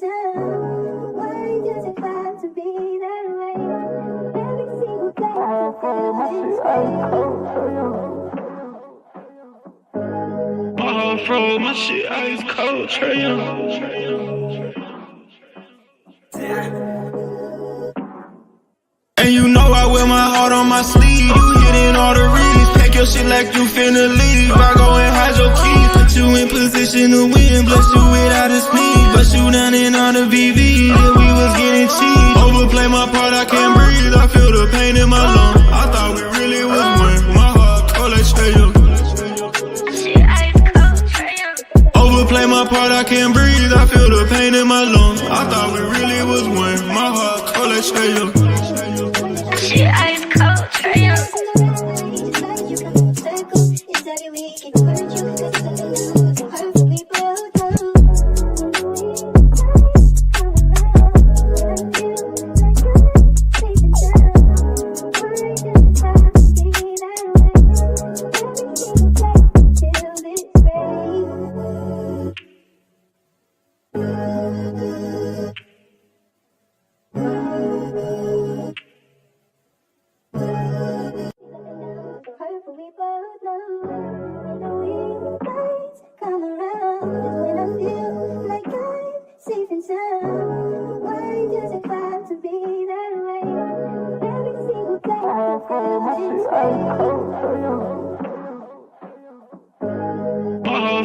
time. Why does it have to be that way? Every single day I feel this way. From my shit ice cold, Trae Young. And you know I wear my heart on my sleeve. You hitting all the reads. Pack your shit like you finna leave. I go and hide your keys. Put you in position to win. Bless you without a speed. Bust you down in all the VV. Then we was getting cheap. Overplay my part, I can't breathe. I feel the pain in my lungs. I thought we really was one. My heart cold like Trae Young. Overplay my part, I can't breathe. I feel the pain in my lungs. I thought we really was one. My heart cold like Trae Young. She ice cold, Trae Young.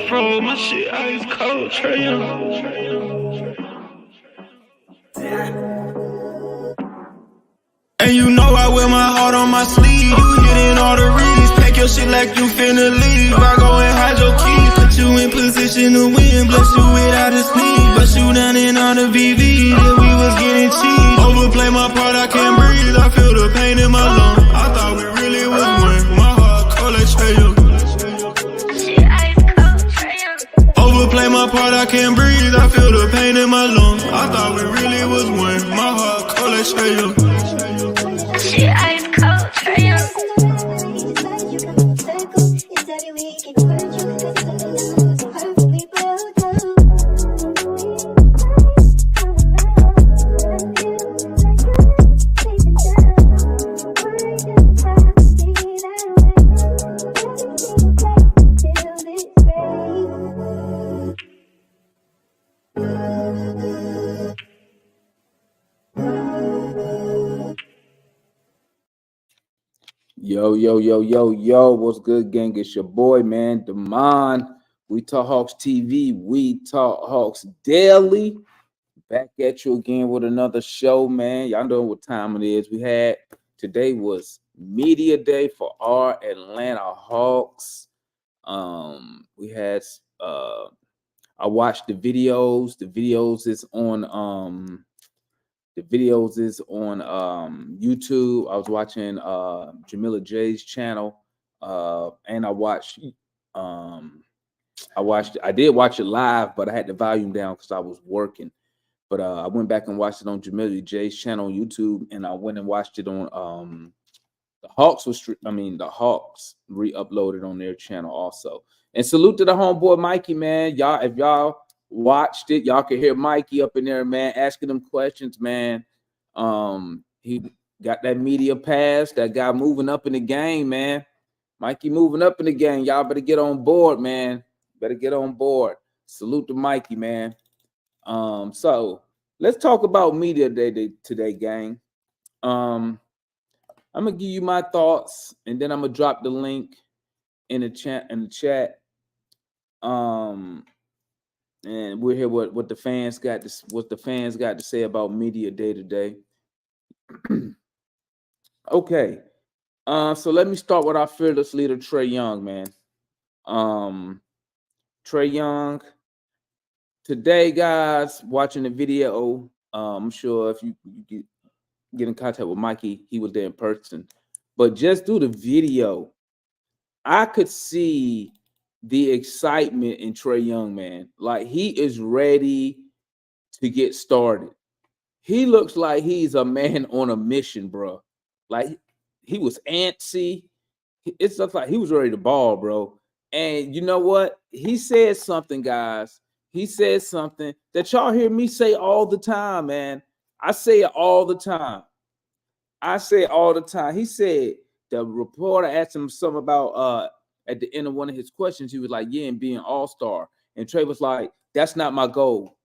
From my shit ice cold, Trae Young. And you know I wear my heart on my sleeve. You hitting all the reads. Pack your shit like you finna leave. I go and hide your keys. Put you in position to win. Bless you without a speed. Bust you down in all the VV. Then we was getting cheap. Overplay my part, I can't breathe. I feel the pain in my lungs. I thought we really was one. My heart cold like Trae Young. Overplay my part, I can't breathe. I feel the pain in my lungs. I thought we really was one. My heart cold like Trae Young. She ice cold, Trae Young. Yo, what's good, gang? It's your boy, man, Damon. We Talk Hawks TV. We Talk Hawks Daily. Back at you again with another show, man. Y'all know what time it is. Today was media day for our Atlanta Hawks. I watched the videos. The videos is on YouTube. I was watching Jamila J's channel, and I did watch it live, but I had the volume down because I was working. But I went back and watched it on Jamila J's channel on YouTube, and I went and watched it on the Hawks re-uploaded on their channel also. And salute to the homeboy Mikey, man. If y'all watched it, y'all can hear Mikey up in there, man, asking them questions, man. He got that media pass, that guy moving up in the game, man. Mikey moving up in the game. Y'all better get on board, man. Better get on board. Salute to Mikey, man. So let's talk about media day today, gang. I'm gonna give you my thoughts, and then I'm gonna drop the link in the chat. And we'll hear what the fans got to say about media day today. Okay. So let me start with our fearless leader, Trae Young, man. Trae Young. Today, guys, watching the video, I'm sure if you get in contact with Mikey, he was there in person. But just through the video, I could see the excitement in Trae Young, man. Like, he is ready to get started. He looks like he's a man on a mission, bro. Like, he was antsy. It's just like he was ready to ball, bro. And you know what? He said something, guys, he said something that y'all hear me say all the time, man. I say it all the time. I say it all the time. He said, the reporter asked him something about at the end of one of his questions. He was like, yeah, and being all-star. And Trey was like, that's not my goal.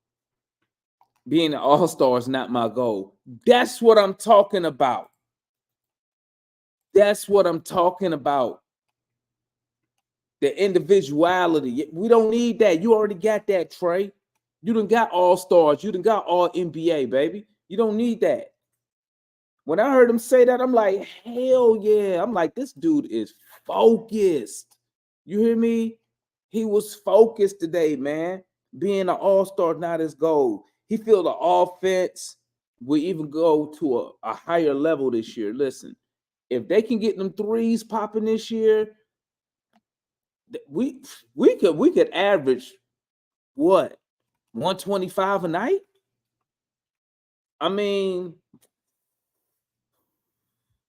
Being an all-star is not my goal. That's what I'm talking about. That's what I'm talking about. The individuality. We don't need that. You already got that, Trey. You done got all-stars. You done got all NBA, baby. You don't need that. When I heard him say that, I'm like, hell yeah. I'm like, this dude is focused. You hear me? He was focused today, man. Being an all-star, not his goal. He feel the offense will even go to a higher level this year. Listen, if they can get them threes popping this year, we could average what, 125 a night? I mean,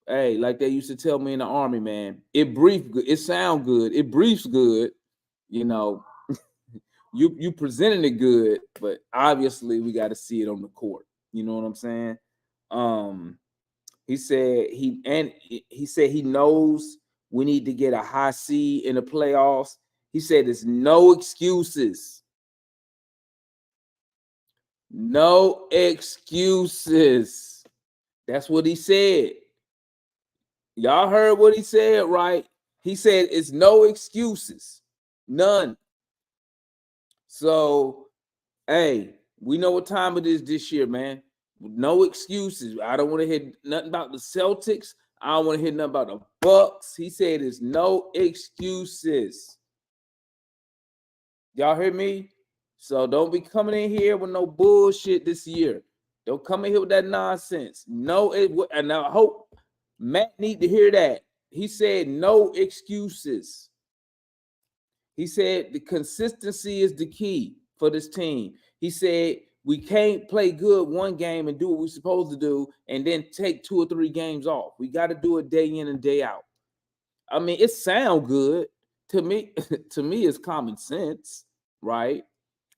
hey, like they used to tell me in the Army, man, it sound good, it briefs good, you know. You presenting it good, but obviously we got to see it on the court. You know what I'm saying? He said he knows we need to get a high seed in the playoffs. He said there's no excuses. No excuses. That's what he said. Y'all heard what he said, right? He said it's no excuses. None. So, hey, we know what time it is this year, man. No excuses. I don't want to hear nothing about the Celtics. I don't want to hear nothing about the Bucks. He said there's no excuses. Y'all hear me? So don't be coming in here with no bullshit this year. Don't come in here with that nonsense. No, and I hope Matt need to hear that. He said no excuses. He said the consistency is the key for this team. He said we can't play good one game and do what we're supposed to do and then take 2 or 3 games off. We got to do it day in and day out. I mean, it sounds good to me. To me, it's common sense, right?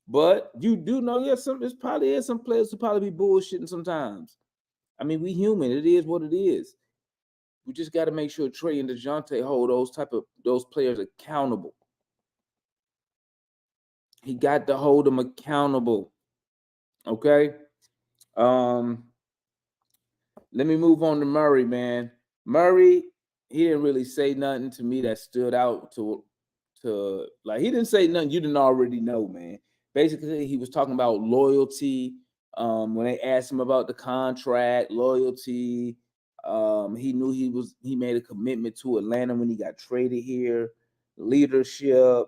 But you do know, there's probably some players who probably be bullshitting sometimes. I mean, we human. It is what it is. We just got to make sure Trey and DeJounte hold those players accountable. He got to hold them accountable. Okay. Let me move on to Murray, man. Murray, he didn't really say nothing to me that stood out to like, he didn't say nothing you didn't already know, man. Basically, he was talking about loyalty. When they asked him about the contract, loyalty, he knew he made a commitment to Atlanta when he got traded here. Leadership.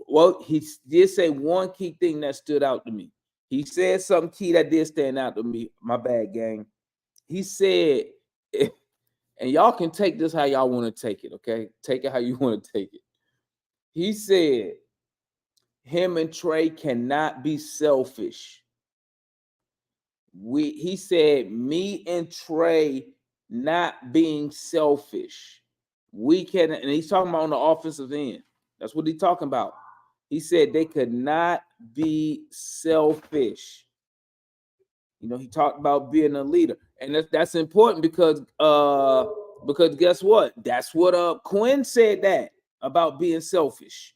Well, he did say one key thing that stood out to me. He said something key that did stand out to me. My bad, gang. He said, and y'all can take this how y'all want to take it, okay? Take it how you want to take it. He said, him and Trey cannot be selfish. He said, me and Trey not being selfish. We can, and he's talking about on the offensive end. That's what he's talking about. He said they could not be selfish. You know, he talked about being a leader, and that's important because guess what? That's what Quinn said that about being selfish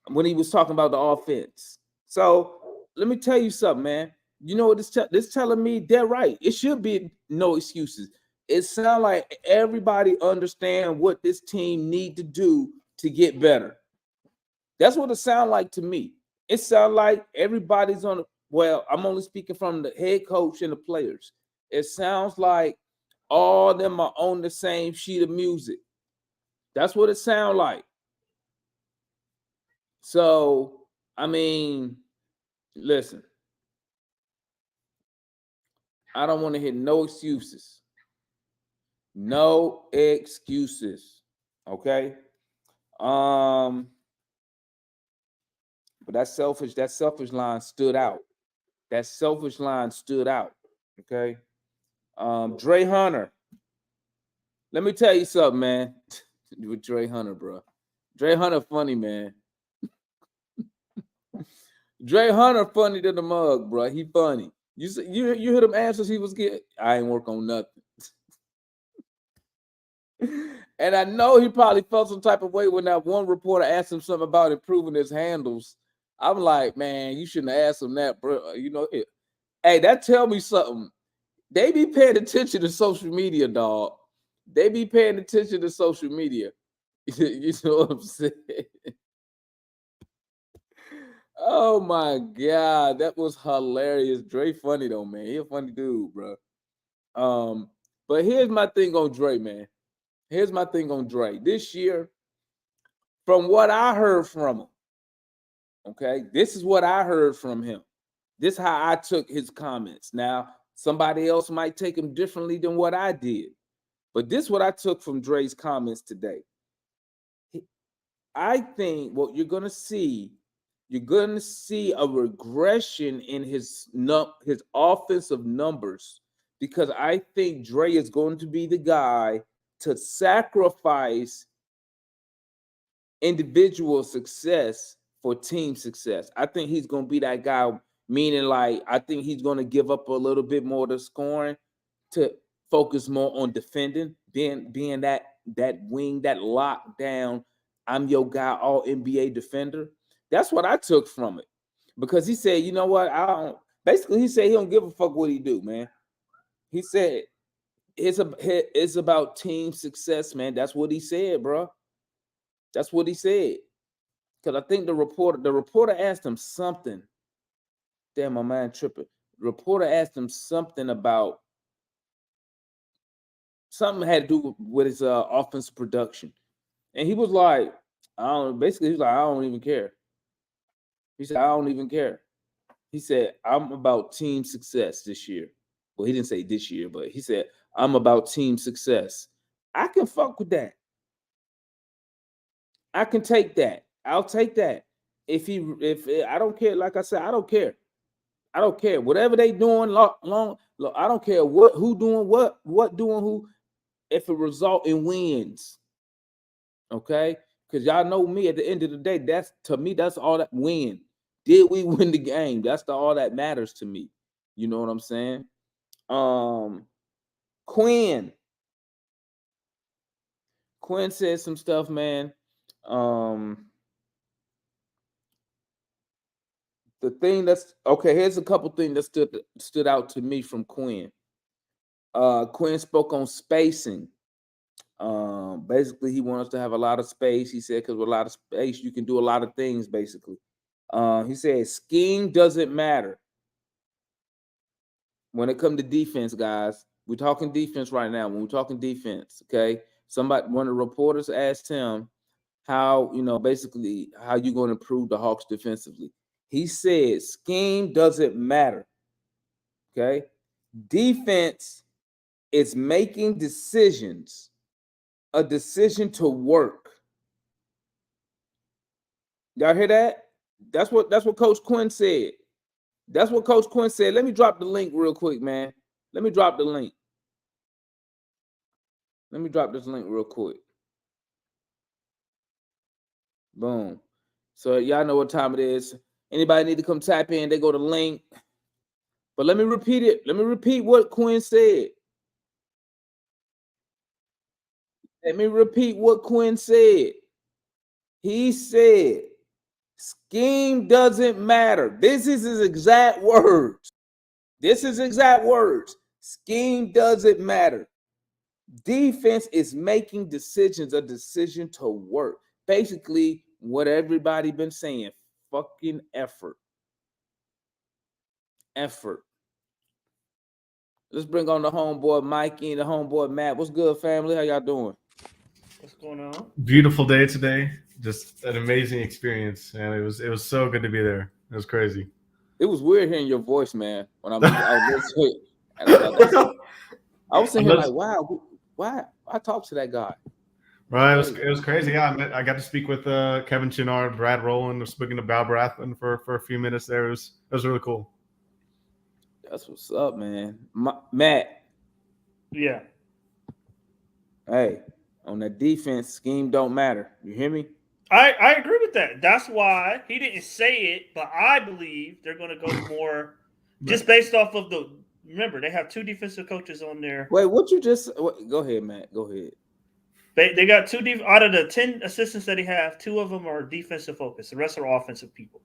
when he was talking about the offense. So let me tell you something, man. You know what this telling me? They're right. It should be no excuses. It sounds like everybody understand what this team need to do to get better. That's what it sounds like to me. It sounds like everybody's on. Well, I'm only speaking from the head coach and the players. It sounds like all of them are on the same sheet of music. That's what it sounds like. So, I mean, listen, I don't want to hear no excuses. No excuses. Okay. But that selfish line stood out. That selfish line stood out. Okay. Dre Hunter. Let me tell you something, man. With Dre Hunter, bro. Dre Hunter funny, man. Dre Hunter funny than the mug, bro. He funny. You hear them answers he was getting? I ain't work on nothing. And I know he probably felt some type of way when that one reporter asked him something about improving his handles. I'm like, man, you shouldn't have asked him that, bro. You know, hey, that tell me something. They be paying attention to social media, dog. They be paying attention to social media. You know what I'm saying? Oh my God, that was hilarious. Dre funny though, man. He a funny dude, bro. But here's my thing on Dre, man. Here's my thing on Dre. This year, from what I heard from him, okay, this is what I heard from him. This is how I took his comments. Now, somebody else might take them differently than what I did, but this is what I took from Dre's comments today. I think what you're gonna see a regression in his offensive numbers, because I think Dre is going to be the guy to sacrifice individual success for team success. I think he's going to be that guy, meaning like I think he's going to give up a little bit more to scoring to focus more on defending, being that wing, that lockdown, I'm your guy, all NBA defender. That's what I took from it, because he said, you know what, he said he don't give a fuck what he do, man. He said it's about team success, man. That's what he said, bro. That's what he said. Because I think the reporter asked him something. Damn, my mind tripping. The reporter asked him something about something had to do with his offensive production. And he was like, he was like, I don't even care. He said, I don't even care. He said, I'm about team success this year. Well, he didn't say this year, but he said, I'm about team success. I can fuck with that. I can take that. I'll take that. If I don't care, like I said, I don't care. I don't care. Whatever they doing long, I don't care who doing what doing who, if it result in wins. Okay? Because y'all know me, at the end of the day, that's all that win. Did we win the game? That's all that matters to me. You know what I'm saying? Quinn said some stuff, man. The thing that's okay, here's a couple things that stood out to me from Quinn. Quinn spoke on spacing. Basically, he wants to have a lot of space. He said, because with a lot of space, you can do a lot of things, basically. He said, scheme doesn't matter. When it comes to defense, guys, we're talking defense right now. When we're talking defense, okay, one of the reporters asked him how, basically how you going to improve the Hawks defensively. He said, scheme doesn't matter. Okay, defense is making decisions, a decision to work. Y'all hear that? That's what Coach Quinn said. That's what Coach Quinn said. Let me drop the link real quick, man. Let me drop the link. Let me drop this link real quick. Boom. So y'all know what time it is. Anybody need to come tap in, they go to link. But let me repeat it. Let me repeat what Quinn said. Let me repeat what Quinn said. He said, scheme doesn't matter. This is his exact words. Scheme doesn't matter. Defense is making decisions, a decision to work. Basically, what everybody been saying, fucking effort. Let's bring on the homeboy Mikey and the homeboy Matt. What's good, family? How y'all doing? What's going on? Beautiful day today. Just an amazing experience, and it was so good to be there. It was crazy. It was weird hearing your voice, man. When I was sitting here like, wow, why I talked to that guy? Right, it was crazy. Yeah, I got to speak with Kevin Chouinard, Brad Rowland, speaking to Bob Baratheon for a few minutes there. It was really cool. That's what's up, man. Matt. Yeah. Hey, on that defense, scheme don't matter. You hear me? I agree with that. That's why he didn't say it, but I believe they're going to go more just based off of the. Remember, they have 2 defensive coaches on there. Wait, what you just? Go ahead, Matt. Go ahead. They got 2 out of the 10 assistants that he have. 2 of them are defensive focused. The rest are offensive people.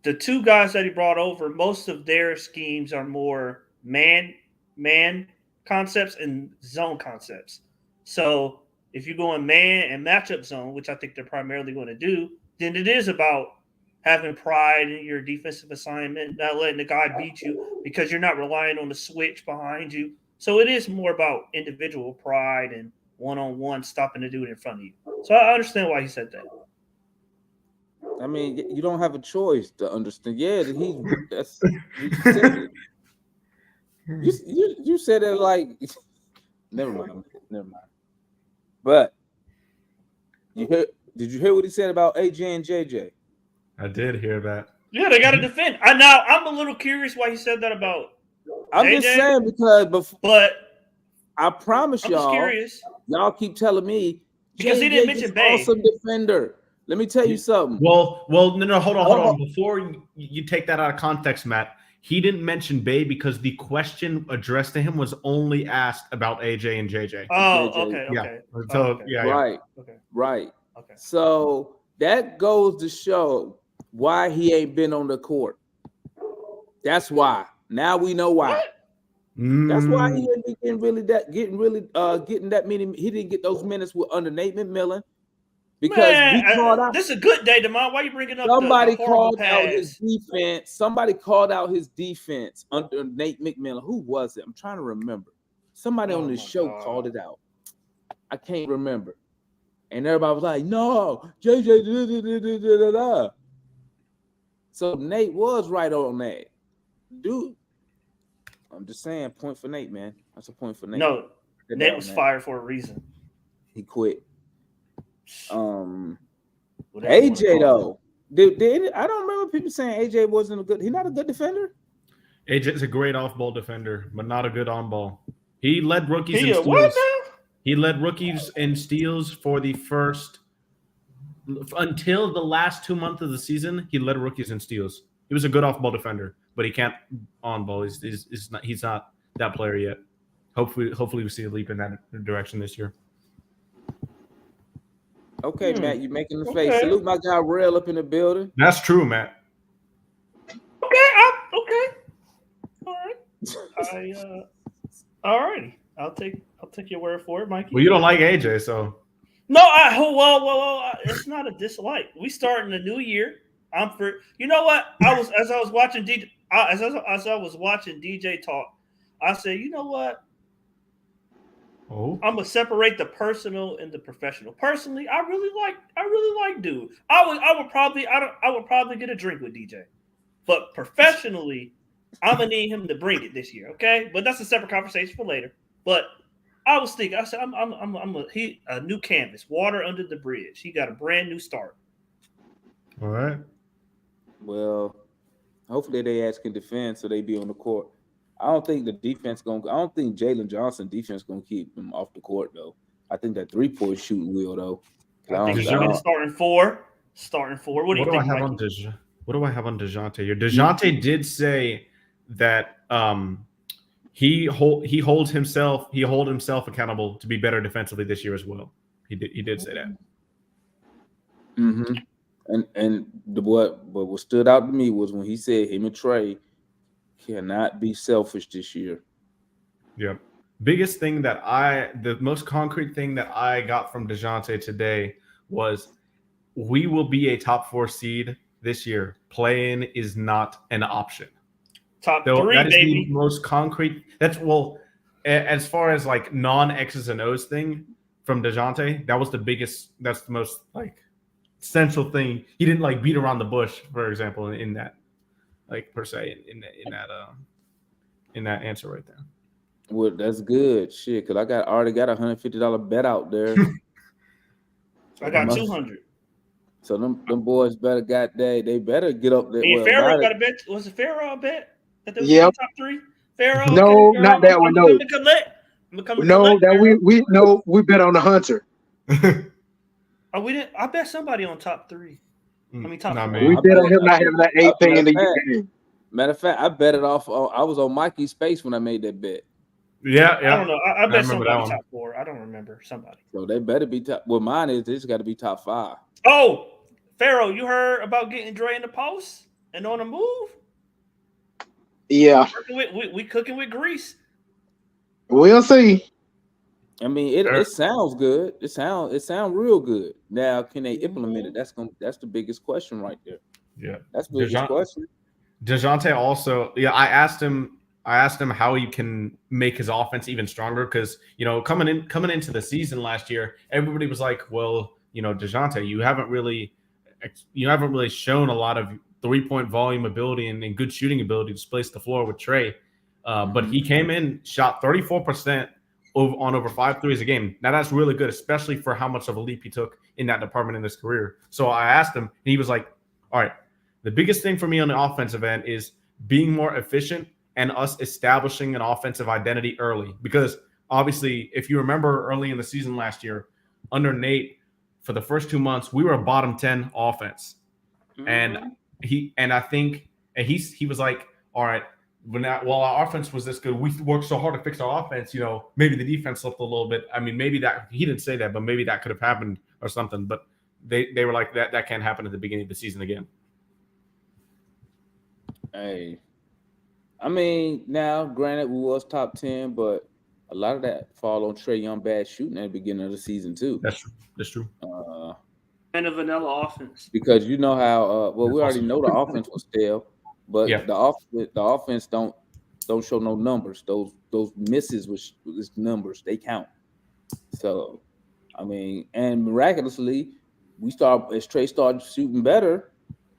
The 2 guys that he brought over, most of their schemes are more man concepts and zone concepts. So if you go in man and matchup zone, which I think they're primarily going to do, then it is about having pride in your defensive assignment, not letting the guy beat you because you're not relying on the switch behind you. So it is more about individual pride and one-on-one stopping the dude in front of you. So I understand why he said that. I mean, you don't have a choice to understand. Yeah, you said it. You said it like never mind. But did you hear what he said about AJ and JJ? I did hear that. Yeah, they got to defend. I'm a little curious why he said that about I'm JJ, just saying because but I promise I'm just y'all, curious y'all keep telling me because he didn't mention Bay. Awesome defender. Let me tell you something. Well, no, hold on. Before you take that out of context, Matt, he didn't mention Bay because the question addressed to him was only asked about AJ and JJ. Oh, JJ. okay. Yeah. So Okay. yeah. Right. Okay. Right. Okay. So that goes to show why he ain't been on the court. That's why. Now we know why. What? That's why he didn't getting that many. He didn't get those minutes with under Nate McMillan because we called out. This is a good day, Demond. Why are you bringing up Somebody the horrible called out pass? his defense. Somebody called out his defense under Nate McMillan. Who was it? I'm trying to remember. Somebody on this show called it out. I can't remember. And everybody was like, "No, JJ." So Nate was right on that, dude. I'm just saying, point for Nate, man. That's a point for Nate. No, Nate was fired for a reason. He quit. Whatever AJ though, did I don't remember people saying AJ wasn't a good. He's not a good defender. AJ's a great off-ball defender, but not a good on-ball. He led rookies in He steals. what now? He led rookies in steals for the first until the last 2 months of the season. He led rookies in steals. He was a good off-ball defender, but he can't on-ball. He's not that player yet. Hopefully we see a leap in that direction this year. Okay, Matt, you making the face. Salute my guy Rail up in the building. That's true, Matt. Okay. All right. All righty. I'll take your word for it, Mikey. Well, you don't like AJ, so No, it's not a dislike. We start in the new year. You know what? As I was watching DJ talk, I said, you know what? Oh, I'm gonna separate the personal and the professional. Personally, I really like dude. I would probably get a drink with DJ, but professionally, I'm gonna need him to bring it this year. Okay, but that's a separate conversation for later. But I was thinking, I said, a new canvas, water under the bridge. He got a brand new start. all right. Well, hopefully they can defend so they be on the court. I don't think the defense I don't think Jalen Johnson defense gonna keep him off the court though. I think that 3-point shooting will though. I think he's starting four. What do you think? What do I have on DeJounte here? DeJounte did say that he holds himself accountable to be better defensively this year as well. He did say that. Mm-hmm. And what stood out to me was when he said him and Trey cannot be selfish this year. Yep. The most concrete thing that I got from DeJounte today was we will be a top 4 seed this year. Play-in is not an option. Top 3, that is baby. the most concrete. As far as like non-X's and O's thing from DeJounte, that's the most like central thing. He didn't like beat around the bush, for example, in that, like per se, in that answer right there. Well, that's good. Shit, because I already got $150 bet out there. I got 200. So them boys better they better get up there. And Pharaoh got a bet. Was it Pharaoh a bet that they was Yep. in the top 3? Pharaoh? No, okay, not that one. No, we bet on the Hunter. Oh, we didn't. I bet somebody on top 3. I mean, top Not 4. me. We bet on him not having that 8 thing in the Matter of game. Matter of fact, I bet it off. I was on Mikey's face when I made that bet. Yeah, yeah. I don't know. I bet remember that somebody one. top 4. I don't remember somebody. So they better be top. Well, mine is this got to be top 5. Oh, Pharaoh, you heard about getting Dre in the post and on the move? Yeah, We cooking with grease. we'll see. I mean, it sounds good. It sound real good. Now, can they implement it? That's the biggest question right there. Yeah. That's the biggest question. DeJounte also, I asked him how he can make his offense even stronger because coming into the season last year, everybody was like, well, DeJounte, you haven't really shown a lot of 3-point volume ability and good shooting ability to space the floor with Trey. But he came in, shot 34% on over 5 threes a game. Now that's really good, especially for how much of a leap he took in that department in his career. So I asked him, and he was like, all right, the biggest thing for me on the offensive end is being more efficient and us establishing an offensive identity early. Because obviously, if you remember early in the season last year, under Nate, for the first 2 months, we were a bottom 10 offense. And he was like, all right, while our offense was this good, we worked so hard to fix our offense, maybe the defense slipped a little bit. I mean, maybe that he didn't say that, but maybe that could have happened or something. But they were like, that can't happen at the beginning of the season again. Hey, I mean, now granted we was top 10, but a lot of that fall on Trae Young bad shooting at the beginning of the season too. That's true. And a vanilla offense. Because you know how we already know the offense was stale, but Yeah. the offense don't show no numbers. Those misses was numbers, they count. So I mean, and miraculously, as Trey started shooting better,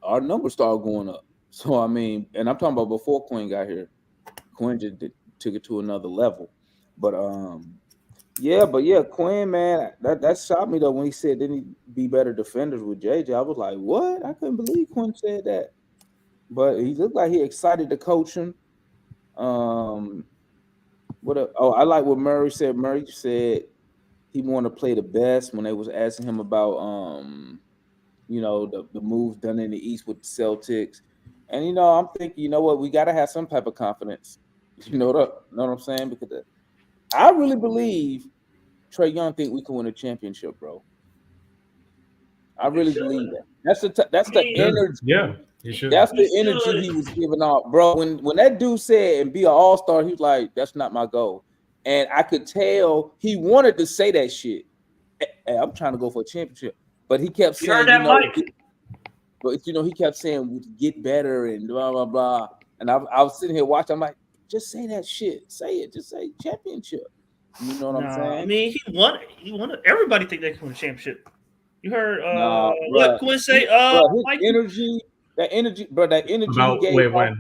our numbers started going up. So I mean, and I'm talking about before Quinn got here. Quinn just took it to another level. But Quinn, man, that shocked me though when he said didn't he be better defenders with JJ. I was like, what? I couldn't believe Quinn said that. But he looked like he excited to coach him. I like what Murray said. Murray said he wanted to play the best when they was asking him about the moves done in the East with the Celtics. And I'm thinking, what, we gotta have some type of confidence. You know what I'm saying? Because I really believe Trae Young think we can win a championship, bro. I really believe that. That's the energy. Yeah, he should. That's the energy he was giving off, bro. When that dude said and be an all-star, he was like, "That's not my goal," and I could tell he wanted to say that shit. Hey, I'm trying to go for a championship, but he kept saying, heard that, Mike? But he kept saying we get better and blah blah blah. And I was sitting here watching. I'm like, just say that shit. Say it. Just say championship. You know what I'm saying? I mean, he won. Everybody think they can win a championship. You heard what Quinn say? His Mike? energy, that energy About, he gave wait, off, when?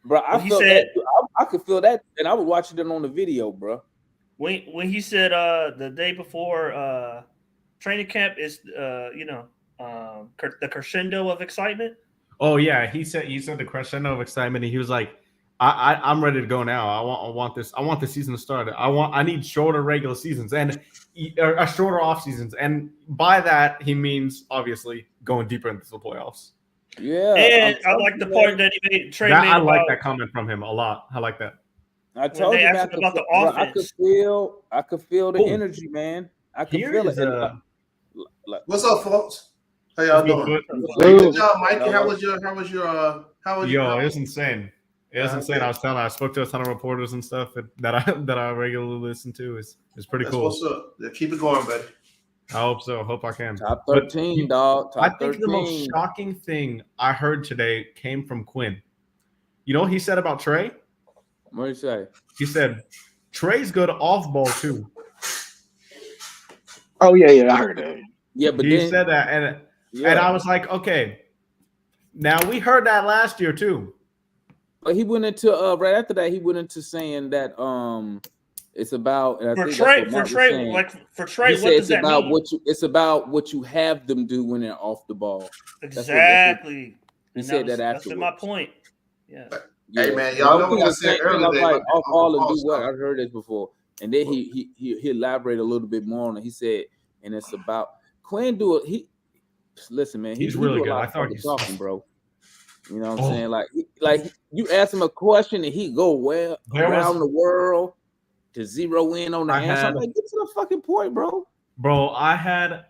bro. I He felt said- that. I could feel that, and I was watching it on the video, bro. When he said the day before training camp is the crescendo of excitement. Oh yeah, he said the crescendo of excitement. And he was like, I'm ready to go now. I want the season to start. I need shorter regular seasons and shorter off seasons. And by that he means obviously going deeper into the playoffs. Yeah, And I like the part that he made. Trey made I like about- that comment from him a lot. I like that. I told they you asked man, him about the bro, offense. I could feel the Ooh. energy, man. I could Here feel is it. What's up, folks? How y'all doing? Good. Good job, Mikey. How was your Yo, it's insane. It's insane. I spoke to a ton of reporters and stuff that I regularly listen to. It's pretty That's cool. what's up. Yeah, keep it going, buddy. I hope so. Hope I can. Top But 13, dog. I Top think 13. the most shocking thing I heard today came from Quinn. You know what he said about Trey? What do you say? He said Trey's good off ball too. Oh yeah, I heard that. Yeah, but He then said that, and I was like, okay. Now we heard that last year too. But he went into right after that. He went into saying that it's about and I For think Trey, that's what for Matt was Trey, saying. like for He Trey, said what does it's that about mean? it's about what you have them do when they're off the ball. Exactly. He And said that that's afterwards. my point. Yeah. Hey, man, y'all know what I the said same thing, earlier I was today like, about off the ball and ball do what? stuff. I've heard this before. And then he elaborated a little bit more on it. He said and it's about Quinn. Listen, man, He's he really do a good. lot I of thought fucking he's talking, bro. You know what I'm Oh. saying? Like you ask him a question and he go well There was- around the world to zero in on the I answer. I'm had- like, get to the fucking point, bro. Bro, I had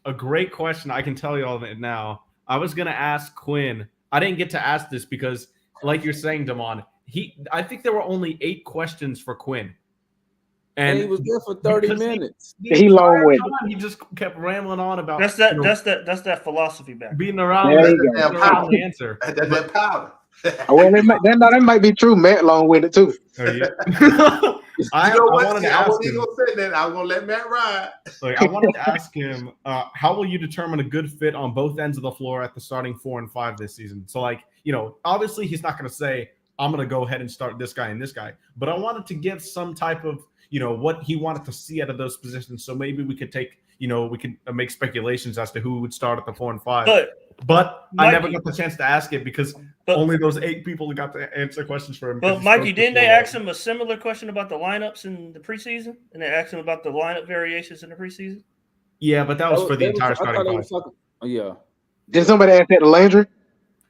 a great question. I can tell you all of it now. I was gonna ask Quinn. I didn't get to ask this because, like you're saying, Damon, I think there were only 8 questions for Quinn. And he was there for 30 because minutes. the He entire long-winded. time, he just kept rambling on about That's that. you know, That's that philosophy back. beating around, There you beating go. around the answer. That powder. Well, that might be true. Matt long with it too. Oh, yeah. I I wanted to ask wasn't him. even gonna say that. I was gonna let Matt ride. Like, I wanted to ask him, how will you determine a good fit on both ends of the floor at the starting 4 and 5 this season? So, like, obviously he's not going to say, I'm going to go ahead and start this guy and this guy. But I wanted to give some type of, what he wanted to see out of those positions. So maybe we could take, we could make speculations as to who would start at the 4 and 5. But I never got the chance to ask it because only those 8 people got to answer questions for him. But Mikey, didn't they ask him a similar question about the lineups in the preseason? And they asked him about the lineup variations in the preseason? Yeah, but that was for the entire I thought starting they 5. was talking. Oh, yeah. Did somebody ask that to Landry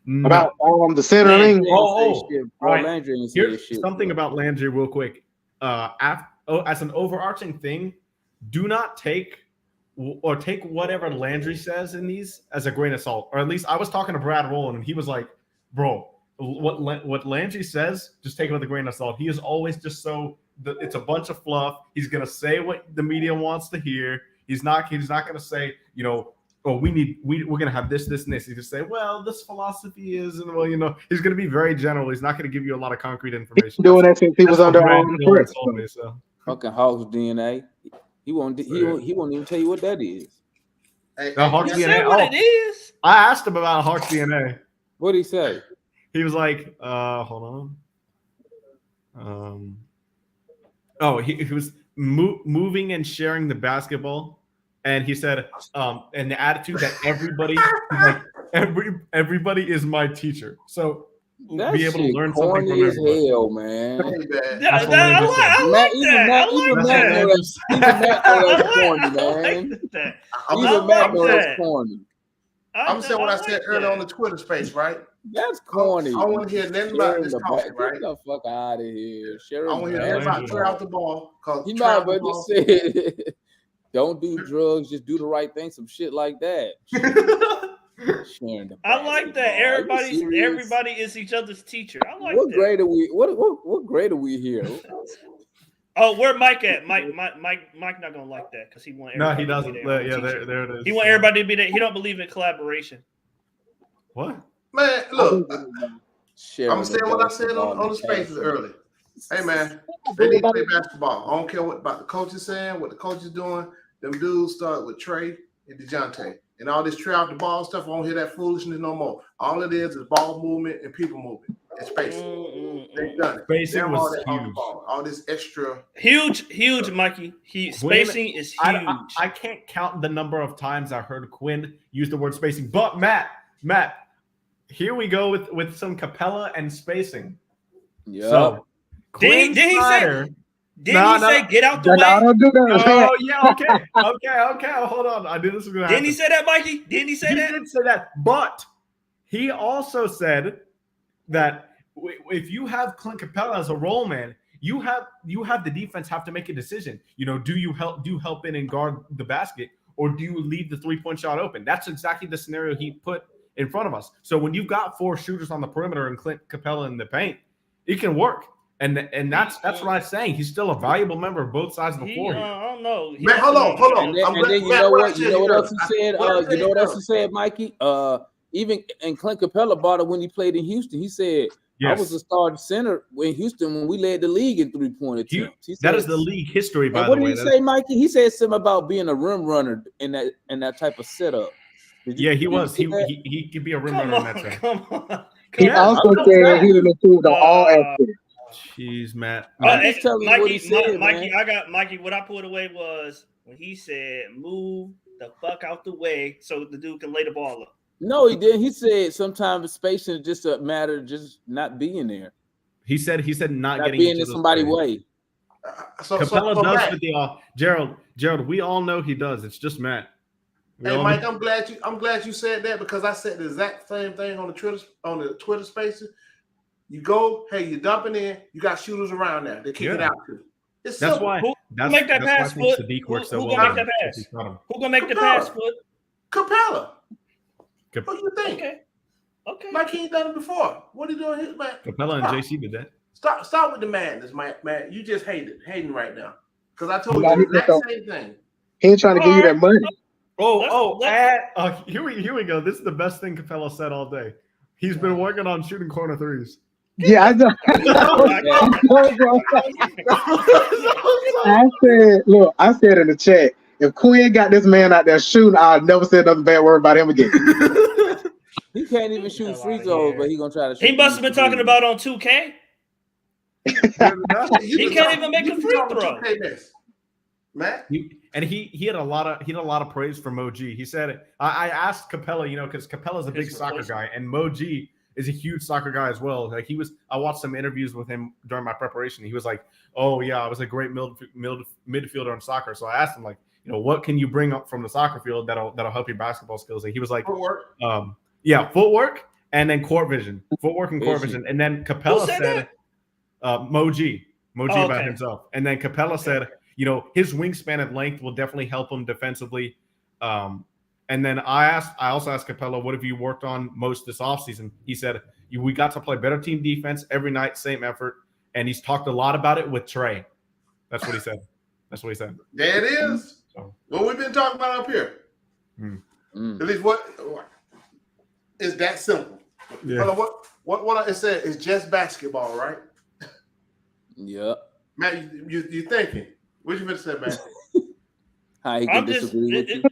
No. about the center Landry thing? didn't Oh, say shit, all right. Landry didn't say Here's shit, something bro. about Landry real quick. As an overarching thing, do not take whatever Landry says in these as a grain of salt. Or at least I was talking to Brad Rowland and he was like, bro, what Landry says, just take it with a grain of salt. He is always just it's a bunch of fluff. He's gonna say what the media wants to hear. He's not gonna say, we're gonna have this, and this. He just say, well, this philosophy is, and he's gonna be very general. He's not gonna give you a lot of concrete information. Doing that since he was That's what under Brad press. Rowland told me, so. Fucking Hawks DNA. He won't even tell you what that is. Hey, The Hawks You DNA. said what it is. I asked him about Hawks DNA. What'd he say? He was like, hold on. He was moving and sharing the basketball, and he said, and the attitude that everybody is my teacher. So That be able to shit learn something corny from as everybody. hell, man. Hey, man. That's what I Landry said. like that. Even I Matt know that's corny, I man. like that. I'm Even just- Matt I'm know saying- that's corny. I'm saying what I said earlier on the Twitter space, right? That's corny. I want to hear nothing about Sharing this the talking, back. right? Get the fuck out of here. I Sharing want to hear the everybody Landry. clear out the ball. He might have just said, don't do drugs, just do the right thing, some shit like that. Sharing the I like that. basketball. Are you serious? Everybody is each other's teacher. I like What that. grade are we? What grade are we here? Oh, where Mike at? Mike not gonna like that because he want. No, everybody he to doesn't. be there. Yeah, there it is. He want everybody to be there. He don't believe in collaboration. What? Man, look, Sharing I'm saying what I said basketball on the spaces earlier. Hey, man, they need to play basketball. I don't care what about the coaches saying, what the coaches doing. Them dudes start with Trey and DeJounte. And all this tray out the ball stuff, I don't hear that foolishness no more. All it is ball movement and people movement and spacing. They've done it. Spacing Damn, was all that off the huge. ball. All this extra. Huge, Mikey. Spacing is huge. I can't count the number of times I heard Quinn use the word spacing. But Matt, here we go with some Capella and spacing. Yeah. So Did he Snyder- say? Didn't he say get out the No, way? don't do that. Oh yeah, okay. Hold on. I knew this was gonna happen. Didn't he say that, Mikey? Didn't he say He that? did say that, but he also said that if you have Clint Capella as a role man, you have the defense have to make a decision. Do you help in and guard the basket, or do you leave the 3-point shot open? That's exactly the scenario he put in front of us. So when you've got 4 shooters on the perimeter and Clint Capella in the paint, it can work. And that's what I'm saying. He's still a valuable member of both sides of the floor. I don't know. Man, hold on. And then you know what? You know what else he said? You know what else he said, Mikey? Even and Clint Capella bought it when he played in Houston. He said, I was a starting center in Houston when we led the league in 3-point attempts. He That said, is the league history, by and the what way. did he say, Mikey? He said something about being a rim runner in that type of setup. Yeah, he was. see that? He could be a rim Come runner in on, that sense. come on. He Yeah, also said he didn't improve on all aspects. Jeez, Matt. I'm just telling you what he said, Mikey, man. I got Mikey. What I put away was when he said, "Move the fuck out the way so the dude can lay the ball up." No, he didn't. He said sometimes spacing is just a matter of just not being there, He said not not getting being into in the somebody's play. way. So Capella does Matt, with the Gerald. Gerald, we all know he does. It's just Matt. We Hey all Mike, know- I'm glad you said that because I said the exact same thing on the Twitter Spaces. You go, hey, you're dumping in. You got shooters around there. They kick it Yeah. out to. It's That's simple. why. Who That's make that that's why I pass, think Foot? Sadiq works so Who well. gonna make with that him. pass? He's got him. Who gonna make the Capella. pass, Foot? Capella. Cap- What do you think? Okay. Okay. Mike, he ain't done it before. What are you doing here, man? Capella and JC did that. Stop with the madness, man. You just hating right now. Because I told Nah, you he the just exact same thing. He ain't trying to give you that money. Here we go. This is the best thing Capella said all day. He's been working on shooting corner threes. Yeah, I know. I said in the chat, if Quinn got this man out there shooting, I'll never say another bad word about him again. He can't even shoot Hell free outta throws, here. but he gonna try to shoot. He must have been these talking threes. about on 2K. He can't even make a free throw. Matt? He had a lot of praise for Mo G. He said, I asked Capella, because Capella's a big His soccer guy, and Mo G is a huge soccer guy as well. Like I watched some interviews with him during my preparation. He was like, "Oh yeah, I was a great midfielder in soccer." So I asked him, like, what can you bring up from the soccer field that'll help your basketball skills? And he was like, Footwork. footwork and then court vision, footwork and court Vision. vision. And then Capella said Mo G Oh, about okay. himself. And then Capella said, his wingspan and length will definitely help him defensively. And then I also asked Capella, what have you worked on most this offseason? He said, we got to play better team defense every night, same effort. And he's talked a lot about it with Trey. That's what he said. There it is. So. What we've been talking about up here. Mm. At least what is that simple. Yeah. Hold on, what I said is just basketball, right? Yep. Matt, you thinking? What you gonna say, man? How he can I'm just. disagree with you?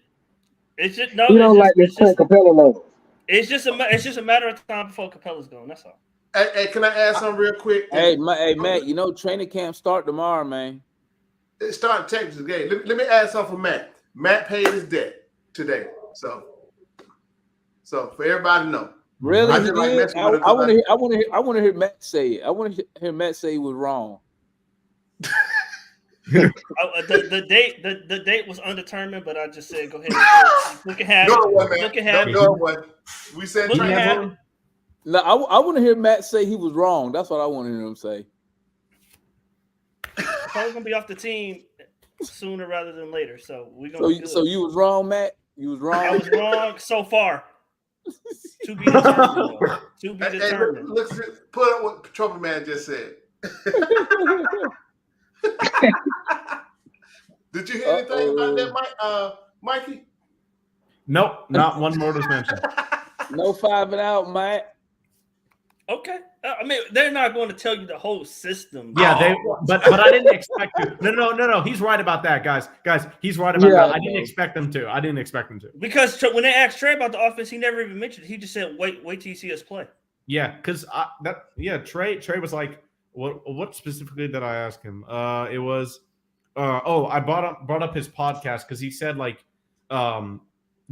It's just no. You don't like this It's Clint Capella logo. just a matter of time before Capella's going. That's all. Hey, can I add something real quick? Hey, Matt, training camp start tomorrow, man. It started Texas game. Let me add something for Matt. Matt paid his debt today, so for everybody to know. Really? I He just like did? messing with it I want to 'cause hear. I want to hear Matt say it. I want to hear Matt say he was wrong. The date was undetermined, but I just said go ahead. Look at have No, it. what, man? Look at have it. No, what? We said Look at transfer. have it. No, I want to hear Matt say he was wrong. That's what I want to hear him say. Probably gonna be off the team sooner rather than later. So we're gonna. be good. So you was wrong, Matt. You was wrong. I was wrong so far. To be determined. To be Hey, determined. look, put up what Trouble Man just said. Did you hear anything about that, Mikey? Nope, not one word was mentioned. No 5 and out, Matt. Okay. I mean, they're not going to tell you the whole system. Yeah, but I didn't expect to. No. He's right about that, guys. He's right about that. I didn't expect them to. Because when they asked Trey about the offense, he never even mentioned it. He just said, "Wait till you see us play." Yeah, because Trey was like, what specifically did I ask him? It was, I brought up his podcast because he said like, on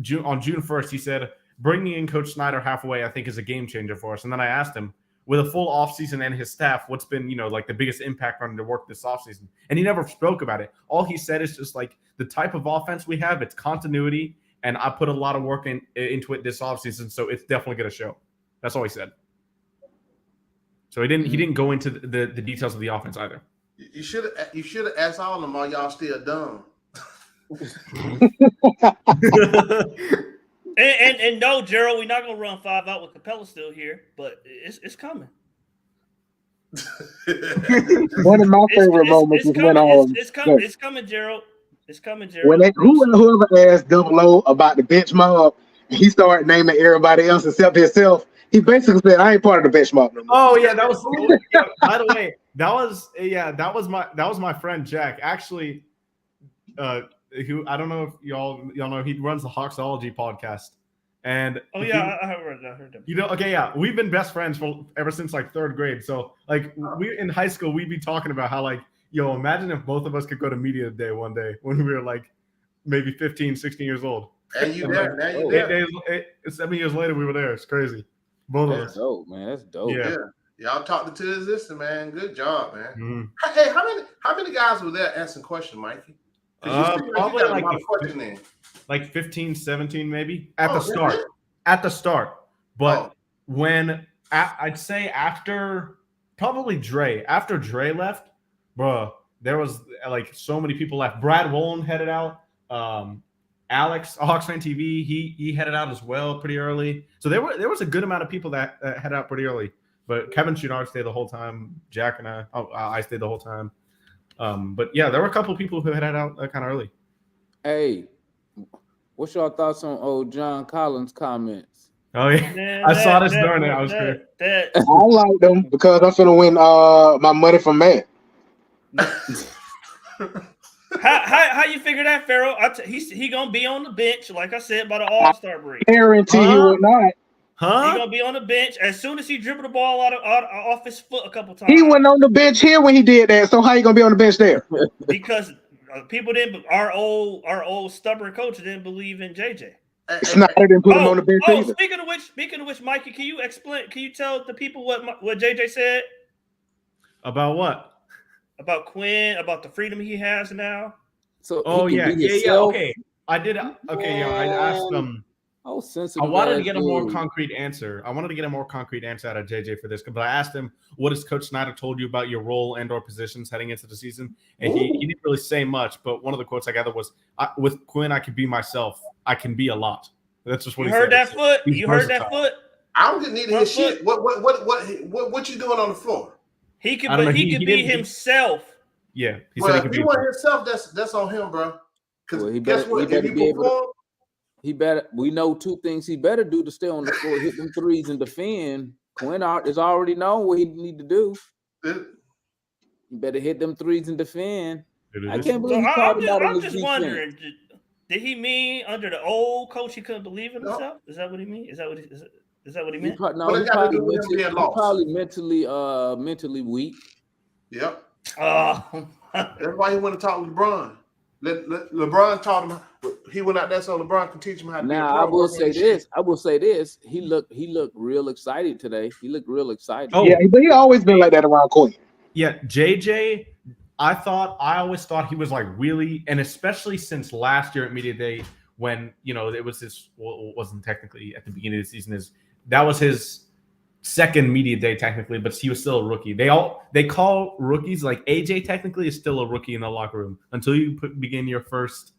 June 1st, he said bringing in Coach Snyder halfway I think is a game changer for us. And then I asked him, with a full offseason and his staff, what's been, like the biggest impact on their work this offseason? And he never spoke about it. All he said is just like the type of offense we have, it's continuity, and I put a lot of work into it this offseason, so it's definitely going to show. That's all he said. So he didn't go into the details of the offense either. You should have asked all of them, are y'all still dumb? And no, Gerald, we're not going to run 5 out with Capella still here, but it's coming. One of my favorite moments is when It's coming, Gerald. It's coming, Gerald. when whoever asked Double O about the bench mob, and he started naming everybody else except himself. He basically said, "I ain't part of the bench mob no more." Oh yeah, that was. By the way, that was my friend Jack. Actually, who I don't know if y'all know, he runs the Hawksology podcast. And I heard that. Okay, yeah, we've been best friends ever since like 3rd grade. So like we in high school, we'd be talking about how like, imagine if both of us could go to media day one day when we were like maybe 15, 16 years old. And you there? Now you 8 there? days, 7 years later, we were there. It's crazy. Both of That's us. dope, man. That's dope. Yeah. Y'all talked it to the existence, man. Good job, man. Mhm. Hey, how many guys were there asking questions, Mikey? Probably like a question in. like 15, 17 maybe at the that's start. it? At the start. But Oh. when I'd say after probably Dre, after Dre left, bro, there was like so many people left. Brad Wolin headed out. Alex, Hawks Fan TV, he headed out as well pretty early. So there was a good amount of people that headed out pretty early. But Kevin Chouinard stayed the whole time. Jack and I stayed the whole time. But yeah, there were a couple of people who headed out kind of early. Hey, what's your thoughts on old John Collins' comments? Oh yeah, Man, I saw this during it. I was that, great. that, I like them because I'm finna win my money from Matt. How you figure that, Pharaoh? He gonna be on the bench, like I said, by the All-Star break. Guarantee he will not. He Huh? gonna be on the bench as soon as he dribbled the ball off his foot a couple times. He went on the bench here when he did that. So how you gonna be on the bench there? Because people didn't. Our old stubborn coach didn't believe in JJ. Snyder didn't put him on the bench either. Speaking of which, Mikey, can you explain? Can you tell the people what JJ said About what? about Quinn, about the freedom he has now? So Oh he yeah, can be yeah. himself? Okay, I did. Okay, yeah. I asked them. Oh, I sensitive. wanted to ass get a more dude. concrete answer. I wanted to get a more concrete answer out of JJ for this, but I asked him, "What has Coach Snyder told you about your role and/or positions heading into the season?" And he didn't really say much. But one of the quotes I gathered was, "With Quinn, I can be myself. I can be a lot." That's just what You he heard said. that foot? He's You heard that versatile. foot? I don't get needed his What shit. What you doing on the floor? He could, I don't know, he he could be didn't- himself. Yeah, he Well, said he if could he be. want himself, that's on him, bro. Because Well, he guess better- what? he If better you be able to- perform, He better. We know two things he better do to stay on the floor: hit them threes and defend. Quinn is already known what he need to do. He better hit them threes and defend. I can't So believe he called him out on I'm his just defense. wondering, did he mean under the old coach he couldn't believe in himself? Is that what he mean? Is that what he He meant? probably, no, What he it got to probably, do with him mentally, being he lost? probably mentally weak. yep. Oh, That's why he went to talk with LeBron. Let LeBron taught him. He went out there so LeBron can teach him how to be a Now pro. I will work on say his this. shit. I will say this. He looked real excited today. He looked real excited. Oh. Yeah, but he always been like that around Quinn. Yeah, JJ, I always thought he was like really, and especially since last year at Media Day when, it was his, well, it wasn't technically at the beginning of the season, that was his second Media Day technically, but he was still a rookie. They call rookies, like AJ technically is still a rookie in the locker room until you begin your first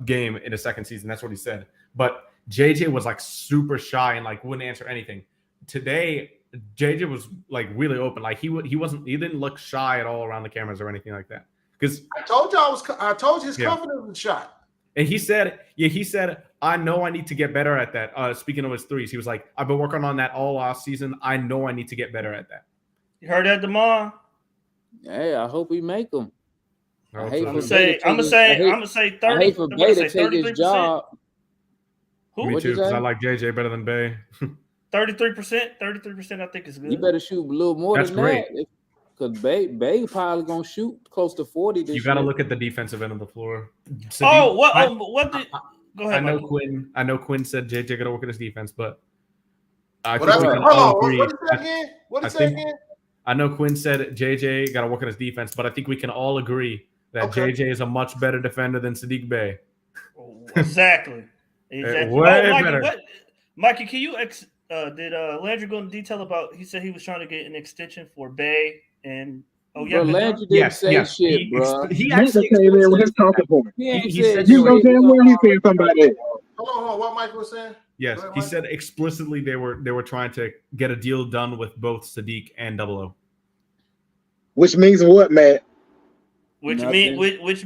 game in a second season. That's what he said. But JJ was like super shy and like wouldn't answer anything. Today, JJ was like really open. Like he didn't look shy at all around the cameras or anything like that. Because I told you I told you his Yeah. confidence was shot. and he said, I know I need to get better at that. Speaking of his threes, he was like, I've been working on that all off season. I know I need to get better at that. you heard that, Demar? Hey, I hope we make him. I hate I'm for gonna say Bey to take his- I'm gonna say I 30. hate for I'm gonna Bey say to take his 33%. job. Who? Me What'd too, you because say? I like JJ better than Bay. 33%. 33%. I think is good. You better shoot a little more That's than great. that. Because Bey probably gonna shoot close to 40 this You got to year. look at the defensive end of the floor. Oh, what? I- What did? Go I ahead. know Mikey. Quinn said JJ got to work on his defense, but I Well, think that's, we hold can all on. agree. What did he say again? What did I he say think- again? I know Quinn said JJ got to work on his defense, but I think we can all agree that Okay. JJ is a much better defender than Sadiq Bey. Exactly. Exactly. way Mikey, better. Mikey, can you did Landry go into detail about? He said he was trying to get an extension for Bay and Bro, been Landry done? didn't say shit, bro. He Nate actually came in with his explicitly said talking that. point. He ain't he said said You shit. know damn well he said something about that. Hold on. What Michael was saying? Yes, Go ahead, he Mike. said explicitly they were trying to get a deal done with both Sadiq and Double O. Which means what, Matt? Which Nothing.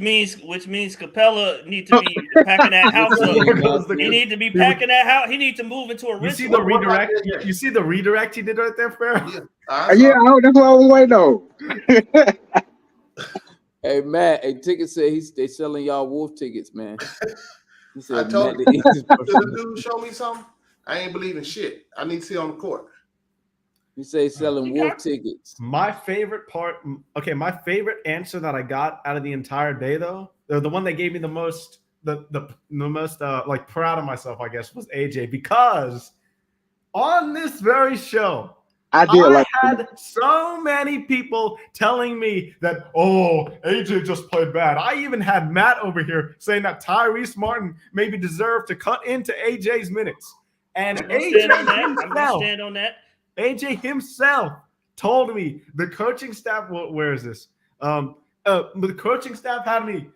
means Capella need to be packing that house up. There goes the- He need to be packing that house. He need to move into a You see rental. the redirect? What about JJ? You see the redirect he did right there, Farrell? Yeah. That's what I was waiting on. Hey Matt, ticket said they selling y'all Wolf tickets, man. He I said told Matt the easiest Did person. the dude show me something? I ain't believing shit. I need to see on the court. He say selling You Wolf got- tickets. My favorite part, okay, my favorite answer that I got out of the entire day, though, the one that gave me the most, the most like proud of myself, I guess, was AJ, because on this very show, I did like had so many people telling me that, oh, AJ just played bad. I even had Matt over here saying that Tyrese Martin maybe deserved to cut into AJ's minutes. And I'm gonna stand on that. I'm gonna himself, stand on that. AJ himself told me the coaching staff. Where is this? The coaching staff had me.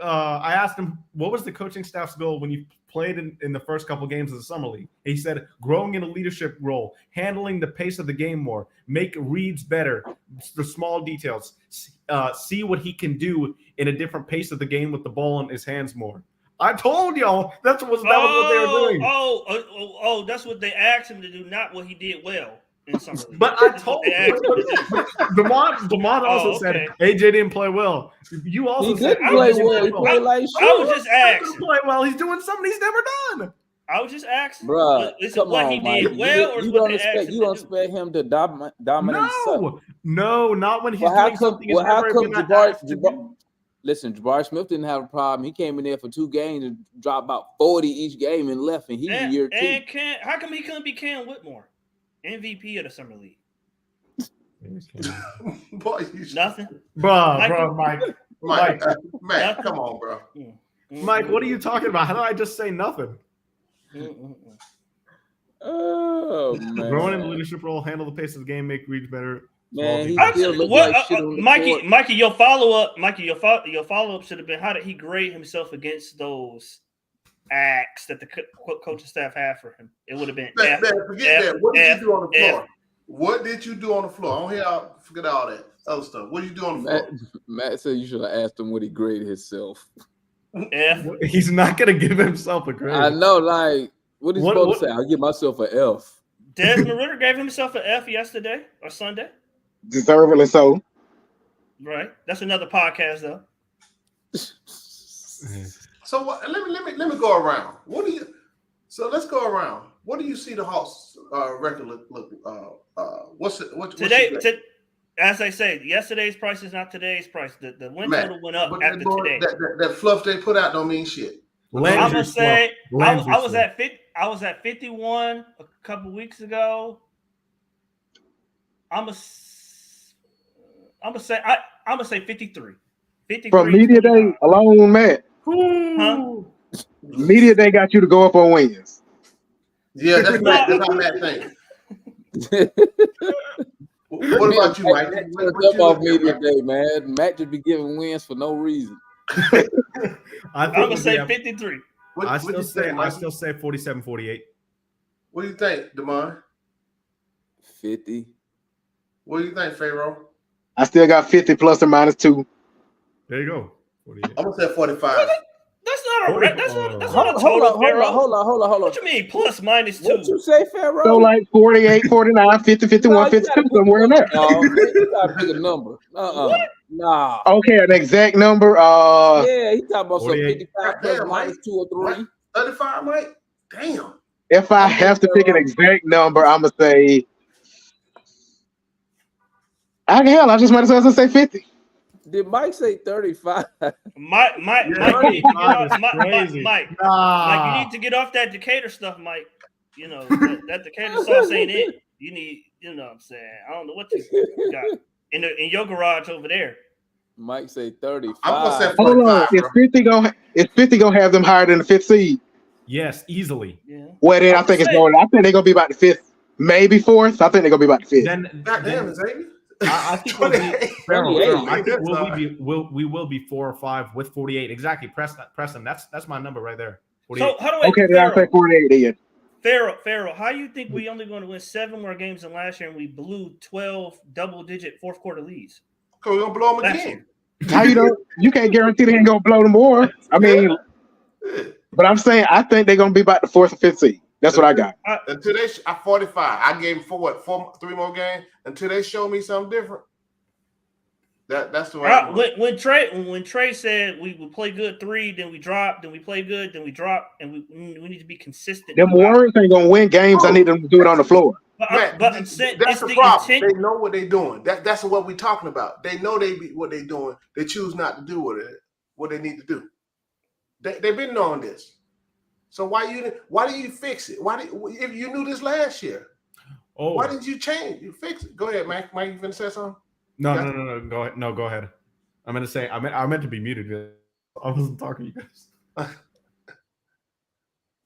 I asked him, what was the coaching staff's goal when you played in the first couple games of the summer league? He said, growing in a leadership role, handling the pace of the game more, make reads better, the small details, see what he can do in a different pace of the game with the ball in his hands more. I told y'all that was what they were doing. Oh, that's what they asked him to do, not what he did well in summer league. But I told Demond also said AJ didn't play well. You also He said didn't play well. He played like shit. I was just asking. play well. He's doing something he's never done. I was just asking. Bruh, Is it come what on, he Mike. did well, or You what don't they expect asked him you to don't do? expect him to dominate. No, not when he's Well, how doing come? something he's Well, how never come been asked to Jabari? do. Listen, Jabari Smith didn't have a problem. He came in there for 2 games and dropped about 40 each game and left, and he's in year 2. And how come he couldn't be Cam Whitmore, MVP of the summer league? Boy, Nothing. Bro, Mike. Matt, come on, bro. Mike, what are you talking about? How did I just say nothing? Oh man, Growing in the leadership role, handle the pace of the game, make reads better. man, he Small still look like shit on the court. Mikey, your follow up should have been, how did he grade himself against those acts that the coaching staff had for him? It would have been Man, forget that. What did you do on the floor? F. What did you do on the floor? I don't hear y'all forget all that other stuff. What did you do on the floor? Matt said you should have asked him what he graded himself. F. He's not going to give himself a grade. I know, like, what is he supposed to say? I'll give myself an F. Desmond Ritter gave himself an F yesterday or Sunday. deservedly so. Right. That's another podcast, though. So what, let me go around. So let's go around. What do you see the Hawks record look? What's Today? As I say, yesterday's price is not today's price. The win total went up after today. That fluff they put out don't mean shit. I'm gonna say I was at 51 a couple weeks ago. I'm gonna say 53. 53 From media day alone, Matt. Huh? Media day got you to go up on wins. Yeah, that's how Matt thinks. What about you, Mike? Off media day, man. Matt just be giving wins for no reason. I'm gonna say 53. I still say 47-48. What do you think, Demond? 50. What do you think, Pharaoh? I still got 50 plus or minus 2. There you go. 48. I'm gonna say 45. That's not a total. Hold on. What you mean plus minus 2? What you say, Pharaoh? So like 48, 49, 50, 51, 52, somewhere in there. You gotta pick a number. Nah. Okay, an exact number. Yeah, he talking about some 55 plus Damn, minus 2 or 3. 35, Mike? Damn. If I have to pick an exact number, I'm gonna say. I just might as well say 50. Did Mike say 35? Mike, you need to get off that Decatur stuff, Mike. You know, that Decatur sauce ain't it. You need, you know what I'm saying? I don't know what you got in your garage over there. Mike say 35. I'm gonna say Hold 45. on. Is 50 gonna have them higher than the 5th seed? Yes, easily. Yeah. Well, then I think they're gonna be about the 5th, maybe 4th. I think they're gonna be about the 5th. Then, Goddamn, Xavier. I think we will be 4 or 5 with 48. Exactly, Preston. That's my number right there. 48. So how do I? Okay, then I'll say 48 then. Pharaoh, how you think we only going to win 7 more games than last year and we blew 12 double-digit fourth quarter leads? Because we're gonna blow them again. How you can't guarantee they ain't gonna blow them more. I mean, but I'm saying I think they're gonna be about the 4th or 5th seed. That's what I got. Until they, I 45. I gave them 3 more games until they show me something different. That's the way. When Trey said we would play good 3, then we drop, then we play good, then we drop, and we need to be consistent. Them Warriors ain't gonna win games. I need them to do it on the floor. But that's the problem. They know what they're doing. That's what we're talking about. They know what they're doing. They choose not to do what they need to do. They've been knowing this. So why do you fix it? If you knew this last year? Oh, Why didn't you change? You fix it. Go ahead, Mike. Mike, you finna say something? no. Go ahead. No, go ahead. I'm gonna say I meant to be muted. I wasn't talking to you guys.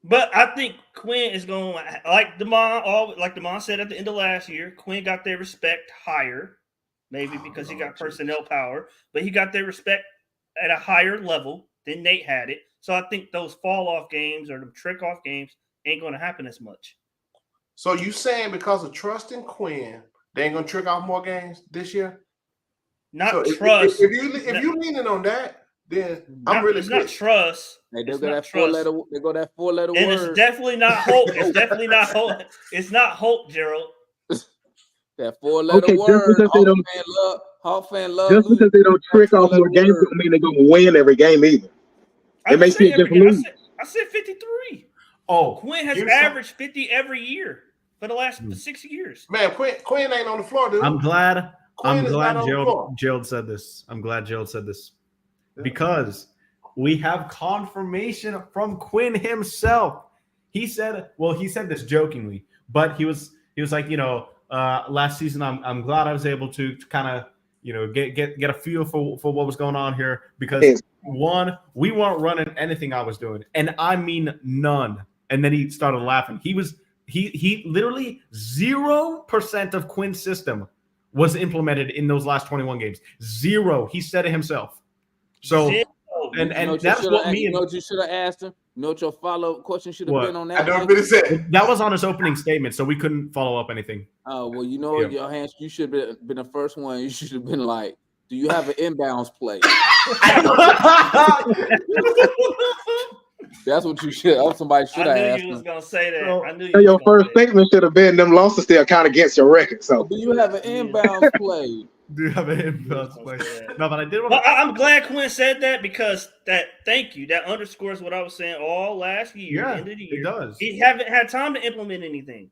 But I think Quinn is going like Damon said at the end of last year. Quinn got their respect higher, maybe because he got personnel power, but he got their respect at a higher level than Nate had it. So I think those fall off games or the trick off games ain't going to happen as much. So you saying because of trust in Quinn, they ain't gonna trick off more games this year? Not So trust. If you leaning on that, then I'm really it's not pissed. trust. They It's go not that trust. 4-letter. They go that 4-letter And word. it's definitely not hope. It's definitely not hope. It's not hope, Gerald. That 4-letter Okay, just word. because they don't, Hawk fan love. just because they don't trick off more games, don't mean they're gonna win every game either. I They may didn't see say it just every game. lose. I said 53. Oh, Quinn has here's averaged 50 every year for the last 6 years. Man, Quinn ain't on the floor, dude. I'm glad Quinn is not on the floor. Gerald said this. I'm glad Gerald said this because we have confirmation from Quinn himself. He said this jokingly, but he was like, last season I'm glad I was able to kind of get a feel for what was going on here because one, we weren't running anything I was doing, and I mean none. And then he started laughing. He literally 0% of Quinn's system was implemented in those last 21 games. 0. He said it himself. So, and that's what me and what you should have asked him. You know what your follow-up question should have been on that? I don't really say. that was on his opening statement, so we couldn't follow up anything. Oh well, your hands. You should have been the first one. You should have been like, "Do you have an inbounds play?" That's what you should. Somebody should have I asked knew you was him. gonna say that. So- I knew you. So your was gonna first say that. statement should have been them losses still count against your record. So Do you have an inbounds play? Do you have an inbounds play? No, but I did want But to. I'm glad Quinn said that because thank you. That underscores what I was saying all last year. Yeah, End of the it year. does. He haven't had time to implement anything.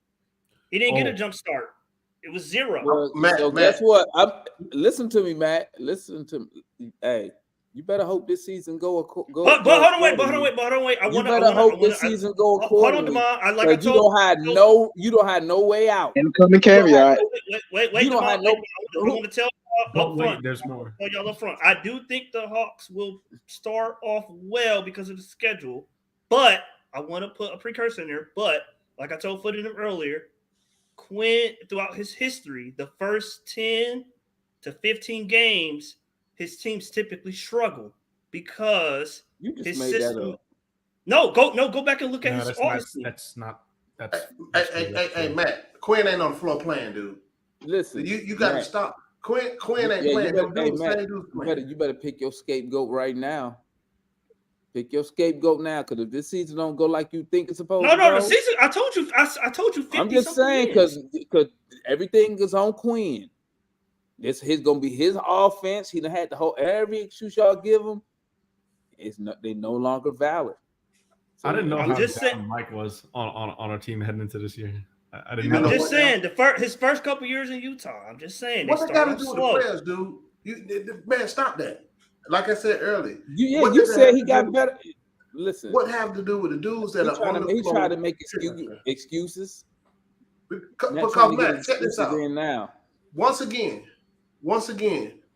He didn't get a Oh. jump start. It was 0. Well, Matt, so Matt. guess what? Listen to me, Matt. Listen to me. Hey, you better hope this season go. But hold on, wait. You better hope this season go Hold on, accordingly. Demond. Like I But you told don't have no way out. incoming caveat. Wait, You don't have Demond, no- I want to tell y'all But up wait, front. there's more. Tell y'all up front. I do think the Hawks will start off well because of the schedule, but I want to put a precursor in there. But like I told Foot in him earlier, Quinn throughout his history, the first 10 to 15 games, his teams typically struggle because You just his made system. that up. Go back and look at No, his that's August not. team. That's not. That's. Hey, Matt. Quinn ain't on the floor playing, dude. Listen, You got to Matt, stop. Quinn ain't Yeah, you playing. better- Them hey, dudes, Matt, same dudes playing. you better pick your scapegoat right now. Pick your scapegoat now, because if this season don't go like you think it's supposed No, to go, the season. I told you. I told you. 50 I'm just saying wins. because everything is on Quinn. This his gonna be his offense. He done had the whole every excuse y'all give him. They no longer valid. So, I didn't know I'm how just down saying- Mike was on our team heading into this year. I didn't You know. know I'm what? just saying his first couple years in Utah. I'm just saying What they got to started do with slow. the players, dude? Man, stop that. Like I said earlier, You What you does that said have he to got do- better. Listen, what have to do with the dudes that he are on the he floor? tried to make excuses. Because Not trying to get Matt, check this excuses out. in now. Once again,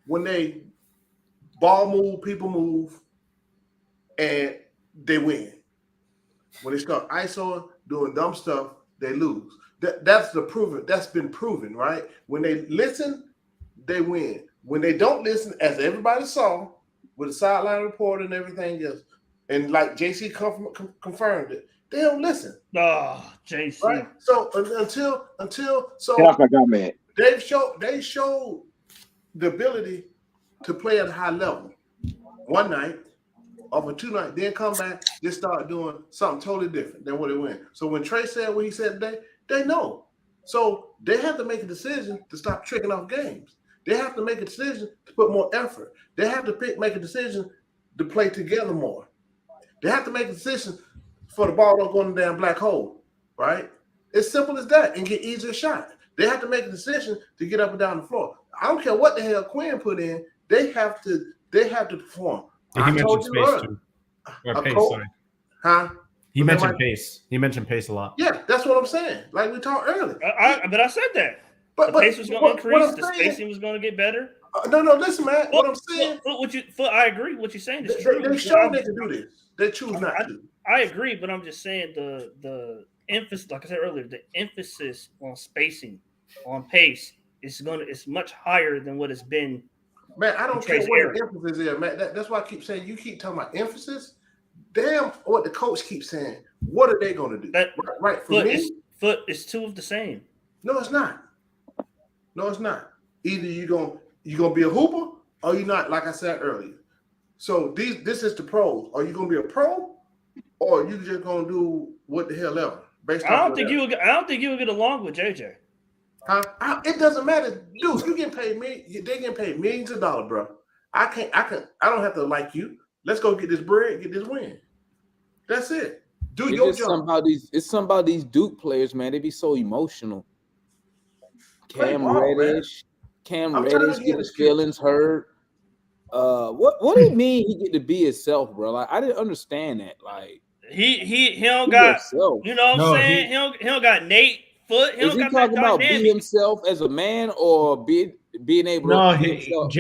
when they ball move, people move, and they win. When they start ISO doing dumb stuff, they lose. That's been proven, right? When they listen, they win. When they don't listen, as everybody saw with the sideline report and everything else, and like JC confirmed it, they don't listen, Oh, JC. right? So until Get off my god, man. they showed the ability to play at a high level one night, or for 2 nights, then come back, just start doing something totally different than what it went. So when Trey said what he said today, they know. So they have to make a decision to stop tricking off games. They have to make a decision to put more effort. They have to make a decision to play together more. They have to make a decision for the ball don't go in the damn black hole, right? It's simple as that, and get easier shot. They have to make a decision to get up and down the floor. I don't care what the hell Quinn put in. They have to perform. He I mentioned told you space earlier. too. Or A pace, coach- sorry. Huh? He Was that mentioned Mike? pace. He mentioned pace a lot. Yeah, that's what I'm saying. Like we talked earlier. But I said that. But The pace was going to what increase. I'm The saying- spacing was going to get better. No, listen, man. What I'm saying, I agree. What you're saying is they true. show they can do this. They choose not to. I agree, but I'm just saying the emphasis, like I said earlier, the emphasis on spacing, on pace it's much higher than what it's been. Man, I don't care Trace what error. the emphasis is, man. That's why I keep saying you keep talking about emphasis. Damn, what the coach keeps saying. What are they going to do? Right for me, Foot is two of the same. no, it's not. No, it's not. Either you gonna be a hooper or you're not. Like I said earlier. So this is the pros. Are you gonna be a pro, or are you just gonna do what the hell ever? Based I on don't think you would get along with JJ. Huh? It doesn't matter, dude. You getting paid they getting paid millions of dollars, bro. I don't have to like you. Let's go get this bread, get this win. That's it. Do your job. It's some about these Duke players, man. They be so emotional. Cam Reddish get his feelings hurt. What do you mean he get to be himself, bro? Like I didn't understand that. Like he don't got himself. You know what I'm saying? He don't got Nate Foot. Is he talking about being himself as a man or being able to be himself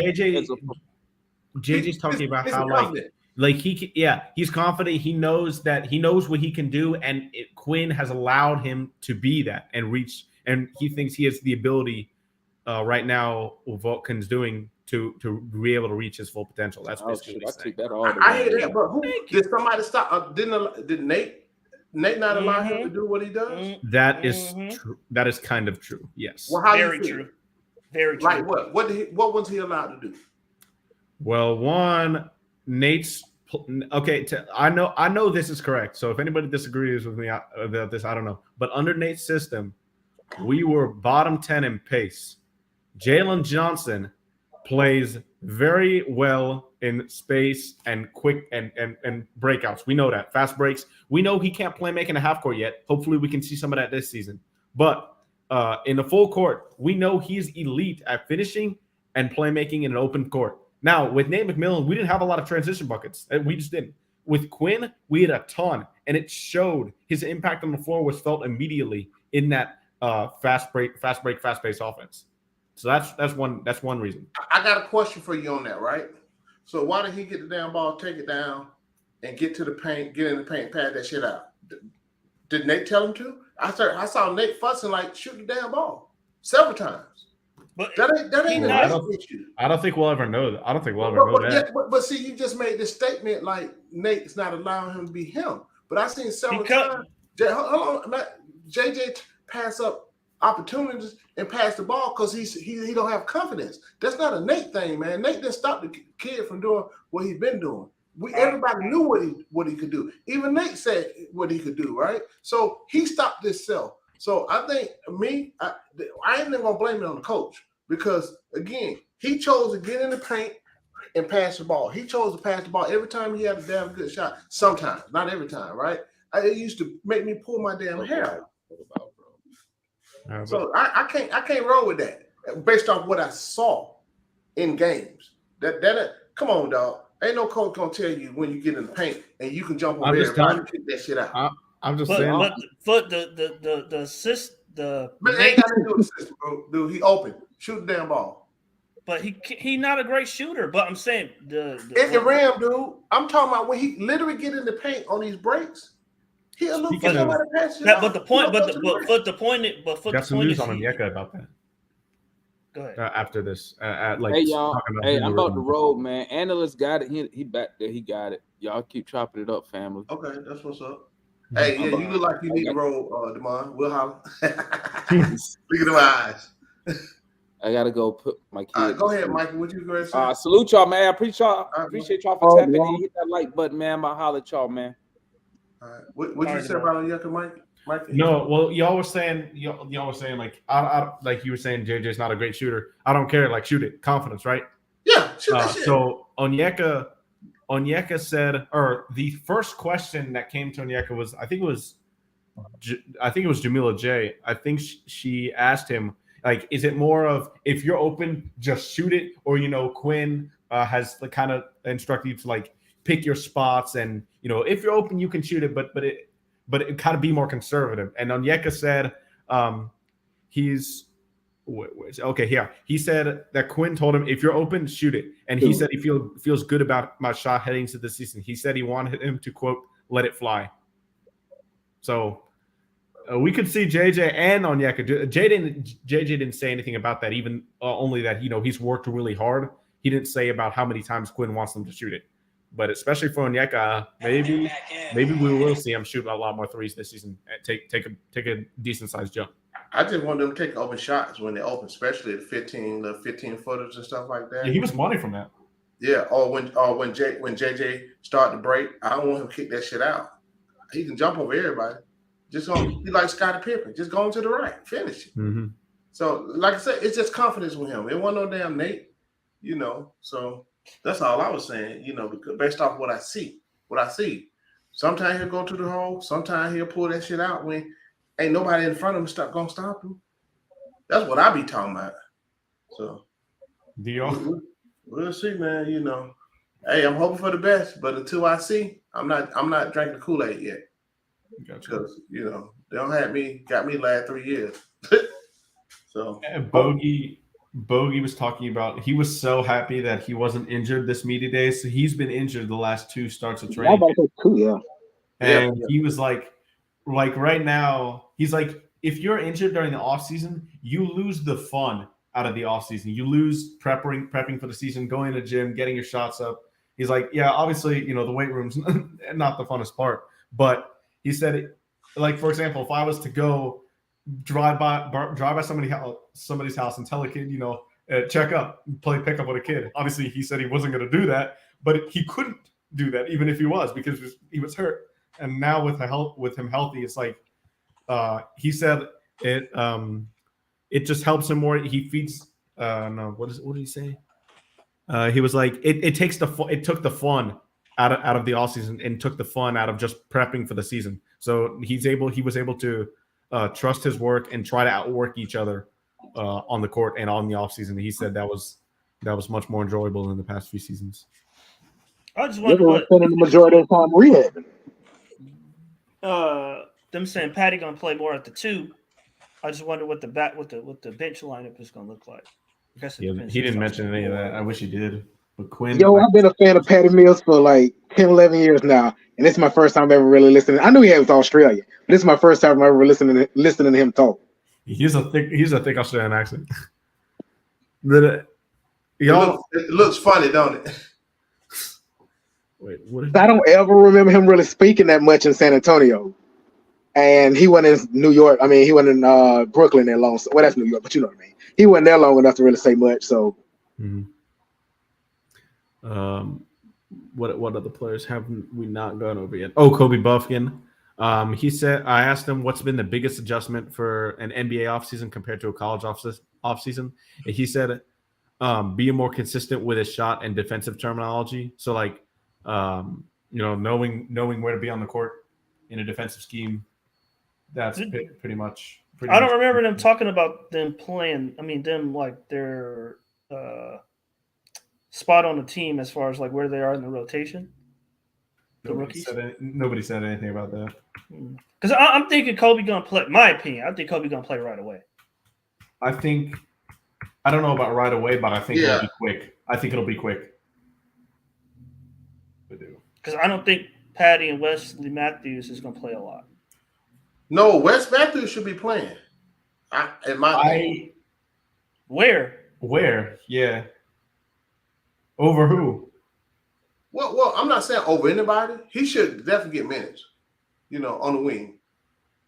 JJ's talking about how he's confident. He knows what he can do, and Quinn has allowed him to be that and reach. And he thinks he has the ability right now. What Vulcan's doing to be able to reach his full potential. That's basically what he's saying. I hear that, but who did somebody stop? Did Nate not allow him to do what he does? That is true. That is kind of true. Yes. Well, how Very true. Very true. Like what? What was he allowed to do? Well, one, Nate's okay. I know this is correct. So if anybody disagrees with me about this, I don't know. But under Nate's system, we were bottom 10 in pace. Jalen Johnson plays very well in space and quick and breakouts. We know that. Fast breaks. We know he can't play making a half court yet. Hopefully we can see some of that this season. But in the full court, we know he's elite at finishing and playmaking in an open court. Now, with Nate McMillan, we didn't have a lot of transition buckets. We just didn't. With Quinn, we had a ton, and it showed. His impact on the floor was felt immediately in that fast break, fast pace offense. So that's one reason. I got a question for you on that, right? So why did he get the damn ball, take it down, and get to the paint, get in the paint, pad that shit out? Did Nate tell him to? I saw Nate fussing like shoot the damn ball several times. But that ain't I don't think we'll ever know that. I don't think we'll ever know that. Yeah, but see, you just made this statement like Nate's not allowing him to be him. But I've seen several times. Hold on, JJ pass up opportunities and pass the ball because he don't have confidence. That's not a Nate thing, man. Nate didn't stop the kid from doing what he's been doing. Everybody knew what he could do. Even Nate said what he could do, right? So he stopped this self. So I think I ain't gonna blame it on the coach because again, he chose to get in the paint and pass the ball. He chose to pass the ball every time he had a damn good shot. Sometimes, not every time, right? It used to make me pull my damn hair out. So I can't roll with that based off what I saw in games. That come on, dog. Ain't no coach gonna tell you when you get in the paint and you can jump over everybody and kick that shit out. I'm just saying. But the assist But it ain't got to do with the system, bro. Dude, he open, shoot the damn ball. But he not a great shooter. But I'm saying the rim, dude. I'm talking about when he literally get in the paint on these breaks. He a little bit somebody pass it. But the point, but the point, got some news on Onyeka about that. Go ahead. After this, hey y'all, I'm about to roll, man. Analyst got it. He back there. He got it. Y'all keep chopping it up, family. Okay, that's what's up. Hey, yeah, you look like you need to roll, Demond. We'll holler. Look at them eyes. I gotta go put my kids. Go ahead, Michael. What you going to say? Salute y'all, man. I appreciate y'all for tapping in. Hit that like button, man. I'll holler at y'all, man. All right. What you say about Onyeka, Mike? No, well, y'all were saying like I like you were saying JJ's not a great shooter. I don't care, like shoot it, confidence, right? Yeah, shoot that shit. So Onyeka said, or the first question that came to Onyeka was, I think it was Jamila J. I think she asked him, like, is it more of if you're open, just shoot it, or Quinn has kind of instructed you to like pick your spots, and if you're open, you can shoot it, but but it kind of be more conservative. And Onyeka said he's okay. Yeah, he said that Quinn told him, if you're open, shoot it. And he said he feels good about my shot heading into the season. He said he wanted him to, quote, let it fly. So we could see JJ and Onyeka. JJ didn't say anything about that, even only that he's worked really hard. He didn't say about how many times Quinn wants them to shoot it. But especially for Onyeka, maybe we will see him shoot a lot more threes this season. Take a decent sized jump. I just want them to take open shots when they open, especially the 15 footers and stuff like that. Yeah, he was money from that. Yeah, or when JJ start to break, I don't want him to kick that shit out. He can jump over everybody. Just be like Scottie Pippen. Just go to the right, finish it. Mm-hmm. So, like I said, it's just confidence with him. It wasn't no damn Nate, So that's all I was saying, because based off what I see. Sometimes he'll go to the hole. Sometimes he'll pull that shit out when ain't nobody in front of him gonna stop him. That's what I be talking about. So, we'll see, man. Hey, I'm hoping for the best, but until I see, I'm not drinking the Kool-Aid yet. Because they don't got me last 3 years. So Bogey was talking about he was so happy that he wasn't injured this media day. So he's been injured the last 2 starts of training. And he was like right now, he's like, if you're injured during the offseason, you lose the fun out of the offseason. You lose prepping for the season, going to the gym, getting your shots up. He's like, yeah, obviously, the weight room's not the funnest part, but he said, like, for example, if I was to go drive by somebody's house and tell a kid, check up, play pickup with a kid. Obviously, he said he wasn't going to do that, but he couldn't do that even if he was because he was hurt. And now with him healthy, it's like he said it just helps him more. He feeds. What did he say? He was like it took the fun out of the offseason and took the fun out of just prepping for the season. So he was able to trust his work and try to outwork each other on the court and on the offseason. He said that was much more enjoyable than the past few seasons. I just wonder what spending the majority of the time rehabbing. Them saying Patty gonna play more at the 2. I just wonder what the bench lineup is gonna look like. He didn't mention any of that. I wish he did. But Quinn, I've been a fan of Patty Mills for like 10, 11 years now, and this is my first time ever really listening. I knew he was Australian, but this is my first time ever listening to him talk. He's a thick Australian accent. It looks funny, don't it? Wait, I don't ever remember him really speaking that much in San Antonio, and he went in New York. I mean, he went in Brooklyn that long. Well, that's New York, but you know what I mean. He wasn't there long enough to really say much. So. Mm-hmm. What other players have we not gone over yet? Oh, Kobe Buffkin. He said, I asked him what's been the biggest adjustment for an NBA offseason compared to a college offseason. And he said, being more consistent with his shot and defensive terminology. So like, knowing where to be on the court in a defensive scheme. That's pretty much. I don't remember them talking about them playing. I mean, them like their spot on the team as far as like where they are in the rotation. Nobody said anything about that. Because I'm thinking Kobe gonna play. My opinion, I think Kobe gonna play right away. I don't know about right away, but I think it'll be quick. I think it'll be quick. Because I don't think Patty and Wesley Matthews is gonna play a lot. No, Wes Matthews should be playing. Where? Yeah. Over who? Well, I'm not saying over anybody. He should definitely get minutes, on the wing.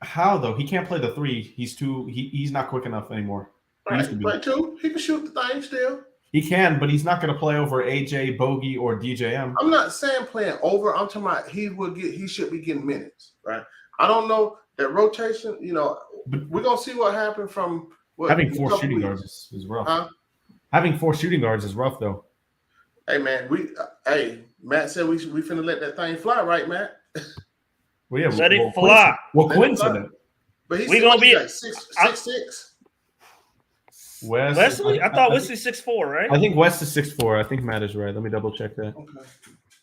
How though? He can't play the 3. He's not quick enough anymore. Right, play 2. He can shoot the thing still. He can, but he's not going to play over AJ, Bogey, or DJM. I'm not saying playing over. I'm talking about he should be getting minutes, right? I don't know that rotation. But we're gonna see what happened from having 4 shooting guards is rough. Huh? Having 4 shooting guards is rough though. Hey man, Matt said we finna let that thing fly, right, Matt? Well, yeah, let it fly. Quinn said that. But he's gonna be like 6'6". Wesley? I thought Wesley's 6'4", right? I think West is 6'4". I think Matt is right. Let me double check that. Okay.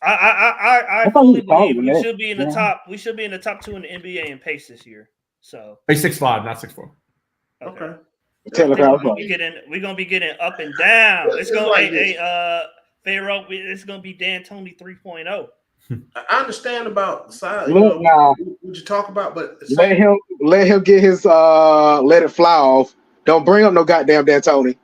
I thought fully he was taller believe than we that. should be in the Yeah. top. We should be in the top 2 in the NBA in pace this year. So He's 6'5", not 6'4". Okay. Technically, I was we're gonna be getting up and down. It's It's gonna like be this. Pharaoh. It's gonna be D'Antoni 3.0. I understand about size. Look now. What you talk about, but let him get his let it fly off. Don't bring up no goddamn D'Antoni.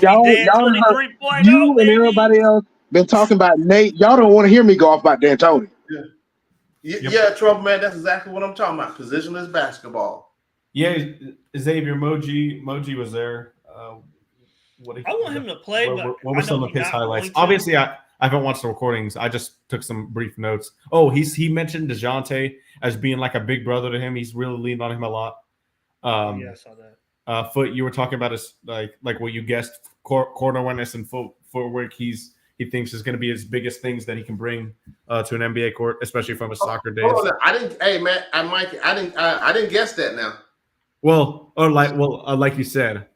Y'all D'Antoni heard 3.0. you and baby. everybody else been talking about Nate. Y'all don't want to hear me go off about D'Antoni. Yeah, Trouble Man. That's exactly what I'm talking about. Positionless basketball. Yeah, Xavier Moji was there. I want him to play. What but were I some know of his he's not highlights? going to. Obviously, I haven't watched the recordings. I just took some brief notes. Oh, he mentioned DeJounte as being like a big brother to him. He's really leaned on him a lot. Yeah, I saw that. Foot, you were talking about his like what you guessed, corner awareness and footwork. He thinks is going to be his biggest things that he can bring to an NBA court, especially from his soccer days. Hold on, I didn't. Hey, man, I didn't guess that now. Like you said.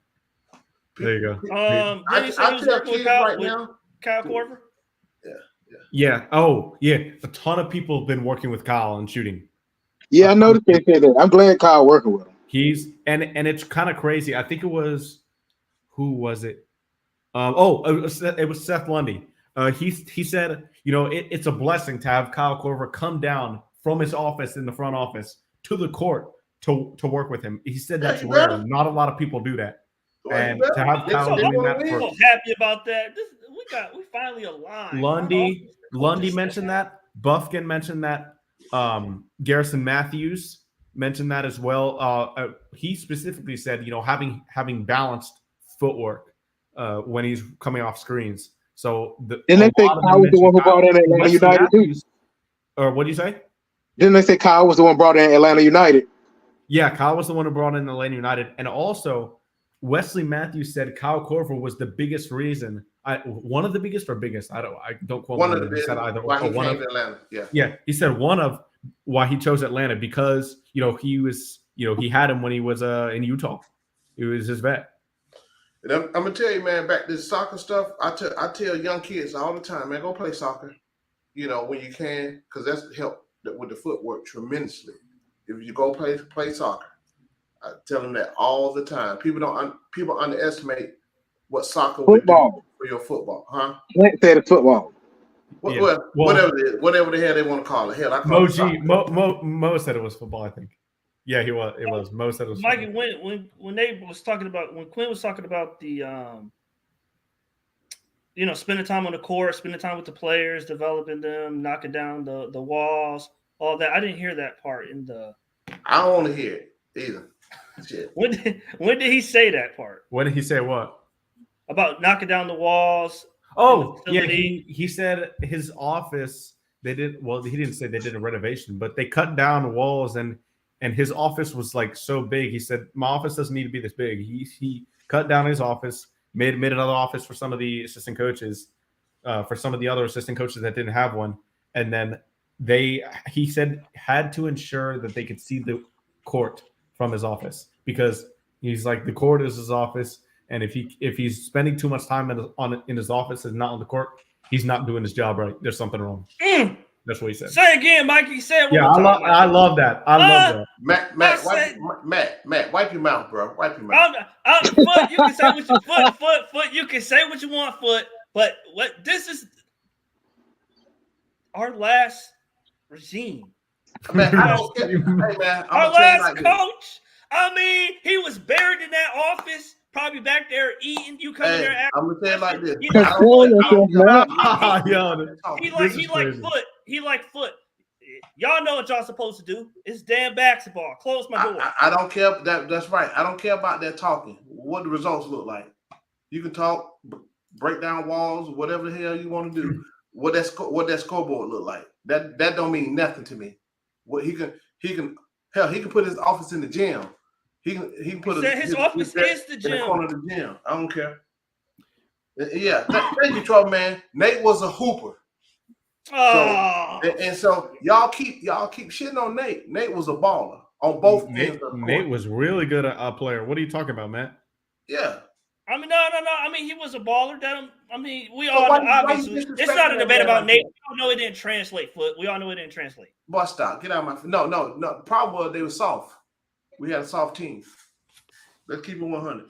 There you go. Did he say he was tell working with kids Kyle, right with now. Kyle Korver? Yeah. Oh, yeah. A ton of people have been working with Kyle and shooting. Yeah, I noticed they said that. I'm glad Kyle working with him. He's and it's kind of crazy. I think it was who was it? It was Seth Lundy. He said, it's a blessing to have Kyle Korver come down from his office in the front office to the court to work with him. He said that's rare. better. Not a lot of people do that. Well, And you better. to have Kyle So doing I'm that gonna for I'm so happy about that. We finally aligned. Lundy mentioned that. Buffkin mentioned that. Garrison Matthews mentioned that as well. He specifically said, having balanced footwork when he's coming off screens. So Didn't they say Kyle was the one who brought in Atlanta United too? Or what do you say? Didn't they say Kyle was the one brought in Atlanta United? Yeah, Kyle was the one who brought in Atlanta United, and also Wesley Matthews said Kyle Korver was the biggest reason. One of the biggest or biggest? I don't quote. One me, of the he biggest. said either. Why he One came of, to Atlanta? Yeah. yeah, he said one of why he chose Atlanta because he was he had him when he was in Utah. He was his vet. And I'm gonna tell you, man, back to this soccer stuff. I tell young kids all the time, man, go play soccer. When you can, because that's helped with the footwork tremendously. If you go play soccer, I tell them that all the time. People underestimate what soccer would do for your football, huh? Clint said it's football. Well, Whatever it is, whatever the hell they want to call it. Hell, I call it soccer. Mo said it was football. I think. Yeah, he was. It was. Mo said it was. Mikey, football. when Quinn was talking about the spending time on the court, spending time with the players, developing them, knocking down the walls, all that. I didn't hear that part in the. I don't want to hear it either. Shit. When did he say that part? When did he say what? About knocking down the walls. Oh, the yeah. facility? He said his office. They did well. He didn't say they did a renovation, but they cut down walls and his office was like so big. He said my office doesn't need to be this big. He cut down his office, made another office for some of the assistant coaches, for some of the other assistant coaches that didn't have one, and then he said had to ensure that they could see the court from his office because he's like the court is his office, and if he's spending too much time in his office and not on the court, he's not doing his job right. There's something wrong. That's what he said. Say again, Mikey. Say it one Yeah, more time. I love that. I love that. Matt, wipe your mouth, bro. Wipe your mouth. Foot, you can say what you foot. You can say what you want, foot. But this is our last regime. Man, hey, man, Our last coach. I mean, he was buried in that office, probably back there eating. You come in there. Hey, I'm gonna say it like this. He like foot. Y'all know what y'all supposed to do. It's damn basketball. Close my door. I don't care. That's right. I don't care about that talking. What the results look like. You can talk, break down walls, whatever the hell you want to do. What that scoreboard look like. That don't mean nothing to me. What he can put his office in the gym. He can put his office is the in gym. the corner of the gym. I don't care. Yeah, thank you, Trouble Man. Nate was a hooper. Oh. So y'all keep shitting on Nate. Nate was a baller on both ends of the court. Nate was really good at a player. What are you talking about, Matt? Yeah. I mean, no. I mean, he was a baller. We So all why know, you obviously. It's disrespecting not a that debate man about like Nate. that? We all know it didn't translate. Foot. We all know it didn't translate. Boy, stop. Get out of my face. No. The problem was they were soft. We had a soft team. Let's keep it 100.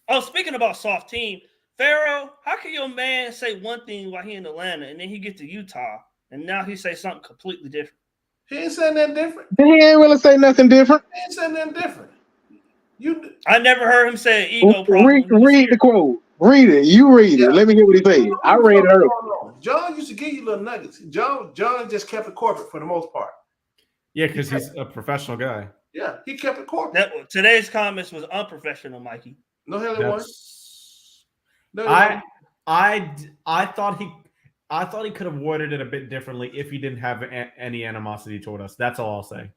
Oh, speaking about soft team, Pharaoh, how can your man say one thing while he in Atlanta and then he get to Utah and now he say something completely different? He ain't saying nothing different. He ain't really say nothing different. He ain't saying nothing different. I never heard him say an ego problem. Read the quote. Read it. You read it. Let me hear what he said. I read it earlier. John used to give you little nuggets. John just kept it corporate for the most part. Yeah, because he's a professional guy. Yeah, he kept it corporate. Today's comments was unprofessional, Mikey. No hell it wasn't. No, I thought he could have worded it a bit differently if he didn't have any animosity toward us. That's all I'll say.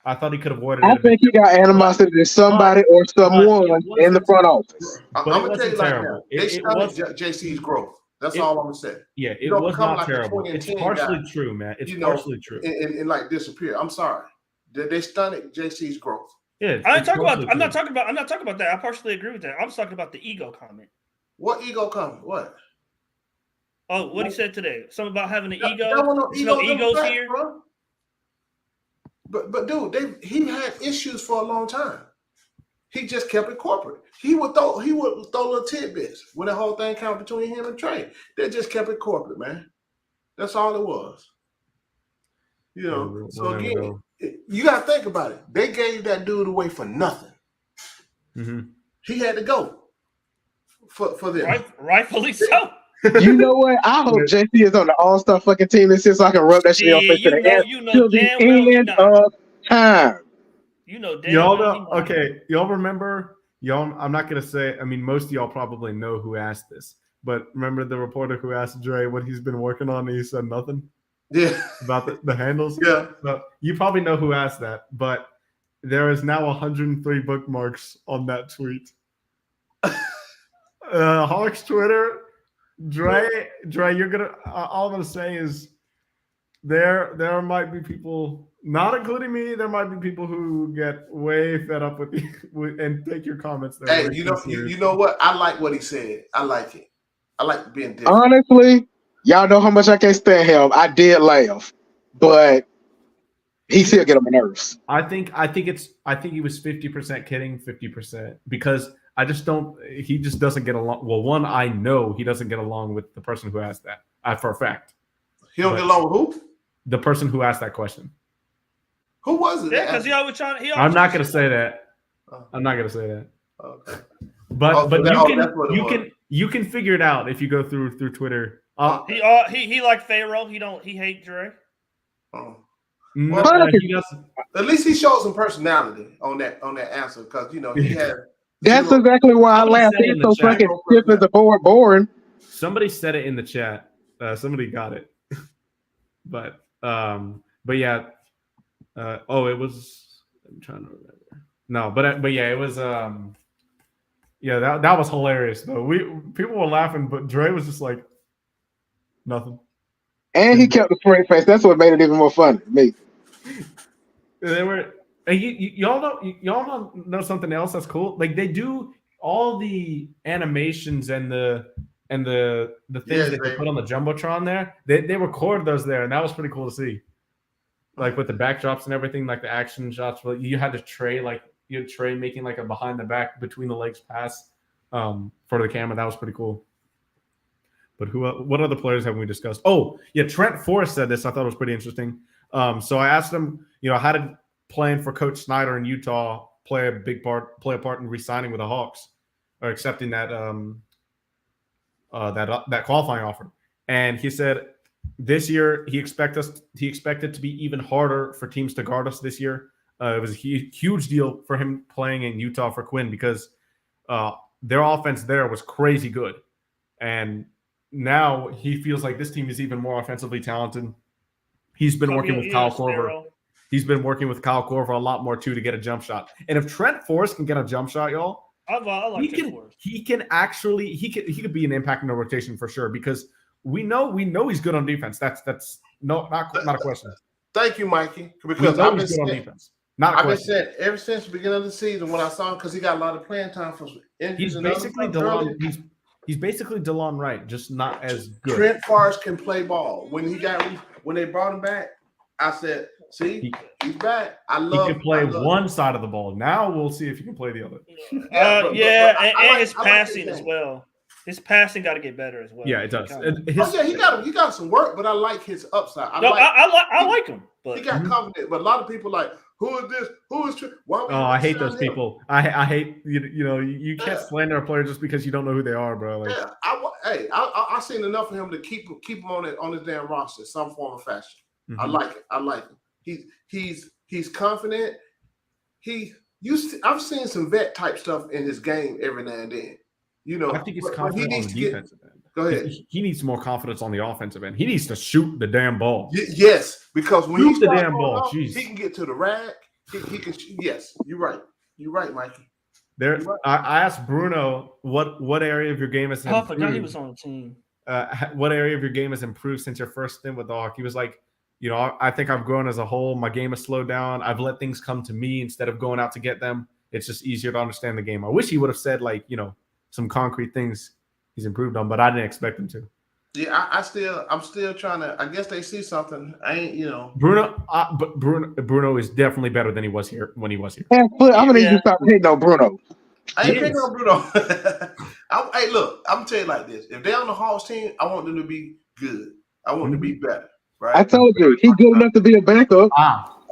I thought he could have worded it. I think he got animosity to somebody or someone in the front office. I'm gonna tell you like that. They stunted JC's growth. That's all I'm gonna say. Yeah, it was not terrible. It's partially true, man. It's partially true. And like disappear. I'm sorry. They stunted JC's growth. Yeah, I'm not talking about that. I partially agree with that. I'm talking about the ego comment. What ego comment? What? Oh, what he said today. Something about having an ego. No egos back, here. Bro. But dude, he had issues for a long time. He just kept it corporate. He would throw little tidbits when the whole thing came between him and Trey. They just kept it corporate, man. That's all it was. You know. So again, you got to think about it. They gave that dude away for nothing. Mm-hmm. He had to go for them. Rightfully so. You know what? I hope JC is on the All-Star fucking team this year so I can rub that shit on face to the end till the end of time. You know, y'all know. Okay, y'all remember? Y'all, I'm not gonna say. I mean, most of y'all probably know who asked this, but remember the reporter who asked Dre what he's been working on, and he said nothing. Yeah, about the handles. Yeah, so you probably know who asked that, but there is now 103 bookmarks on that tweet. Hawks Twitter. Dre, you're gonna. All I'm gonna say is, there might be people, not including me. There might be people who get way fed up with you and take your comments. Hey, you know what? I like what he said. I like it. I like being different. Honestly, y'all know how much I can't stand him. I did laugh, but he still get on my nerves. I think he was 50% kidding, 50% because. He just doesn't get along. Well, one, I know he doesn't get along with the person who asked that for a fact. He don't get along with who? The person who asked that question. Who was it? Yeah, because he always trying to. I'm not going to say that. I'm not going to say that. Okay. But you can figure it out if you go through Twitter. He like Pharaoh. He hate Dre. Well, he doesn't. At least he showed some personality on that answer because he had. That's exactly why I laughed. He's so fucking stiff as a board boring. Somebody said it in the chat. Somebody got it. but yeah. It was. I'm trying to remember. No, but yeah, it was. Yeah, that was hilarious though. People were laughing, but Dre was just like nothing. And he kept the straight face. That's what made it even more funny to me. They were. Y'all know something else that's cool. Like they do all the animations and the things that they put on the jumbotron there. They record those there, and that was pretty cool to see. Like with the backdrops and everything, like the action shots. You had Trey making like a behind the back between the legs pass for the camera. That was pretty cool. But what other players have we discussed? Oh yeah, Trent Forrest said this. I thought it was pretty interesting. So I asked him, how did playing for Coach Snyder in Utah play a part in re-signing with the Hawks or accepting that that qualifying offer. And he said this year he expected to be even harder for teams to guard us this year. It was a huge deal for him playing in Utah for Quinn because their offense there was crazy good. And now he feels like this team is even more offensively talented. He's been working with Kyle Korver. He's been working with Kyle Korver a lot more too to get a jump shot. And if Trent Forrest can get a jump shot, y'all, I like Trent Forrest. He could be an impact in the rotation for sure because we know he's good on defense. That's not a question. Thank you, Mikey. Because I've been good on defense. Not a I've been question. saying ever since the beginning of the season when I saw him because he got a lot of playing time for injuries. He's and other basically stuff early. DeLon. He's basically DeLon Wright, just not as good. Trent Forrest can play ball. When they brought him back, I said, "See, he's back." He can play one side of the ball. Now we'll see if he can play the other. And his I like passing his as well. His passing got to get better as well. Yeah, it does. He got some work, but I like his upside. I like him, but he got confident. But a lot of people like, who is this? Who is Trent? I hate those people. I hate you can't slander a player just because you don't know who they are, bro. Like, yeah, I seen enough of him to keep him on his damn roster, some form of fashion. mhm. I like him. He's confident. I've seen some vet type stuff in his game every now and then. I think he's confident on the defensive end. Go ahead. He needs more confidence on the offensive end. He needs to shoot the damn ball. Yes, because when Shoot he the starts damn going ball. off, Jeez. he can get to the rack. He can. Yes, you're right. You're right, Mikey. I asked Bruno what area of your game has I forgot he improved. was on the team. What area of your game has improved since your first stint with the Hawk? He was like, I think I've grown as a whole. My game has slowed down. I've let things come to me instead of going out to get them. It's just easier to understand the game. I wish he would have said some concrete things he's improved on, but I didn't expect him to. Yeah, I'm still trying to. I guess they see something. I ain't, Bruno, but Bruno is definitely better than he was here when he was here. I'm gonna need you to stop hating on Bruno. I ain't He picking is. on Bruno. Hey, look, I'm gonna tell you like this: if they're on the Hawks team, I want them to be good. I want them to be better. Right? I told you he's good enough to be a backup.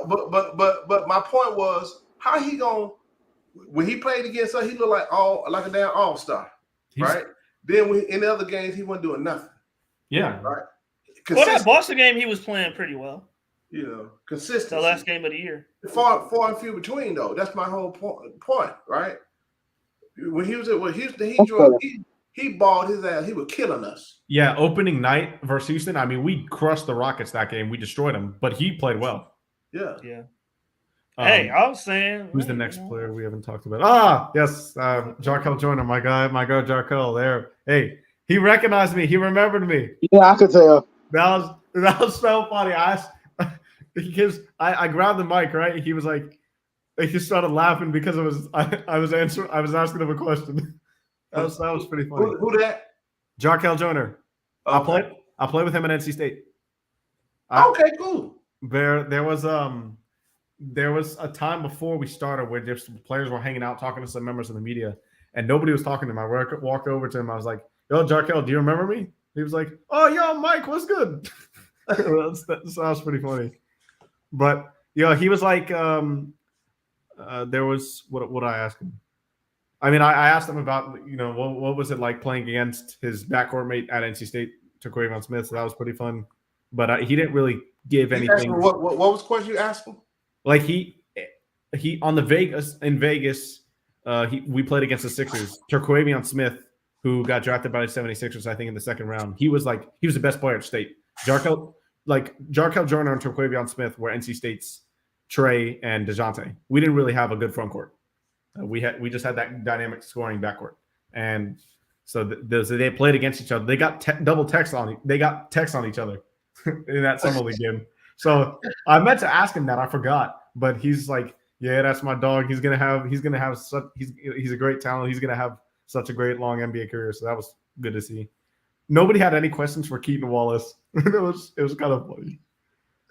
But my point was, how he gonna when he played against us, he looked like a damn all-star, right? Then in the other games, he wasn't doing nothing. Yeah. Right. Well, that Boston game, he was playing pretty well. Consistent. The last game of the year. Far and few between, though. That's my whole point, right? When he was at Houston, he balled his ass. He was killing us. Yeah, opening night versus Houston. I mean, we crushed the Rockets that game. We destroyed them, but he played well. Yeah. Hey, I was saying. Who's the next player we haven't talked about? Yes, Jarkel Joyner, my guy Jarkel there. Hey, he recognized me. He remembered me. Yeah, I could tell. That was so funny. I grabbed the mic, right? He was like, he started laughing because I was asking him a question. That was pretty funny. Who that? Jarkel Joyner. Okay. I played with him at NC State. Okay, cool. There was a time before we started where just players were hanging out talking to some members of the media, and nobody was talking to him. I walked over to him. I was like, "Yo, Jarkel, do you remember me?" He was like, "Oh, yo, Mike, what's good?" That was pretty funny. But he was like, there was what I asked him. I mean, I asked him about what was it like playing against his backcourt mate at NC State, Terquavion Smith. So that was pretty fun. But he didn't really give anything. What was the question you asked him? Like he on in Vegas, we played against the Sixers. Terquavion Smith, who got drafted by the 76ers, I think, in the second round. He was the best player at State. Jarkel Joyner and Terquavion Smith were NC State's Trey and DeJounte. We didn't really have a good front court. We just had that dynamic scoring backcourt, and so they played against each other. They got double text on. They got text on each other in that summer league game. So I meant to ask him that. I forgot, but he's like, "Yeah, that's my dog. He's a great talent. He's gonna have such a great long NBA career." So that was good to see. Nobody had any questions for Keaton Wallace. it was kind of funny.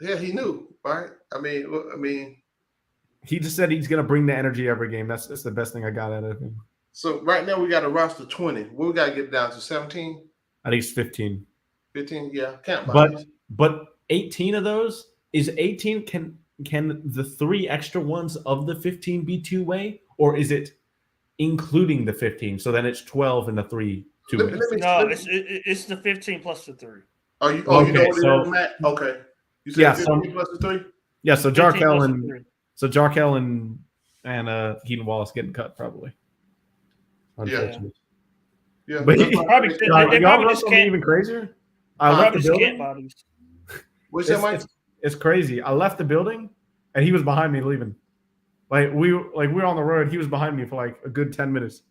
Yeah, he knew, right? I mean, he just said he's gonna bring the energy every game. That's the best thing I got out of him. So right now we got a roster 20. What we got to get down to 17? I think it's 15. 15, yeah. Can't But 18 of those is 18. Can the 3 extra ones of the 15 be two-way, or is it including the 15? So then it's 12 and the 3 two-way. No, it's the 15 plus the 3. You know what it is, Matt? Okay. You said 15 plus the 3? Yeah, so Jarkel and Keaton Wallace getting cut probably. Unfortunately. Yeah. But They probably just can't. Even crazier. Probably just can't bodies. What's that, Mike? It's crazy. I left the building and he was behind me leaving. We were on the road. He was behind me for like a good 10 minutes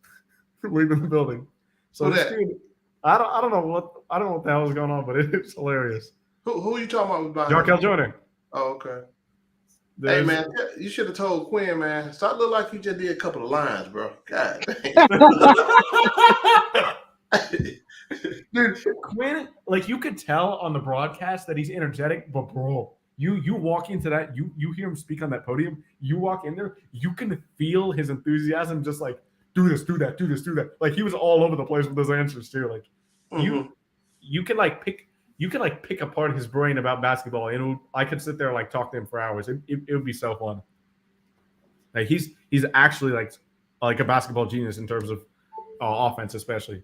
leaving the building. So this dude, I don't know what the hell is going on, but it's hilarious. Who are you talking about? Jarkel Joyner. Oh, okay. Hey man, you should have told Quinn, man. Stop looking like you just did a couple of lines, bro. God dang. Dude, Quinn, like you could tell on the broadcast that he's energetic, but bro, you walk into that, you hear him speak on that podium, you walk in there, you can feel his enthusiasm, just like do this, do that, do this, do that. Like he was all over the place with those answers too. Like you can pick apart his brain about basketball, and I could sit there and like talk to him for hours. It would be so fun. Like he's actually like a basketball genius in terms of offense, especially.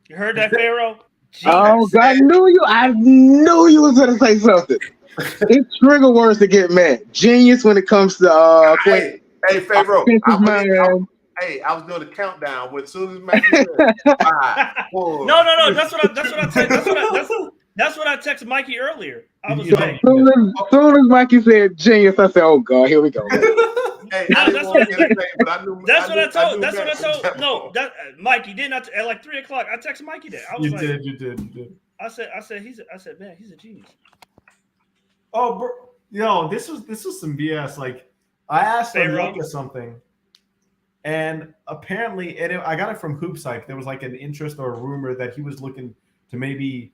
You heard that, Pharaoh? Oh God, I knew you was gonna say something. It's trigger words to get mad. Genius when it comes to Hey, Pharaoh. I was doing the countdown when soon as Matt said 5, 4. No. That's what I texted Mikey earlier. I was like, as soon as Mikey said genius, I said, "Oh God, here we go." Hey, that's what I told. No, Mikey did not at like 3 o'clock. I texted Mikey that. I was You did. I said, man, he's a genius. Oh, bro, this was some BS. Like I asked him to look at something, and apparently, I got it from Hoop Psych. There was like an interest or a rumor that he was looking to maybe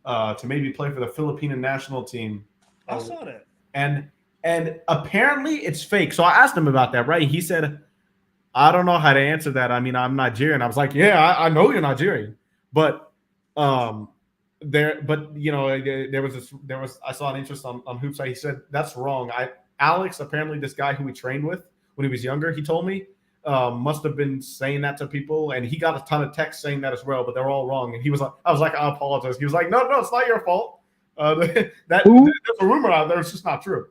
play for the Filipino national team. I saw that. And apparently it's fake. So I asked him about that, right? He said, I don't know how to answer that. I mean, I'm Nigerian. I was like, yeah, I know you're Nigerian. But I saw an interest on Hoop Psych. He said, that's wrong. Alex, apparently this guy who we trained with when he was younger, he told me, must have been saying that to people, and he got a ton of texts saying that as well, but they're all wrong. And I was like, I apologize. He was like, no, it's not your fault. There's a rumor out there. It's just not true.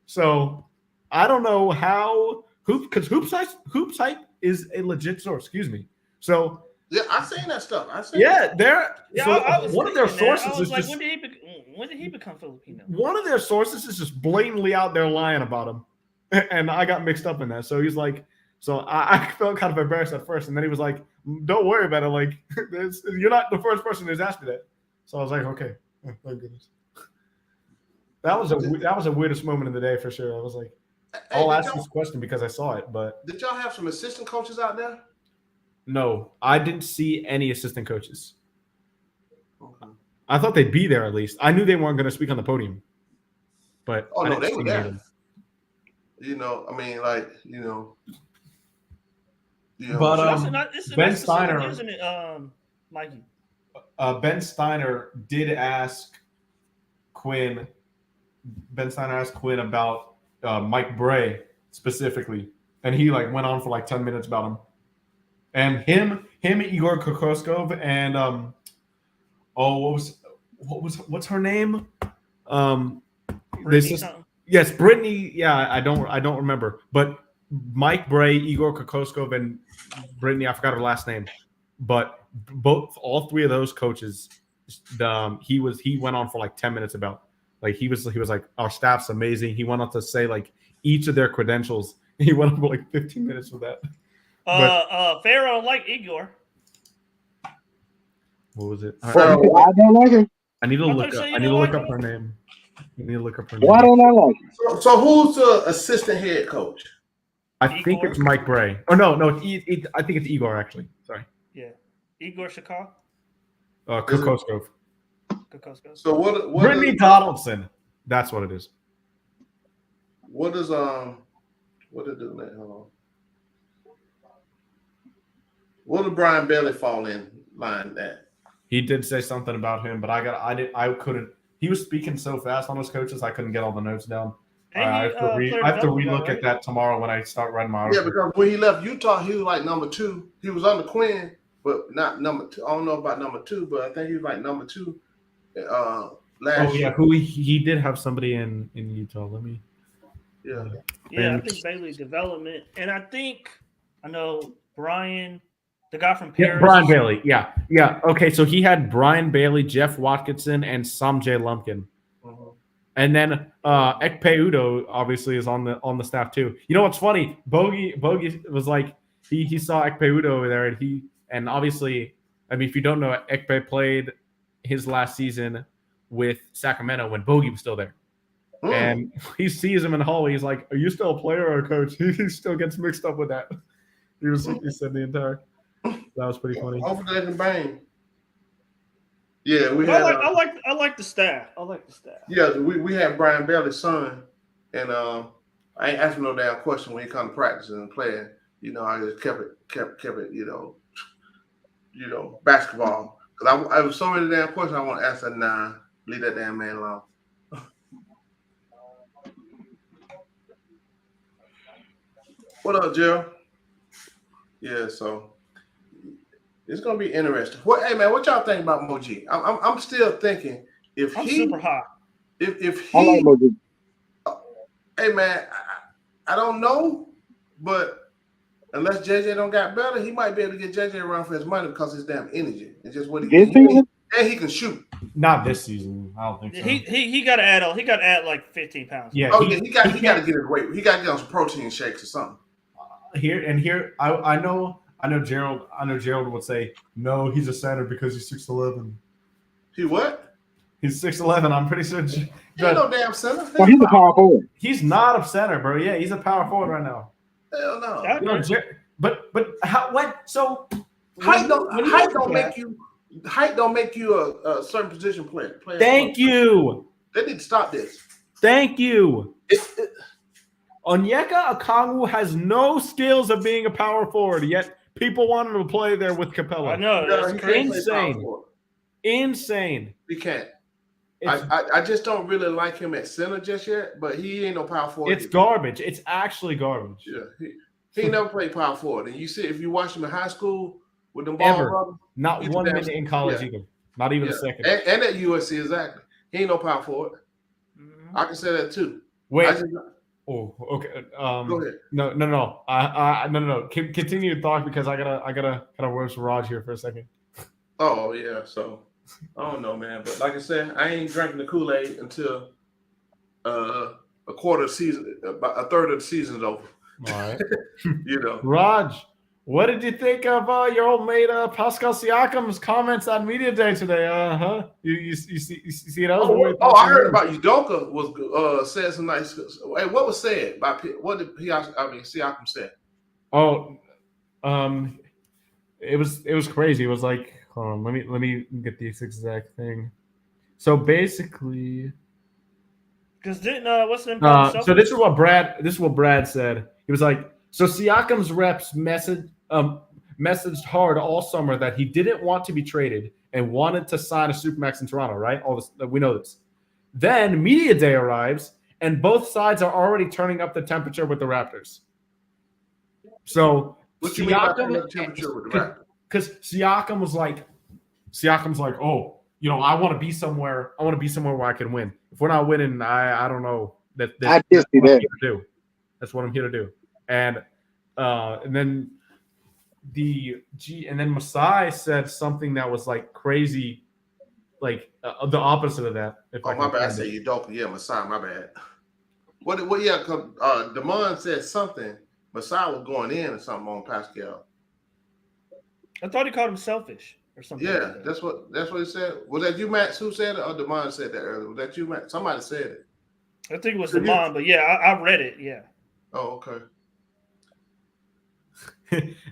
So I don't know how because Hoop Psych is a legit source. Excuse me. So yeah, I've seen that stuff. One of their sources is like, just when did he become Filipino? One of their sources is just blatantly out there lying about him, and I got mixed up in that. So he's like, I felt kind of embarrassed at first, and then he was like, "Don't worry about it. Like, you're not the first person who's asked me that." So I was like, "Okay, oh, thank goodness." That was a weirdest moment in the day for sure. I was like, I'll ask this question because I saw it, but did y'all have some assistant coaches out there? No, I didn't see any assistant coaches. Okay. I thought they'd be there at least. I knew they weren't going to speak on the podium, but they were there. But Ben Steiner, isn't it, Mikey? Ben Steiner did ask Quinn. Ben Steiner asked Quinn about Mike Bray specifically, and he like went on for like 10 minutes about him. And him, Igor Kokoskov, and what's her name? Yes, Brittany. Yeah, I don't remember, but Mike Bray, Igor Kokoskov, and Brittany. I forgot her last name, but all three of those coaches, he went on for like 10 minutes about. Like he was like, our staff's amazing. He went on to say like each of their credentials. He went on for like 15 minutes with that. Pharaoh like Igor. What was it? I don't like him. I need to look up her name. Why don't I like him? So who's the assistant head coach? I think it's Mike Bray. Oh no, I think it's Igor actually. Sorry. Yeah, Igor Shakar. Kokoskov. So what Brittany Donaldson. That's what it is. What is what did do that? Hold on. What did Brian Bailey fall in line at? He did say something about him, but I couldn't. He was speaking so fast on his coaches, I couldn't get all the notes down. I have to relook at that tomorrow when I start writing my article. Yeah, because when he left Utah, he was like number 2. He was under Quinn, but not number 2. I don't know about number 2, but I think he was like number 2 last year. Who he did have somebody in Utah. Let me. Yeah. I think Bailey development, and I know Brian, the guy from Paris. Yeah, Brian Bailey. Yeah. Okay, so he had Brian Bailey, Jeff Watkinson, and Samjay Lumpkin. Mm-hmm. And then Ekpe Udo obviously is on the staff too. You know what's funny? Bogey was like he saw Ekpe Udo over there, and obviously, I mean, if you don't know, Ekpe played his last season with Sacramento when Bogey was still there. And he sees him in the hallway. He's like, "Are you still a player or a coach?" He still gets mixed up with that. He said the entire. That was pretty funny. Hopefully they can bang. Yeah, we But had. I like the staff. I like the staff. Yeah, we had Brian Bailey's son, and I ain't asking no damn question when he come to practice and playing. You know, I just kept it. You know, basketball. Because I was so many damn questions I want to ask that. Nah, leave that damn man alone. What up, Jill? Yeah, so it's gonna be interesting. Hey man, what y'all think about Moji? I'm still thinking I'm super hot. If I like he, Moji. hey man, I don't know, but unless JJ don't got better, he might be able to get JJ around for his money because his damn energy. It's just what he This can. season? And he can shoot. Not this season. I don't think so. He got to add on. He got to add like 15 pounds. Yeah. Oh yeah, he got to get his weight. He got to get on some protein shakes or something. Here, I know Gerald would say, no, he's a center because he's 6'11". He what? He's 6'11". I'm pretty sure. He ain't no damn center. Well, he's a power forward. He's not a center, bro. Yeah, he's a power forward right now. Hell no. That- You know, but how what? So Height when you don't look make at- you. Height don't make you a certain position player. Thank you. They need to stop this. Thank you. Onyeka Okongwu has no skills of being a power forward, yet people want him to play there with Capella. I know. No, That's he crazy. can't play power Insane. forward. Insane. He can't. It's, I just don't really like him at center just yet, but he ain't no power forward. it's garbage. It's actually garbage. Yeah, he ain't never played power forward. And you see, if you watch him in high school with them ball Ever. brothers, Not He's one the minute best. in college Yeah. either. Not even yeah. a second. And at USC, exactly. He ain't no power forward. Mhm. I can say that too. Wait. I just, Oh, okay. go ahead. No. No. Continue to talk because I gotta words for Raj here for a second. Oh yeah, so I don't know, man. But like I said, I ain't drinking the Kool-Aid until a quarter of the season, about a third of the season's over. All right. You know. Raj, what did you think of your old mate Pascal Siakam's comments on Media Day today? You see those? I heard about Udoka was said some nice. Hey, what was said by what did Siakam said? Oh, it was crazy. It was like, hold on, let me get this exact thing. So basically, Because didn't what's the name? so this is what Brad said. He was like, so Siakam's reps messaged hard all summer that he didn't want to be traded and wanted to sign a Supermax in Toronto, right? All this, we know this. Then Media Day arrives and both sides are already turning up the temperature with the Raptors. So What you mean by turning up the temperature with the Raptors? Because Siakam's like, oh, you know, I want to be somewhere where I can win. If we're not winning, I don't know. I just see that. That's what I'm here to do. And then and then Masai said something that was like crazy, like the opposite of that. My bad. I said Udoka. Yeah, Masai. My bad. What? Yeah, Damon said something. Masai was going in or something on Pascal. I thought he called him selfish or something. Yeah, like that. that's what he said. Was that you, Max, who said it, or Damon said that earlier? Was that you, Max? Somebody said it. I think it was Damon, but yeah, I read it. Yeah. Oh, okay.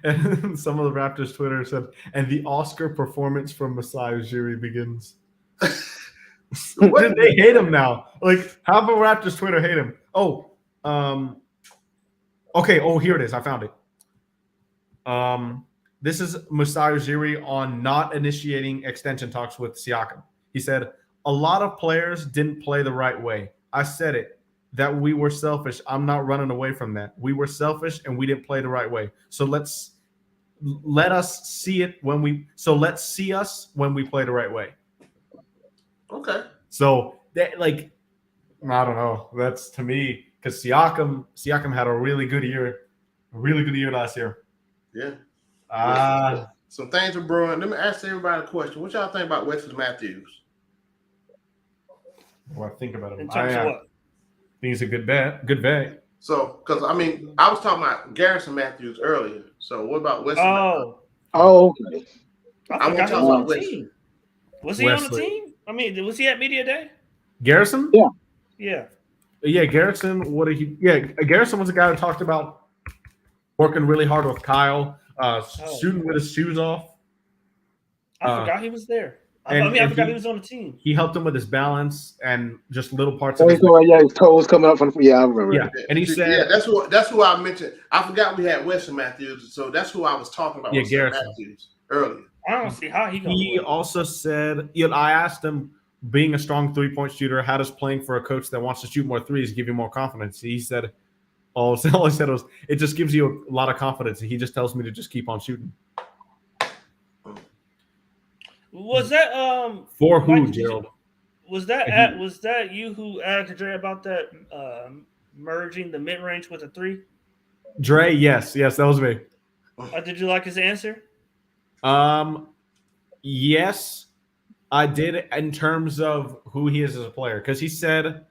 And some of the Raptors Twitter said, and the Oscar performance from Masai Ujiri begins. They hate him now. Like, half of Raptors Twitter hate him. Okay. Oh, here it is. I found it. This is Masai Ujiri on not initiating extension talks with Siakam. He said, a lot of players didn't play the right way. I said it, that we were selfish. I'm not running away from that. We were selfish and we didn't play the right way. So let us see us when we play the right way. Okay. So that, like, I don't know. That's, to me, because Siakam had a really good year last year. Yeah. Some things are brewing. Let me ask everybody a question. What y'all think about Wesley Matthews? What I think about him. In terms of what? I think he's a good bet. So, because I was talking about Garrison Matthews earlier. So, what about Wesley? Oh, okay. I want forgot to he talk was on about the Wesley. team. Was he on the Wesley. team? I mean, was he at Media Day? Garrison? Yeah. Yeah. Yeah, Garrison. What did he? Yeah, Garrison was a guy who talked about working really hard with Kyle, shooting with his shoes off. I forgot he was there. I and forgot he was on the team. He helped him with his balance and just little parts Oh, of his. his toes coming up from. Yeah, I remember. Yeah, and he said, "Yeah, that's who I mentioned. I forgot we had Wesley Matthews, so that's who I was talking about. Yeah, Wesley Garrison. Matthews earlier. I don't see how he. He also said, I asked him, being a strong 3-point shooter, how does playing for a coach that wants to shoot more threes give you more confidence? He said, all I said was, it just gives you a lot of confidence. He just tells me to just keep on shooting. Was that For who, Mike, Gerald? Was that you who asked Dre about that merging the mid range with a 3? Dre, yes, that was me. Did you like his answer? Yes, I did in terms of who he is as a player, because he said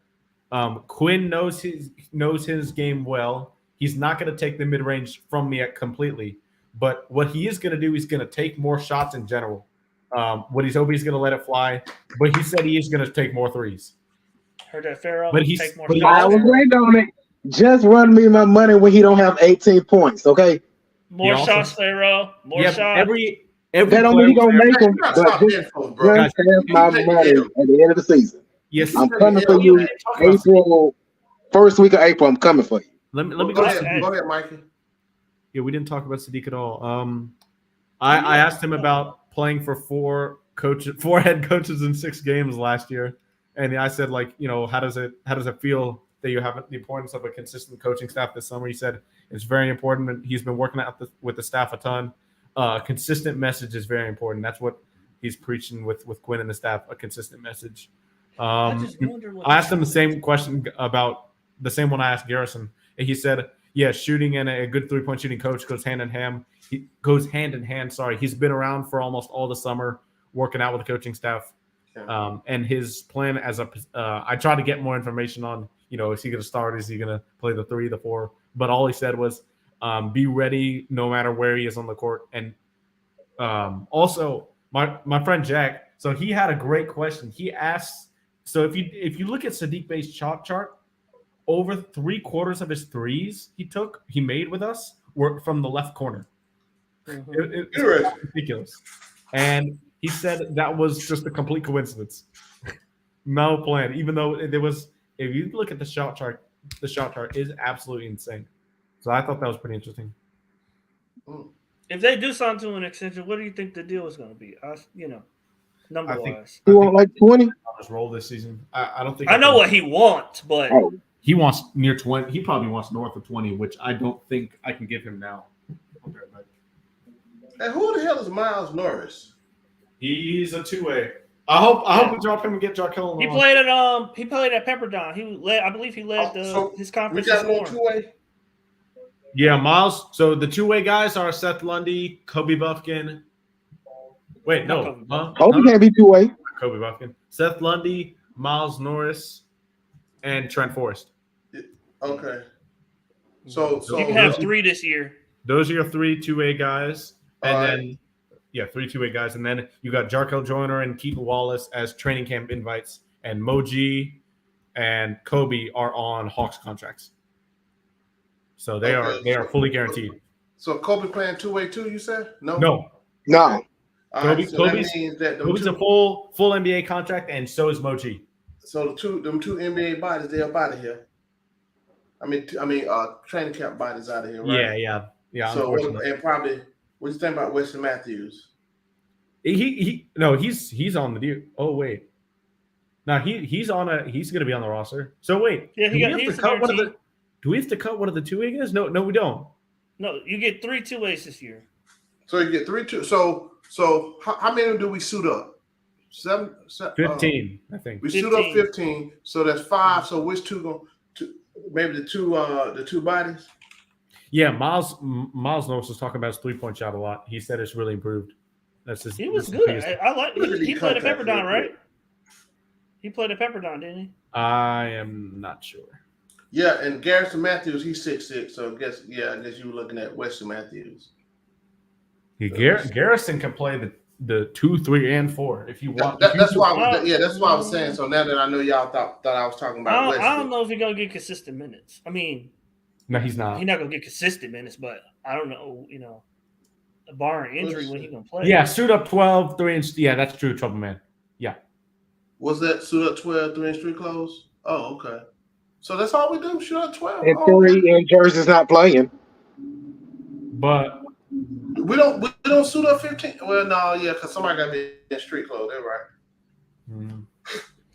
Quinn knows his game well. He's not going to take the mid range from me completely, but what he is going to do, he's going to take more shots in general. What he's hoping he's going to let it fly, but he said he is going to take more threes. Heard that, Pharaoh. But take more I was waiting on it. Just run me my money when he don't have 18 points, okay? More shots, Pharaoh. More shots. Every that don't mean he gonna make them, but just bro. have my money at the end of the season. Yes, I'm coming for you. First week of April, I'm coming for you. Let me go ahead, Mikey. Yeah, we didn't talk about Sadiq at all. I asked him about playing for four head coaches in 6 games last year, and I said, how does it feel that you have the importance of a consistent coaching staff this summer? He said it's very important. He's been working out with the staff a ton. Consistent message is very important. That's what he's preaching with Quinn and the staff, a consistent message. I asked him the same question about the same one I asked Garrison. And he said, yeah, shooting and a good 3-point shooting coach goes hand in hand. He's been around for almost all the summer working out with the coaching staff. And his plan I tried to get more information on, is he going to start? Is he going to play the 3, the 4? But all he said was, be ready no matter where he is on the court. And also, my friend Jack, so he had a great question. He asked, so if you look at Sadiq Bey's shot chart, over 3/4 of his threes he made with us were from the left corner. It's ridiculous. And he said that was just a complete coincidence. No plan, even though there was, if you look at the shot chart is absolutely insane. So I thought that was pretty interesting. If they do something to an extension, what do you think the deal is going to be? Number wise, you want like 20? I'll just roll this season. I don't think I know what he wants, but he wants near 20. He probably wants north of 20, which I don't think I can give him now. And who the hell is Miles Norris? He's a 2-way. I hope we drop him and get Jarkel. He played at Pepperdine. I believe he led his conference. We got more 2-way. Yeah, Miles. So the 2-way guys are Seth Lundy, Kobe Buffkin. Wait, no. Kobe can't be 2-way. Kobe Buffkin, Seth Lundy, Miles Norris, and Trent Forrest. Okay. So you can have 3 this year. Those are your 3 2-way guys, and then 3 2-way guys, and then you got Jarkel Joyner and Keaton Wallace as training camp invites, and Moji and Kobe are on Hawks contracts. So they are fully guaranteed. So Kobe playing 2-way too? You said no. Kobe's a full NBA contract, and so is Moji. So them two NBA bodies, they're out of here. I mean, training camp bodies out of here, right? Yeah. So and probably, what do you think about Wesley Matthews? He's on the deal. Oh wait, no, he's going to be on the roster. So wait, do we have to cut one of the 2-way guys? No, we don't. No, you get 3 2-ways this year. So you get 3 2. So how many do we suit up? 15, I think. We suit up 15. So that's 5. So which two maybe the two bodies? Yeah, Miles Norris was talking about his 3-point shot a lot. He said it's really improved. He was good. I like. He played at Pepperdine, right? He played at Pepperdine, didn't he? I am not sure. Yeah, and Garrison Matthews, he's 6'6". So I guess you were looking at Wesley Matthews. Yeah, Garrison can play the 2, 3, and 4. If you want, That's why I was saying. So now that I know y'all thought I was talking about Wesley. I don't know if he's gonna get consistent minutes. I mean, no, he's not. He's not gonna get consistent minutes, but I don't know. Barring injury, when he gonna play? Yeah, suit up 12, 3 and yeah, that's true, Trouble Man. Yeah. Was that suit up 12, 3 and street clothes? Oh, okay. So that's all we do. Shoot up 12. And 3 and Jersey's not playing. But we don't suit up 15. Well, no, yeah, because somebody got to be in street clothes. They're right.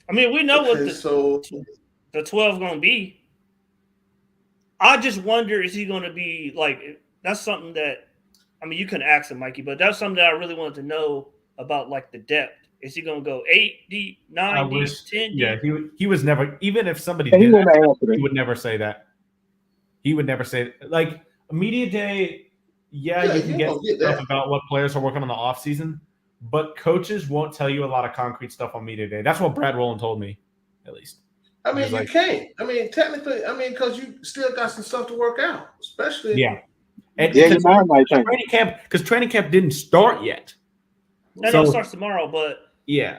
I mean, we know what the 12 gonna be. I just wonder, is he gonna be like? That's something that, I mean, you couldn't ask him, Mikey, but that's something that I really wanted to know about, like the depth. Is he gonna go 8 deep, 9 deep, 10 deep? Yeah, he was never. Even if somebody he did that, answer he would never say that. He would never say like a media day. Yeah, you can get stuff about what players are working on the off season, but coaches won't tell you a lot of concrete stuff on media day. That's what Brad Rowland told me, at least. I mean, you can't. I mean, technically, because you still got some stuff to work out, especially. Yeah. And your mind might change. Training camp didn't start yet. No, it starts tomorrow, but yeah.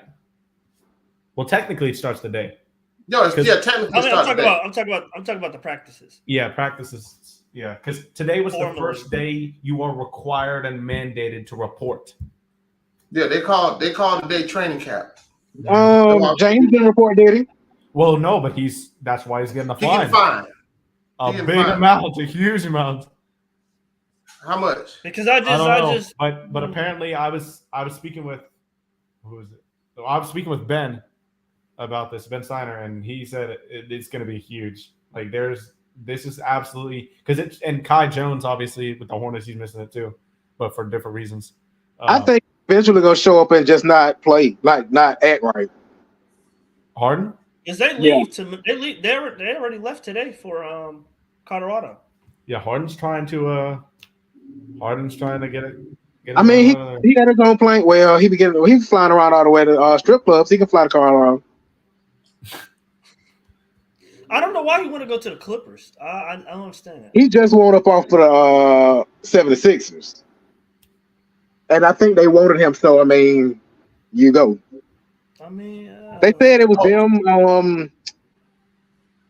Well, technically, it starts today. No, technically, I'm talking about the practices. Yeah, practices. Yeah, because today was the first day you are required and mandated to report. Yeah, they called the day training camp. James didn't report, did he? Well, no, but that's why he's getting a fine. A big amount, a huge amount. How much? Because I don't know. But apparently I was speaking with I was speaking with Ben about this, Ben Steiner, and he said it's going to be huge. Like this is absolutely because and Kai Jones obviously with the Hornets he's missing it too, but for different reasons. I think eventually gonna show up and just not play, like not act right. Harden? Because they already left today for Colorado. Yeah, Harden's trying to get it. I mean, he got his own plane. Well, he's flying around all the way to strip clubs. He can fly to Colorado. I don't know why he want to go to the Clippers. I don't understand that. He just won up off for the 76ers. And I think they wanted him, so I mean, you go. I mean, they said it was them.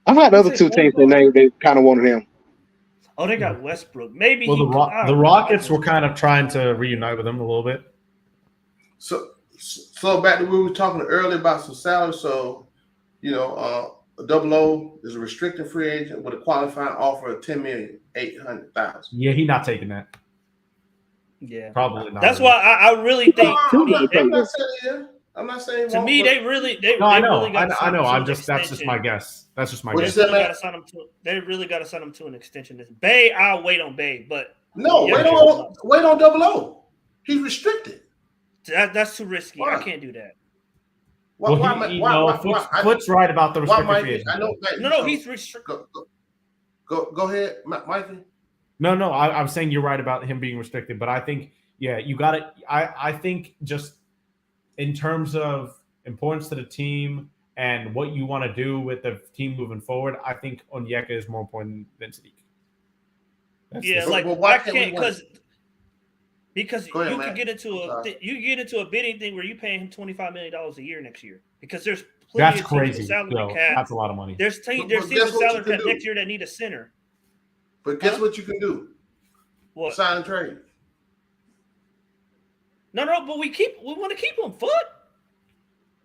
I thought the other two teams they kind of wanted him. Oh, they got Westbrook. Maybe. Well, the Rockets were kind of trying to reunite with him a little bit. So back to what we were talking earlier about some salary. So, a double O is a restricted free agent with a qualifying offer of $10,800,000. Yeah, he's not taking that. Yeah, probably not. That's why I really think. I'm not saying. To me, they really. I know. That's just my guess. That's just my guess. They really got to sign him to an extension. Bay, I'll wait on Bay, but no, wait on double O. He's restricted. That's too risky. Why? I can't do that. Foot's right about the restricted free agent. No, he's restricted. Go ahead, Mikey. No, I'm saying you're right about him being restricted, but I think, you got it. I think just in terms of importance to the team and what you want to do with the team moving forward, I think Onyeka is more important than Sadiq. Because you could get into a bidding thing where you paying him $25 million a year next year because there's plenty of crazy salary cap. That's a lot of money. There's teams salary cap next year that need a center. But guess what you can do? What? Sign and trade. No, but we want to keep him. Foot.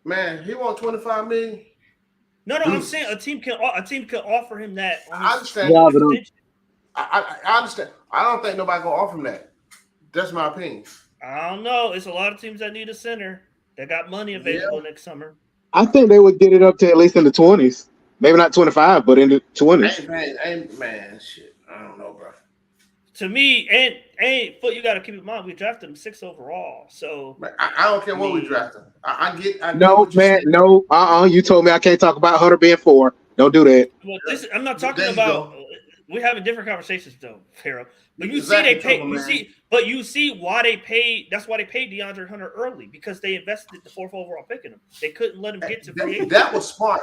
Man, he want $25 million. No, I'm saying a team can offer him that. I understand. Yeah, I understand. I don't think nobody gonna offer him that. That's my opinion. I don't know. It's a lot of teams that need a center that got money available next summer. I think they would get it up to at least in the 20s. Maybe not 25, but in the 20s. Man, shit. I don't know, bro. To me, and Foot, you got to keep in mind we drafted him 6th overall. So I don't care what we drafted. I get. No, man, no. You told me I can't talk about Hunter being 4. Don't do that. Well, I'm not talking about. We're having different conversations though, Pharaoh. But you see, they pay. You see why they paid. That's why they paid DeAndre Hunter early because they invested the 4th overall pick in him. They couldn't let him get to free agency. That was smart.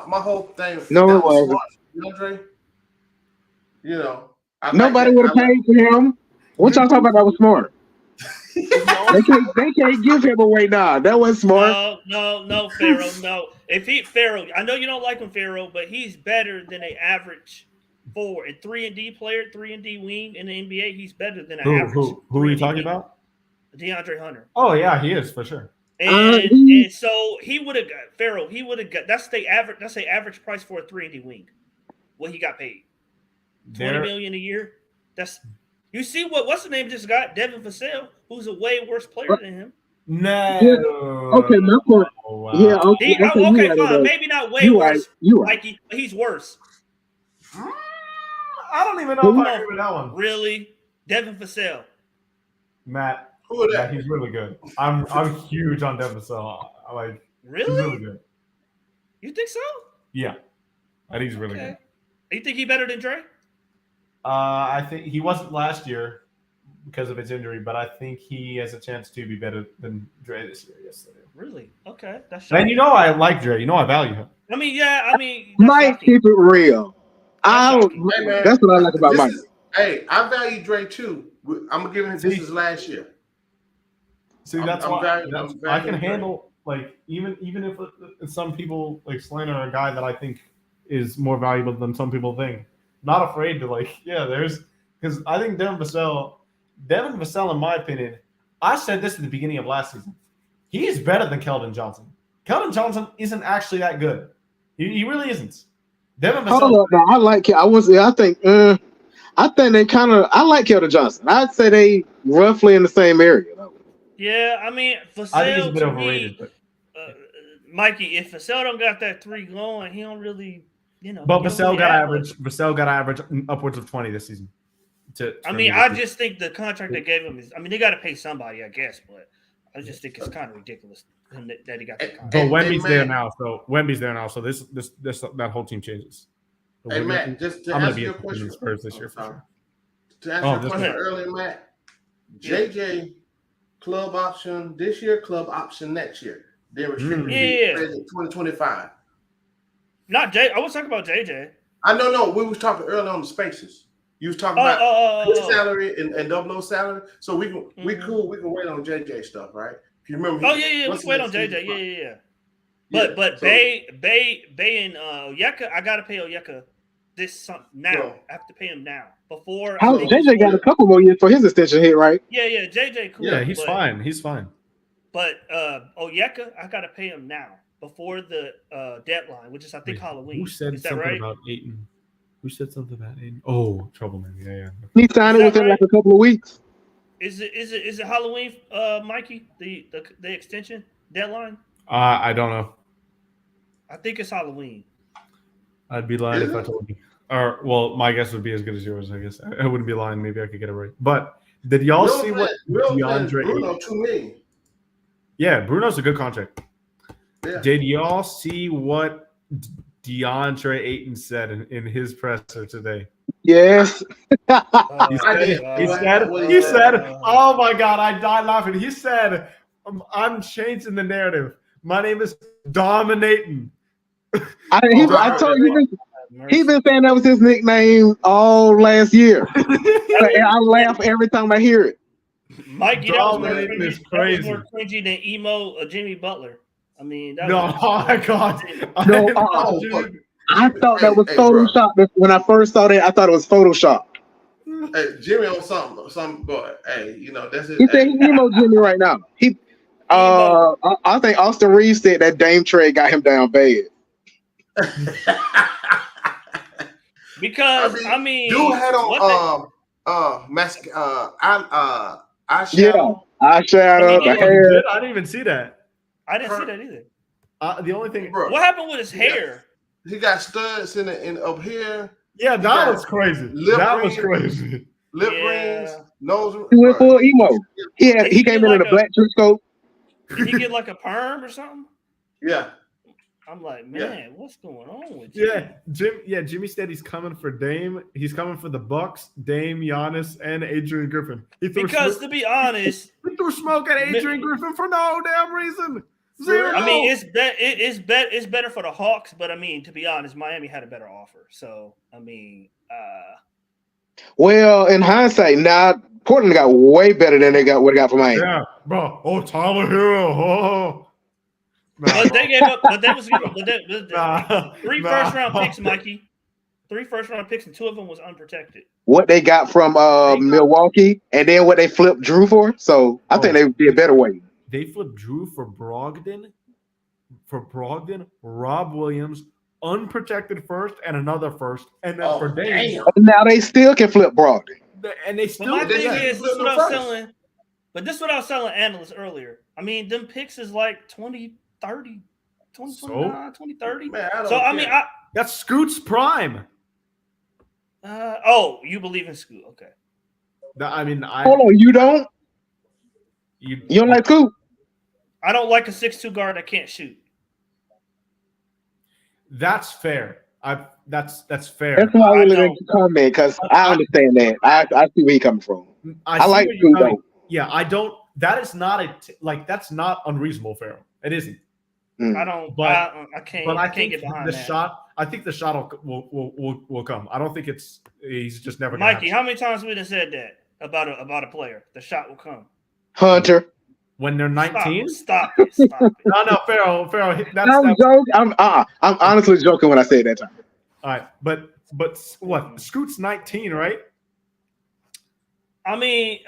My whole thing. No, it wasn't. DeAndre, nobody would have paid for him. What y'all talking about? That was smart. They can't give him away now. That wasn't smart. No, Pharaoh. No, Pharaoh, I know you don't like him, Pharaoh, but he's better than an average forward, a 3-and-D player, 3-and-D wing in the NBA. He's better than an average. Who are you 3-and-D talking wing. about? DeAndre Hunter. Oh yeah, he is for sure. And so he would have got Pharaoh. He would have got that's the average price for a 3-and-D wing. What he got paid, $20 million a year. That's you see what's the name just got Devin Vassell, who's a way worse player than him. No. Yeah. Okay, my point. Oh, wow. Yeah. Okay. Okay, fine. Maybe not way worse, You right. Mikey, but he's worse. I don't even know if I agree with that one. Really, Devin Vassell. Matt. Who is Yeah, that? he's really good. I'm huge on Devin Vassell. He's Really? really good. You think so? Yeah, and he's really good. You think he better than Dre? I think he wasn't last year because of his injury, but I think he has a chance to be better than Dre this year. Yes, I do. Really? Okay, that's. And you know I like Dre. You know I value him. I mean, yeah. I mean, Mike, keep it real. Hey, man, That's what I like about Mike. Hey, I value Dre too. I'm gonna give him this is last year. See, I'm that's why valuing I can Dre. handle like even if some people like slander a guy that I think is more valuable than some people think. Not afraid to because I think Devin Vassell, in my opinion, I said this at the beginning of last season. He is better than Keldon Johnson. Keldon Johnson isn't actually that good. He really isn't. Devin Vassell. Hold up, now. I like. I think they kind of. I like Keldon Johnson. I'd say they roughly in the same area. Though. Yeah, I mean, Vassell, I think he's a bit to overrated. me, But Mikey, if Vassell don't got that 3 going, he don't really, But he don't Vassell really got add average. much. Vassell got average upwards of 20 this season. I just think the contract they gave him is. I mean, they got to pay somebody, I guess, but I just think it's kind of ridiculous that he got that contract. But Wemby's man. there now, so this that whole team changes. So Hey, we're Matt, gonna- just to I'm gonna answer be your a question. Spurs this year for sorry. sure. To answer Oh, your this question one. earlier, Matt, JJ club option this year, club option next year. Then restricted Yeah. 2025. Not J. I was talking about JJ. I know. We was talking earlier on the spaces. You was talking about his salary and double O salary. So we can we cool. We can wait on JJ stuff, right? If you remember. Oh yeah. We can wait on JJ. Yeah. But so- Bay and Onyeka, I gotta pay Onyeka now. Yeah. I have to pay him now before. How I think JJ got a couple more years for his extension hit, right? Yeah. JJ cool. Yeah, he's but, fine. He's fine. But Onyeka, I gotta pay him now before the deadline, which is I think Halloween. Who said is that something right? about Ayton? Who said something about Ayton? Oh, trouble man. Yeah. He signed it Is that within right? like a couple of weeks. Is it Halloween, Mikey? The extension deadline? I don't know. I think it's Halloween. I'd be lying Is if I it? told you. Or well, my guess would be as good as yours. I guess I wouldn't be lying. Maybe I could get it right. But did y'all see what DeAndre? Bruno 2 million. Yeah, Bruno's a good contract. Yeah. Did y'all see what DeAndre Ayton said in his presser today? Yes. He said, oh my God, I died laughing. He said, I'm changing the narrative. My name is Dominating. I told you he's been saying that was his nickname all last year. And I laugh every time I hear it. Mikey, that was more Dominating cringy, is crazy. that was more cringy than emo Jimmy Butler. I mean, that No, was, oh my God. No, fuck. I thought that was Hey, bro. Photoshop. When I first saw that, I thought it was Photoshop. Hey, Jimmy on something, but hey, that's it. He said he's emo Jimmy right now. I think Austin Reeves said that Dame trade got him down bad. because I mean, dude had on eyeshadow. I shout out the Yeah. hair. I didn't even see that. I didn't see that either. The only thing, Bro, What happened with his hair? he got studs in up here, yeah, that was crazy. Lip That was ring. crazy. lip Yeah. rings, nose. He went full emo. He He came did in like a a- black trench coat. Did he get like a perm or something? Yeah, I'm like, Yeah. man, what's going on with you? Jimmy said he's coming for Dame. He's coming for the Bucks, Dame, Giannis, and Adrian Griffin. He threw Because smoke, to be honest, he threw smoke at Adrian Griffin for no damn reason. Zero. I mean, it's better for the Hawks, but I mean, to be honest, Miami had a better offer. So I mean, Well, in hindsight, now Portland got way better than they got what they got from Miami. Yeah, bro. Oh, Tyler Hero. Oh. But they gave up. But they was giving. Nah, Three nah. first-round picks, Mikey. 3 first-round picks, and 2 of them was unprotected. What they got from Milwaukee, and then what they flipped Drew for. So I think they would be a better way. They flipped Drew for Brogdon, Rob Williams, unprotected first, and another first, and then for Dame. And now they still can flip Brogdon. And they But still my thing yeah. is, this is what I was telling. But this is what I was telling analysts earlier. I mean, them picks is like 2030, 2029, 2030. Man, I don't So I mean, care. That's Scoot's prime. You believe in Scoot? Okay. I mean, Hold on, you don't? You don't like Coop? I don't like a 6'2" guard that can't shoot. That's fair. That's fair. That's why I really don't. didn't comment because I understand that. I see where you're coming from. I see like where you're Scoot coming- though. Yeah, I don't. That is not that's not unreasonable, Pharaoh. It isn't. I don't. But- I can't. But I I can't think get behind the that. shot. I think the shot will come. I don't think he's just never. Gonna Mikey, have how many times we done said that about a player? The shot will come. Hunter. when they're 19. Stop it. Stop it. No, Pharaoh. I'm joking. I'm honestly joking when I say that time. All right, but what? Scoot's 19, right? I mean,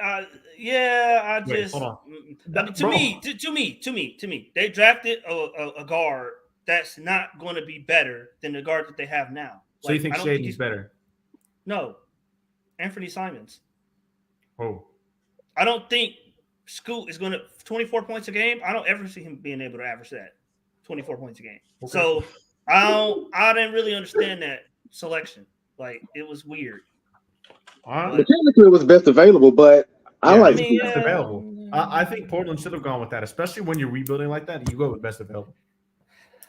yeah. I Wait, just hold on. I mean, to me, they drafted a guard that's not going to be better than the guard that they have now. So you think I don't think Shady's he's better? No, Anthony Simons. Oh, I don't think Scoot is going to 24 points a game. I don't ever see him being able to average that 24 points a game. Okay. So I didn't really understand that selection. Like it was weird. all right. Technically, it was best available, but I Yeah, like. I mean, best available. I think Portland should have gone with that, especially when you're rebuilding like that. You go with best available.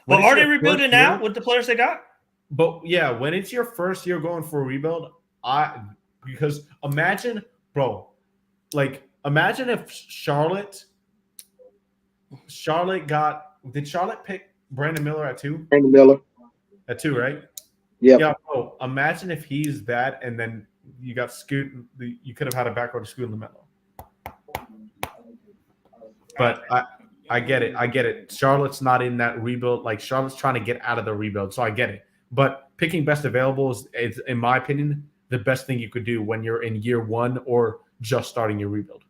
Well, When it's are they your rebuilding first now year- with the players they got? But yeah, when it's your first year going for a rebuild, because imagine, bro, imagine if Charlotte did Charlotte pick Brandon Miller at 2? Brandon Miller. At 2, right? Yep. Yeah, bro. Imagine if he's that, and then you got Scoot. You could have had a backcourt of Scoot in the middle. But I get it. I get it. Charlotte's not in that rebuild. Like Charlotte's trying to get out of the rebuild, so I get it. But picking best available is, in my opinion, the best thing you could do when you're in year 1 or just starting your rebuild.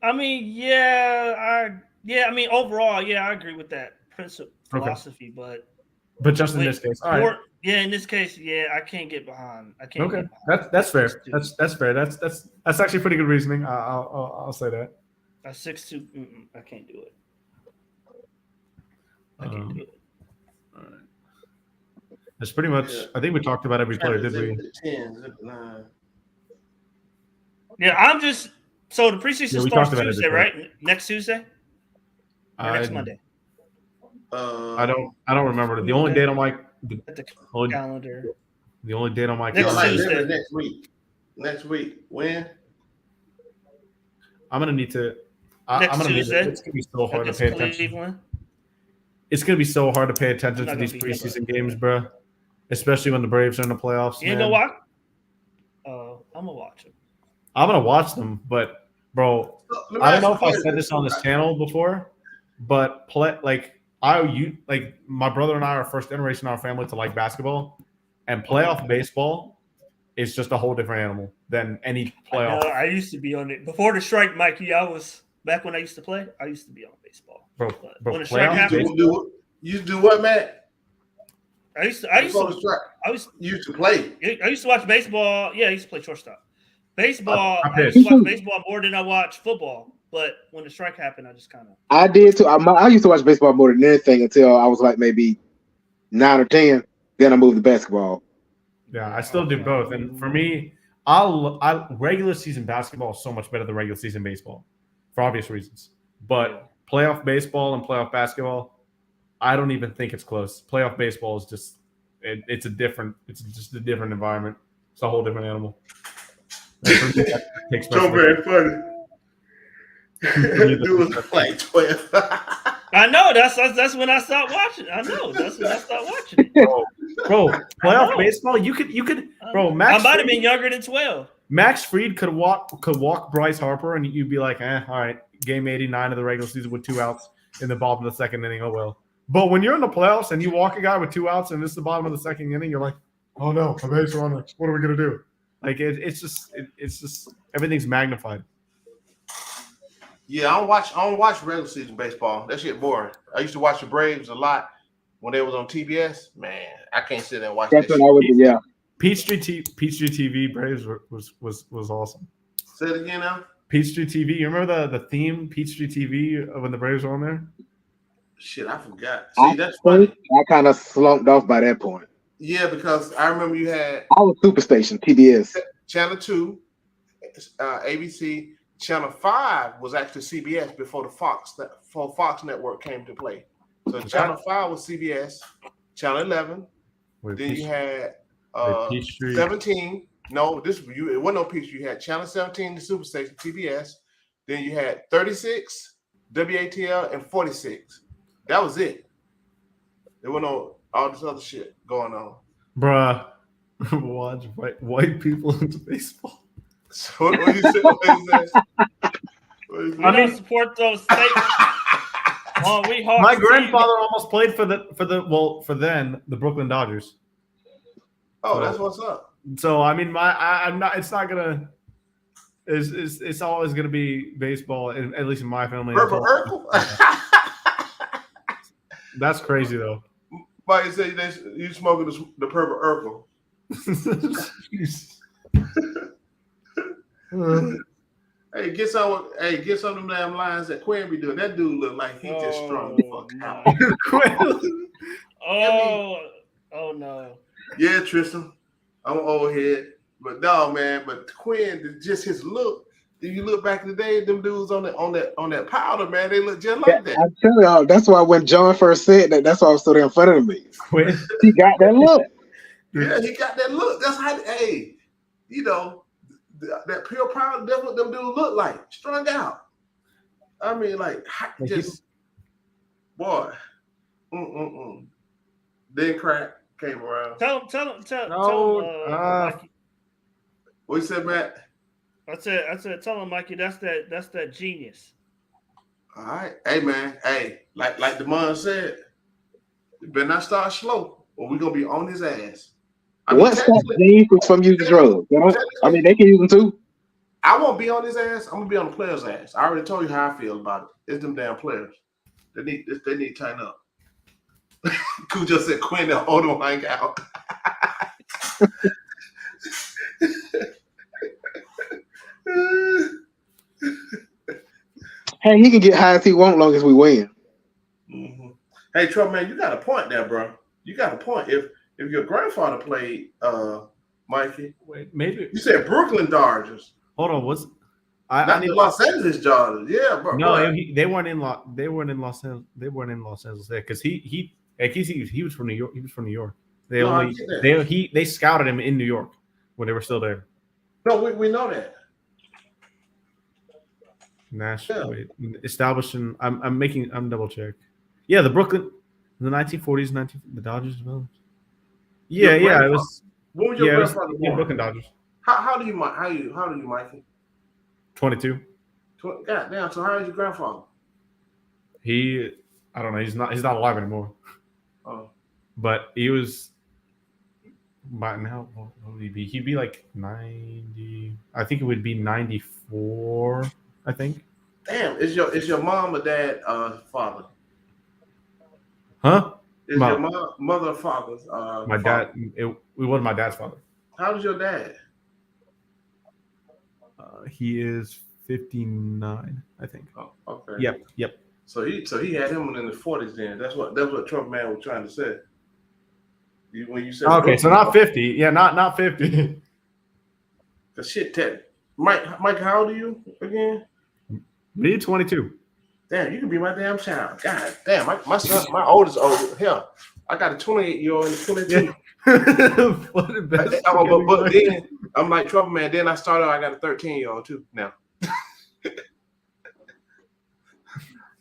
I mean, I mean, overall, I agree with that philosophy, but just in this case, all right. in this case, I can't get behind. I can't. Okay, get behind. that's fair. That's fair. That's actually pretty good reasoning. I'll say that. A 6'2", I can't do it. I can't do it. All right. That's pretty much. I think we talked about every player, did we? Yeah, I'm just so the preseason we starts talked about it Tuesday, before. right? Next Tuesday or next Monday? I don't remember. The only date on my At the only, calendar. the only date on my Next calendar. Tuesday. Next week. Next week. When? I'm gonna need to. Next I'm gonna need Tuesday. to, it's gonna be so hard to Against pay attention. Cleveland. It's gonna be so hard to pay attention Not to gonna these be preseason games, bro. Especially when the Braves are in the playoffs. You man. know what? I'm gonna watch it. I'm gonna watch them, but bro, I don't know if I said this on this channel before, but my brother and I are first generation in our family to like basketball, and playoff baseball is just a whole different animal than any playoff. I used to be on it before the strike, Mikey. I was back when I used to play. I used to be on baseball. Bro, when the strike playoff happened, baseball, You do what, Matt? I used to You used to play. I used to watch baseball. Yeah, I used to play shortstop. Baseball. I'm I used to pissed. watch baseball more than I watch football. But when the strike happened, I just kind of. I did too. I used to watch baseball more than anything until I was like maybe 9 or 10. Then I moved to basketball. yeah, I still do both. And for me, I regular season basketball is so much better than regular season baseball, for obvious reasons. But playoff baseball and playoff basketball, I don't even think it's close. Playoff baseball is just it's just a different environment. It's a whole different animal. That takes So very funny. Neither- Do it like 12. I know that's when I stopped watching. I know that's when I stopped watching it. bro, playoff know. baseball, you could, bro. Max I might have Scherzer- been younger than 12. Max Fried could walk Bryce Harper, and you'd be like, all right, game 89 of the regular season with 2 outs in the bottom of the second inning. Oh well. But when you're in the playoffs and you walk a guy with 2 outs and it's the bottom of the second inning, you're like, oh no, a base runner. What are we gonna do? Like it's just everything's magnified. Yeah, I don't watch regular season baseball. That shit boring. I used to watch the Braves a lot when they was on TBS. Man, I can't sit there and watch That's that when I was, yeah. Peachtree TV Braves was awesome. Say it again now. Peachtree TV. You remember the theme Peachtree TV when the Braves were on there? Shit, I forgot. I See, that's funny. kind of slumped off by that point. Yeah, because I remember you had I was Superstation, PBS. Channel 2, ABC. Channel 5 was actually CBS before Fox Network came to play. So Channel 5 was CBS. Channel 11. Then you had 17. No, it wasn't no Peachtree. You had Channel 17, the Superstation, TBS. Then you had 36, WATL, and 46. That was it. There was no all this other shit going on. Bruh, watch white people into baseball. So what you say? We don't support those states. We hard My to grandfather almost played for the Brooklyn Dodgers. Oh, that's what's up. So I mean, I'm not. It's not gonna. It's always gonna be baseball, at least in my family. Purple Urkel. That's crazy though. Mike said you smoking the Purple Urkel. Hey, get some of them damn lines that Quinn be doing. That dude look like he just strung the fuck out. Oh no. Yeah, Tristan, I'm an old head, but no, man. But Quinn, just his look. If you look back in the day, them dudes on that powder, man, they look just like that. I tell y'all, that's why when John first said that, that's why I was stood in front of me. Quinn. He got that look. Yeah, he got that look. That's how. Hey, you know. That pure powder, that's what them dudes look like, strung out. I mean, like just boy. Then crack came around. Tell him. What you said, Matt? I said, tell him, Mikey. That's that genius. All right, hey man, hey, like the man said, you better not start slow, or we're gonna be on his ass. What's that Gene from using drugs? You know? I mean, they can use them too. I won't be on his ass. I'm gonna be on the player's ass. I already told you how I feel about it. It's them damn players. They need to tighten up. Who just said Quinn and hold on hang out. Hey, he can get high as he want, long as we win. Mm-hmm. Hey, Trump, man, you got a point there, bro. You got a point. If your grandfather played, Mikey. Wait, maybe you said Brooklyn Dodgers. Hold on, not the Los Angeles Dodgers? Yeah, bro. No, they weren't in Los Angeles. They weren't in Los Angeles there because he was from New York. He was from New York. They scouted him in New York when they were still there. No, we know that. Nashville, established in. I'm double check. Yeah, the Brooklyn, in the 1940s, the Dodgers developed. Yeah, it was. What was your grandfather born? Brooklyn Dodgers. How do you, Mikey? 22. God damn. So how is your grandfather? I don't know. He's not alive anymore. Oh. But he was. By now, what would he be? He'd be like 90. I think it would be 94. I think. Damn, is your mom or dad father? Huh? Is your mother or father's? My dad. It wasn't my dad's father. How old is your dad? He is 59, I think. Oh, okay. Yep. So he had him in the 40s. Then that's what Trump man was trying to say. When you said okay, so not 50. Yeah, not 50. The shit, Ted. Mike, how old are you again? Me, 22. Damn, you can be my damn child. God damn, my son, my oldest older. Hell, I got a 28-year-old and a 22. Yeah. But then I'm like Trump man. Then I started. I got a 13-year-old too now.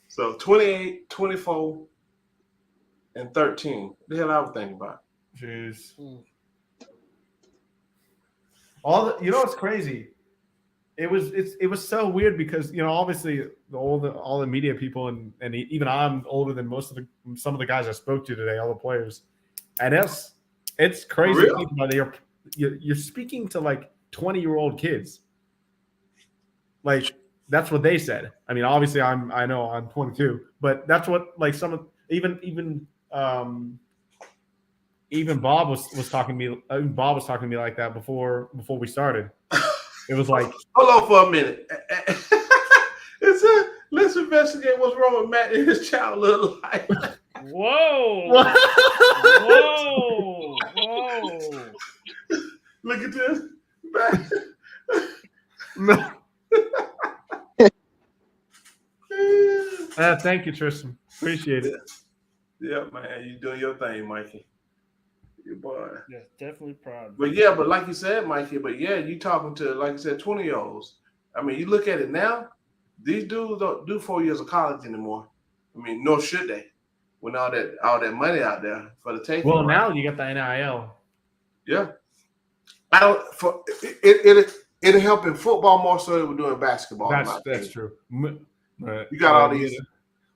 So 28, 24, and 13. The hell I was thinking about. Jeez. What's crazy? It was so weird because obviously all the media people and even I'm older than some of the guys I spoke to today, all the players, and it's crazy to think about it. You're speaking to like 20-year-old kids. Like that's what they said. I mean, obviously I know I'm 22, but that's what like some of even Bob was talking to me. Bob was talking to me like that before we started. It was like, hold on for a minute. Let's investigate what's wrong with Matt and his childhood life. Whoa! Whoa! Look at this. no. Thank you, Tristan. Appreciate it. Yeah, man, you doing your thing, Mikey. Your boy. Yeah, definitely proud. But like you said, Mikey, you talking to, like you said, 20-year-olds. I mean, you look at it now, these dudes don't do 4 years of college anymore. I mean, nor should they. When all that money out there for the taking. Well, now you got the NIL. Yeah. It'll help in football more so than we're doing basketball. That's true. You got all these.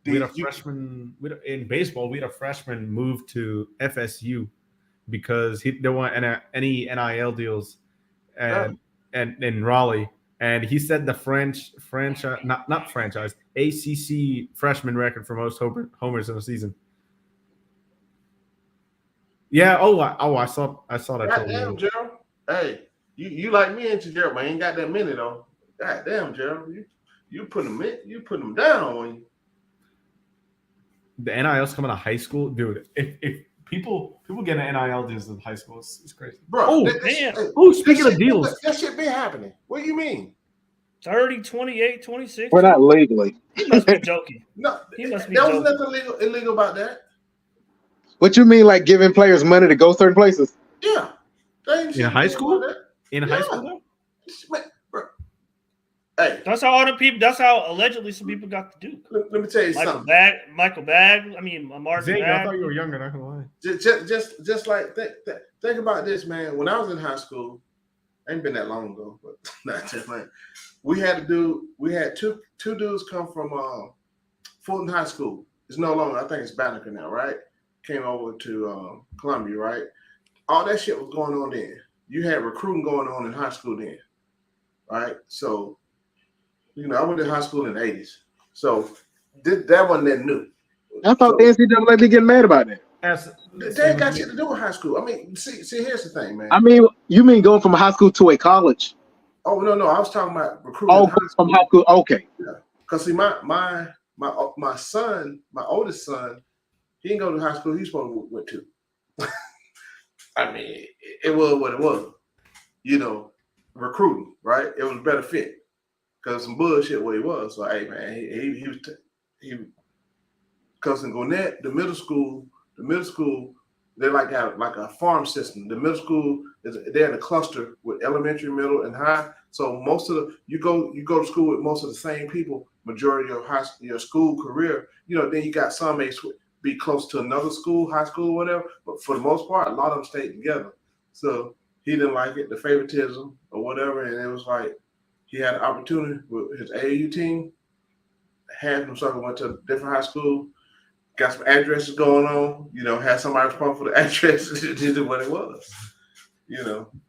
We had a freshman in baseball. We had a freshman move to FSU because there weren't any NIL deals, and in Raleigh. And he said the franchise, not franchise, ACC freshman record for most homers in a season. Yeah. I saw that. God damn, Gerald. Hey, you like me, ain't you, Gerald? Man, ain't got that many though. God damn, Gerald. You put them down on you. The NIL's coming to high school, dude. If people get an NIL deals in high school, it's crazy, bro. Speaking of deals, that shit been happening. What do you mean? 30, 28, 26. We're not legally. He must be joking. No, he must be there joking. was nothing illegal about that. What you mean, like giving players money to go certain places? Yeah. In high school? In high school, though? Bro. Hey, that's how allegedly some people got the Duke. Let me tell you something. Michael Bag. I mean, Martin Zane, Bag. I thought you were younger. Not gonna lie. Just like think about this, man. When I was in high school, ain't been that long ago, but not just like we had two dudes come from Fulton High School. It's no longer. I think it's Banneker now, right? Came over to Columbia, right? All that shit was going on then. You had recruiting going on in high school then, right? So, I went to high school in the 80s. So that wasn't that new. I thought the NCAA be getting mad about that. That got shit to do with high school. I mean, see, here's the thing, man. I mean, you mean going from high school to a college? Oh, no, I was talking about recruiting. Oh, from high school. Okay. Yeah. Because see, my son, my oldest son, he didn't go to high school. He supposed to went to. I mean, it was what it was. Recruiting, right? It was a better fit because some bullshit where he was. So, hey, man, he was because in Gwinnett, the middle school, they like to have like a farm system. The middle school they're in a cluster with elementary, middle, and high. So most of you go to school with most of the same people. Majority of your school career, then you got some may be close to another school, high school, whatever. But for the most part, a lot of them stayed together. So he didn't like it, the favoritism or whatever, and it was like he had an opportunity with his AAU team. Half himself went to a different high school. Got some addresses going on, had somebody responsible for the addresses. This is what it was,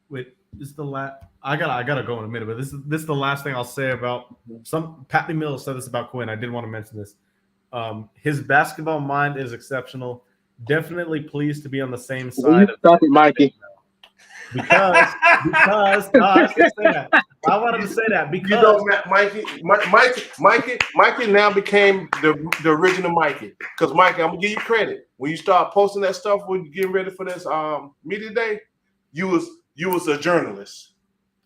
Wait, this is the last. I gotta go in a minute, but this is the last thing I'll say about Patty Mills said this about Quinn. I did want to mention this. His basketball mind is exceptional. Definitely pleased to be on the same side. Stop it, Mikey. Because I wanted to say that because Mikey now became the original Mikey. Because Mikey, I'm gonna give you credit. When you start posting that stuff when you're getting ready for this media day, you was a journalist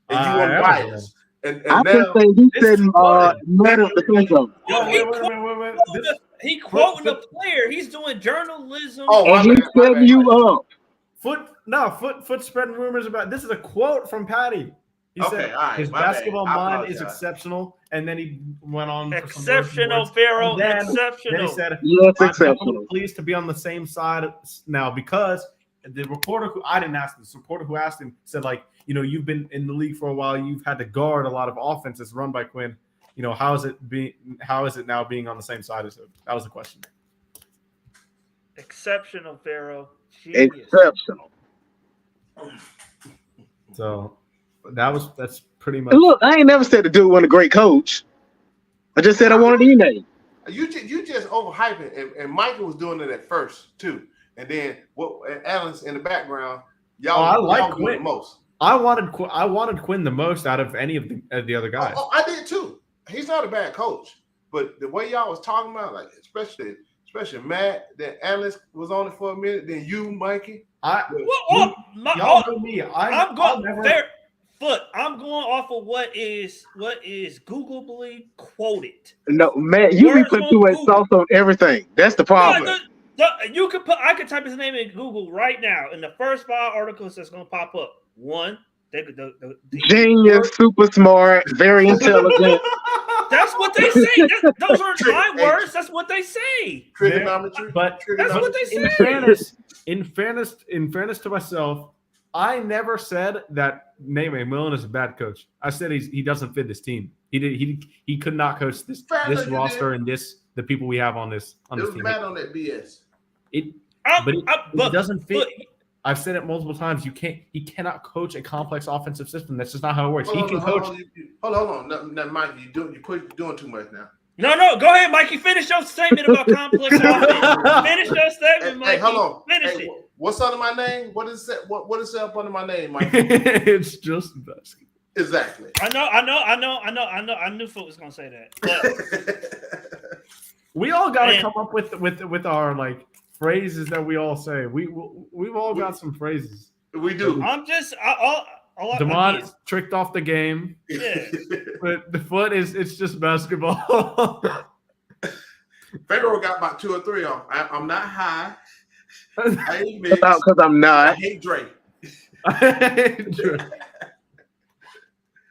and you weren't biased. And I now can say he said none of the things. Wait. He quoting the player. He's doing journalism. Oh, And he's setting you up. Foot spreading rumors about this is a quote from Patty. He said his basketball mind is exceptional, and then he went on exceptional, Pharaoh. Then exceptional. he said, Yes, I'm exceptional. pleased to be on the same side now because the reporter who I didn't ask this reporter who asked him said, like, you know, you've been in the league for a while, you've had to guard a lot of offenses run by Quinn. You know, how is it now being on the same side as him? That was the question. Exceptional, Pharaoh. Genius. Exceptional. So that's pretty much. And look, I ain't never said the dude wasn't a great coach. I just said I wanted the name. You just overhyping, and Michael was doing it at first too, and then and Alan's in the background. Y'all doing Quinn the most. I wanted Quinn the most out of any of the other guys. Oh, I did too. He's not a bad coach, but the way y'all was talking about, like especially Matt, then Alice was on it for a minute, then you, Mikey. Y'all know me. I'm going there. Foot. I'm going off of what is Googleably quoted. No, man, you be putting too much sauce on everything. That's the problem. You could I could type his name in Google right now, and the first 5 articles that's going to pop up. One, genius, super smart, very intelligent. That's what they say. Those aren't my words. That's what they say. Trigonometry, but that's what they say. In fairness to myself, I never said that Nate McMillan is a bad coach. I said he doesn't fit this team. He could not coach this roster and the people we have on this it was team. mad on that BS. It doesn't fit. I've said it multiple times. He cannot coach a complex offensive system. That's just not how it works. Hold on. No, Mike, you're doing too much now. No. Go ahead, Mikey. Finish your statement about complex offense. Finish your statement, Mikey. Hey, hold on. Finish it. What's under my name? What is that? What is up under my name, Mike? It's just basketball. Exactly. I know. I knew Foot was gonna say that. But we all got to come up with our like phrases that we all say. We've all got some phrases. We do. I'm just Damon is tricked off the game. Yeah. But the Foot it's just basketball. Pharaoh got about 2 or 3 on. I'm not high. I ain't mixed. Because I'm not. I hate Drake.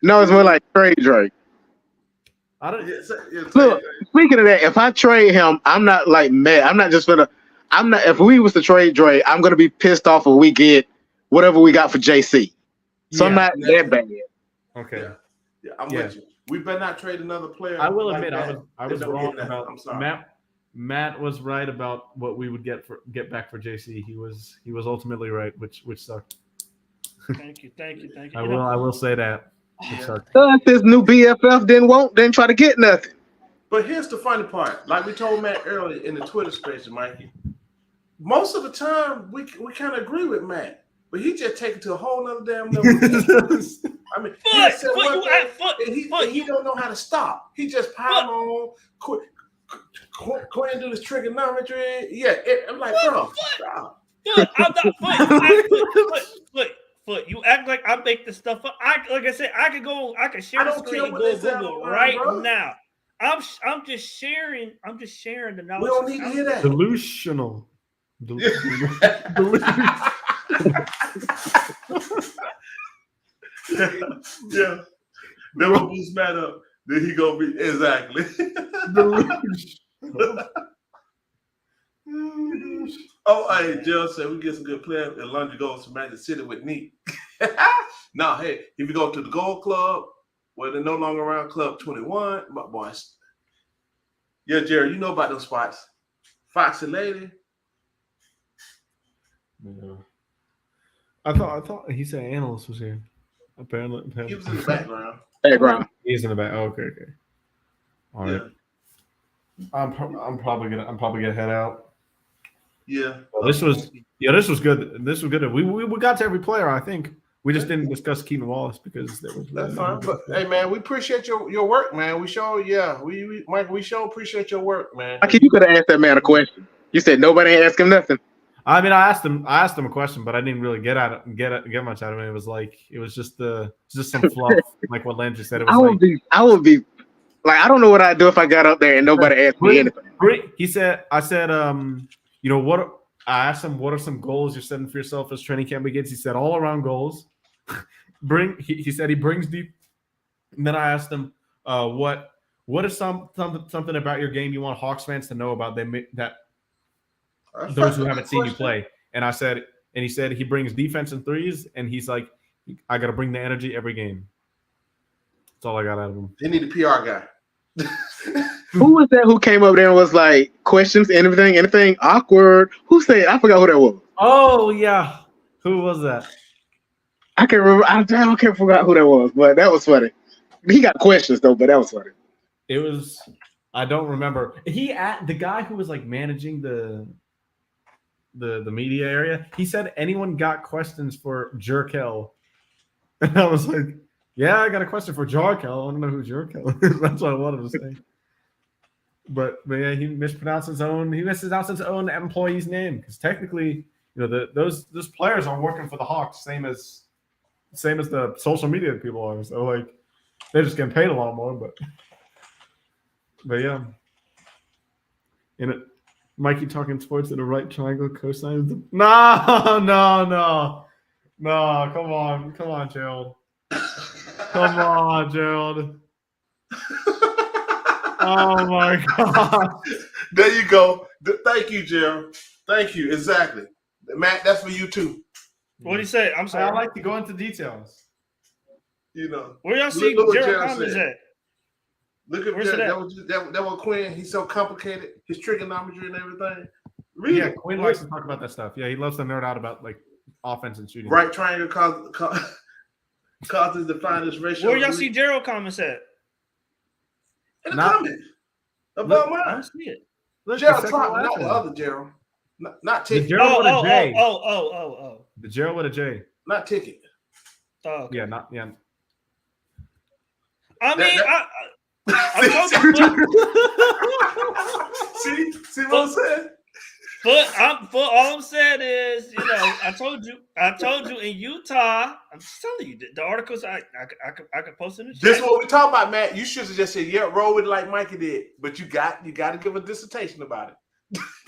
No, it's more like trade Drake. I don't. Look, speaking of that, if I trade him, I'm not like mad. I'm not just gonna. I'm not. If we was to trade Drake, I'm gonna be pissed off if we get whatever we got for JC. So I'm not that bad. Okay. Yeah, I'm with you. We better not trade another player. I will like admit that. I was wrong about. I'm sorry. Matt was right about what we would get back for JC. He was ultimately right, which sucked. Thank you. I will say that. Yeah. If this new BFF didn't try to get nothing. But here's the funny part. Like we told Matt earlier in the Twitter space, Mikey. Most of the time we kind of agree with Matt, but he just take it to a whole nother damn level. I mean, he don't know how to stop. He just pile on. Quinn do this trigonometry. Yeah, I'm like, bro. Foot, you act like I make this stuff up. Like I said, I could share the screen and go Google right now. I'm just sharing the knowledge. We don't need to hear that. Delusional. Yeah. Never boost Matt up. Then he gonna be exactly. Oh, hey, Jill said we get some good players and London goes to Magic City with Neat. Now, hey, if you go to the Gold Club, where they're no longer around Club 21, my boys. Yeah, Jerry, you know about those spots. Foxy Lady. Yeah. I thought he said analyst was here. Apparently. He was in the background. He's in the back. Oh, okay. All right. Yeah. I'm probably gonna head out. Yeah. Well, this was good. This was good. We got to every player. I think we just didn't discuss Keaton Wallace because there was. That's fine. But hey, man, we appreciate your work, man. We sure appreciate your work, man. I you could have asked that man a question. You said nobody ain't asked him nothing. I mean, I asked him a question, but I didn't really get much out of it. It was just some fluff, like what Landry said. It was I would be like, I don't know what I'd do if I got up there and nobody asked me anything. I said, you know what? I asked him, what are some goals you're setting for yourself as training camp begins? He said all around goals. He said he brings deep. And then I asked him, what is something about your game you want Hawks fans to know about those who haven't seen you play? And I said, and he said he brings defense and threes, and he's like, I got to bring the energy every game. That's all I got out of him. They need a PR guy. Who was that who came up there and was like questions, anything awkward? Who said? I forgot who that was. Oh yeah, who was that? I can't remember. I can't forget who that was, but that was funny. He got questions though, but that was funny. It was. I don't remember. The guy who was like managing the media area. He said anyone got questions for Jerkel, and I was like, yeah, I got a question for Jarkel. I want to know who Jerkel is. That's what I wanted to say. But yeah, he misses his own employee's name because technically, those players are working for the Hawks, same as the social media people are. So like, they're just getting paid a lot more. But yeah, Mikey talking sports in a right triangle cosine. No. Come on, Gerald. Come on, Gerald. Oh my God. There you go. Thank you, Gerald. Thank you. Exactly. Matt, that's for you too. What do you say? I'm sorry. I like to go into details. Where y'all see look what Gerald Gerald Thomas said. at? Look at Where's it that was Quinn. He's so complicated. His trigonometry and everything. Really? Yeah, Quinn likes to talk about that stuff. Yeah, he loves to nerd out about like offense and shooting. Right triangle causes the finest ratio. Where y'all see Gerald Thomas at? In the comments. Above mine. I don't see it. Look, Gerald Thomas, not the other Gerald. Not Ticket. The Gerald with a J. Oh. The Gerald with a J. Not Ticket. Oh, okay. Yeah, not yeah. I mean, see what I'm saying? But all I'm saying is, I told you in Utah. I'm just telling you the articles I could post in the chat. This is what we talking about, Matt. You should have just said, "Yeah, roll with it like Mikey did." But you got to give a dissertation about it.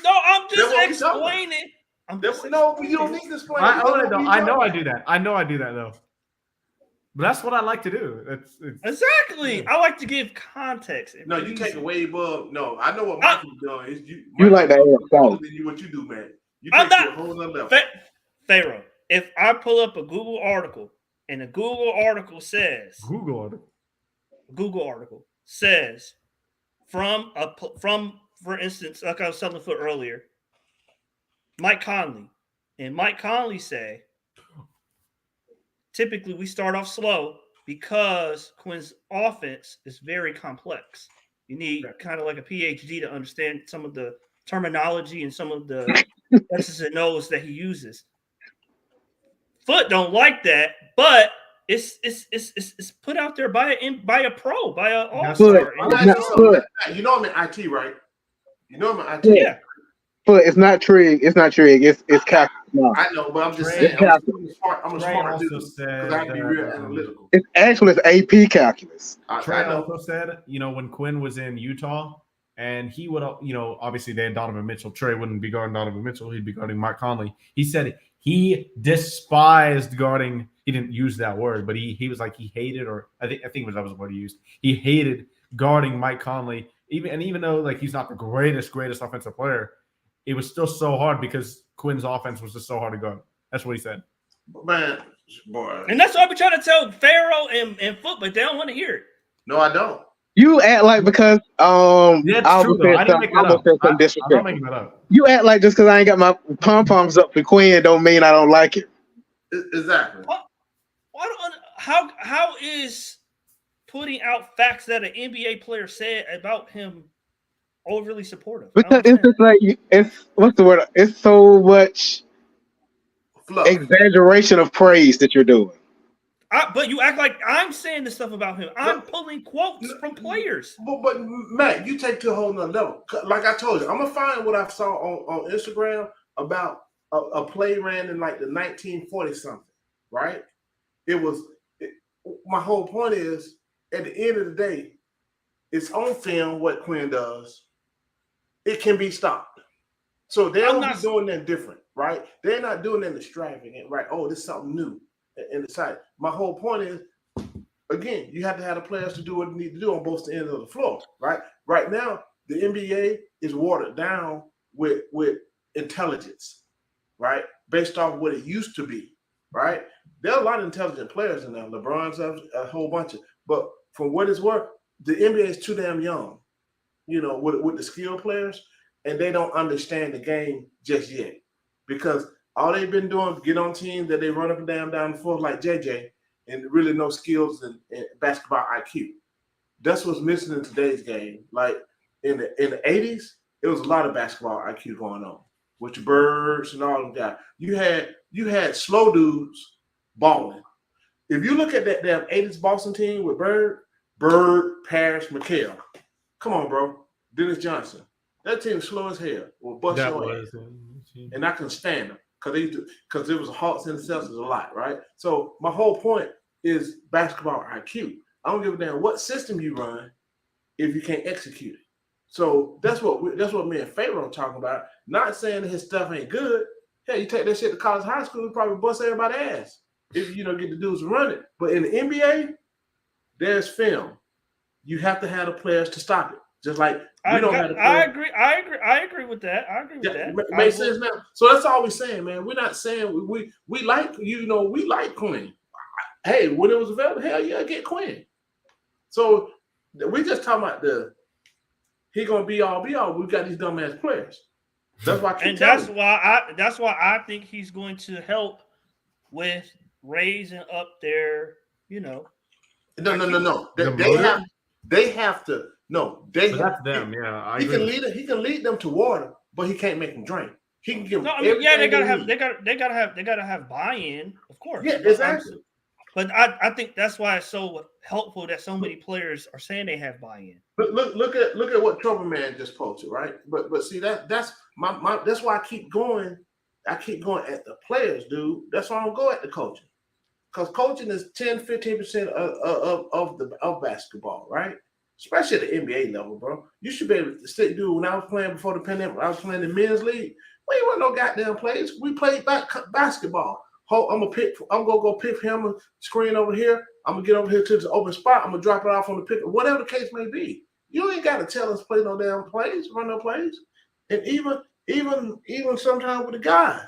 No, I'm just explaining. No, you don't need to explain. I know I do that. I know I do that though. But that's what I like to do. It's exactly. I like to give context. No, you take it way above. No, I know what Mikey's doing. Is you like that? What you do, man? You take it to a whole other level. Pharaoh, if I pull up a Google article and the Google article says for instance, like I was telling Foot earlier, Mike Conley, and Mike Conley say, typically we start off slow because Quinn's offense is very complex. You need kind of like a PhD to understand some of the terminology and some of the X's and O's that he uses. Foot don't like that, but it's put out there by a pro, by an all-star. You know I'm in IT, right? You know I'm in IT. Yeah. But it's not trig. It's not trig. It's calculus. No. I know, but I'm just saying. I'm a smart dude because I can be real analytical. It's actually AP calculus. Trey also said, when Quinn was in Utah, and he would, obviously they had Donovan Mitchell. Trey wouldn't be guarding Donovan Mitchell. He'd be guarding Mike Conley. He said he despised guarding. He didn't use that word, but he was like he hated, or I think that was the word he used. He hated guarding Mike Conley, even though like he's not the greatest offensive player. It was still so hard because Quinn's offense was just so hard to guard. That's what he said. Man, boy. And that's what I've been trying to tell Pharaoh and Foot, but they don't want to hear it. No, I don't. You act like because yeah, it's true, though. I didn't make that up. I'm not making that up. You act like just because I ain't got my pom-poms up for Quinn don't mean I don't like it. Exactly. How is putting out facts that an NBA player said about him overly supportive? Because it's just like what's the word? It's so much exaggeration of praise that you're doing. But you act like I'm saying this stuff about him. I'm pulling quotes from players. But Matt, you take to a whole nother level. Like I told you, I'm gonna find what I saw on Instagram about a play ran in like the 1940 something, right? My whole point is, at the end of the day, it's on film what Quinn does. It can be stopped. So they don't be doing that different, right? They're not doing that extravagant, right? Oh, this is something new in the side. My whole point is, again, you have to have the players to do what they need to do on both ends of the floor, right? Right now, the NBA is watered down with intelligence, right? based off what it used to be, right? There are a lot of intelligent players in there. LeBron's a whole bunch of, but from what it's worth, the NBA is too damn young, you know, with the skilled players, and they don't understand the game just yet because all they've been doing is get on teams that they run up and down the floor like JJ and really no skills and basketball IQ. That's what's missing in today's game. Like in the 80s, it was a lot of basketball IQ going on with your Birds and all of them guys. You had slow dudes balling. If you look at that damn 80s Boston team with Bird, Parrish, McHale. Come on, bro. Dennis Johnson. That team is slow as hell. Will bust your ass. And I can stand them because it was Hawks and the Celtics a lot, right? So my whole point is basketball IQ. I don't give a damn what system you run if you can't execute it. So that's what me and Pharaoh are talking about. Not saying that his stuff ain't good. Hell, you take that shit to college, high school, you probably bust everybody's ass if you don't get the dudes to run it. But in the NBA, there's film. You have to have the players to stop it. Just like we don't have the players. I agree with that. I agree with that. Makes sense now. So that's all we're saying, man. We're not saying we like, you know, we like Quinn. Hey, when it was available, hell yeah, get Quinn. So we just talking about he gonna be all. We got these dumbass players. That's why. That's why I think he's going to help with raising up their, you know. No. They have to. No, that's them. Yeah, he can lead them to water, but he can't make them drink. He can give. No, I mean, yeah, they gotta have buy-in, of course. Yeah, exactly. But I think that's why it's so helpful that so many players are saying they have buy-in. But look at what Trouble Man just posted, right? But see that's my that's why I keep going. I keep going at the players, dude. That's why I don't go at the coaching, because coaching is 10-15% of basketball, right? Especially at the NBA level, bro. You should be able to stick, dude. When I was playing before the pandemic, I was playing the men's league. We ain't want no goddamn plays. We played basketball. I'm gonna go pick him a screen over here. I'm gonna get over here to the open spot. I'm gonna drop it off on the pick, whatever the case may be. You ain't gotta tell us play no damn plays, run no plays. And even sometimes with the guys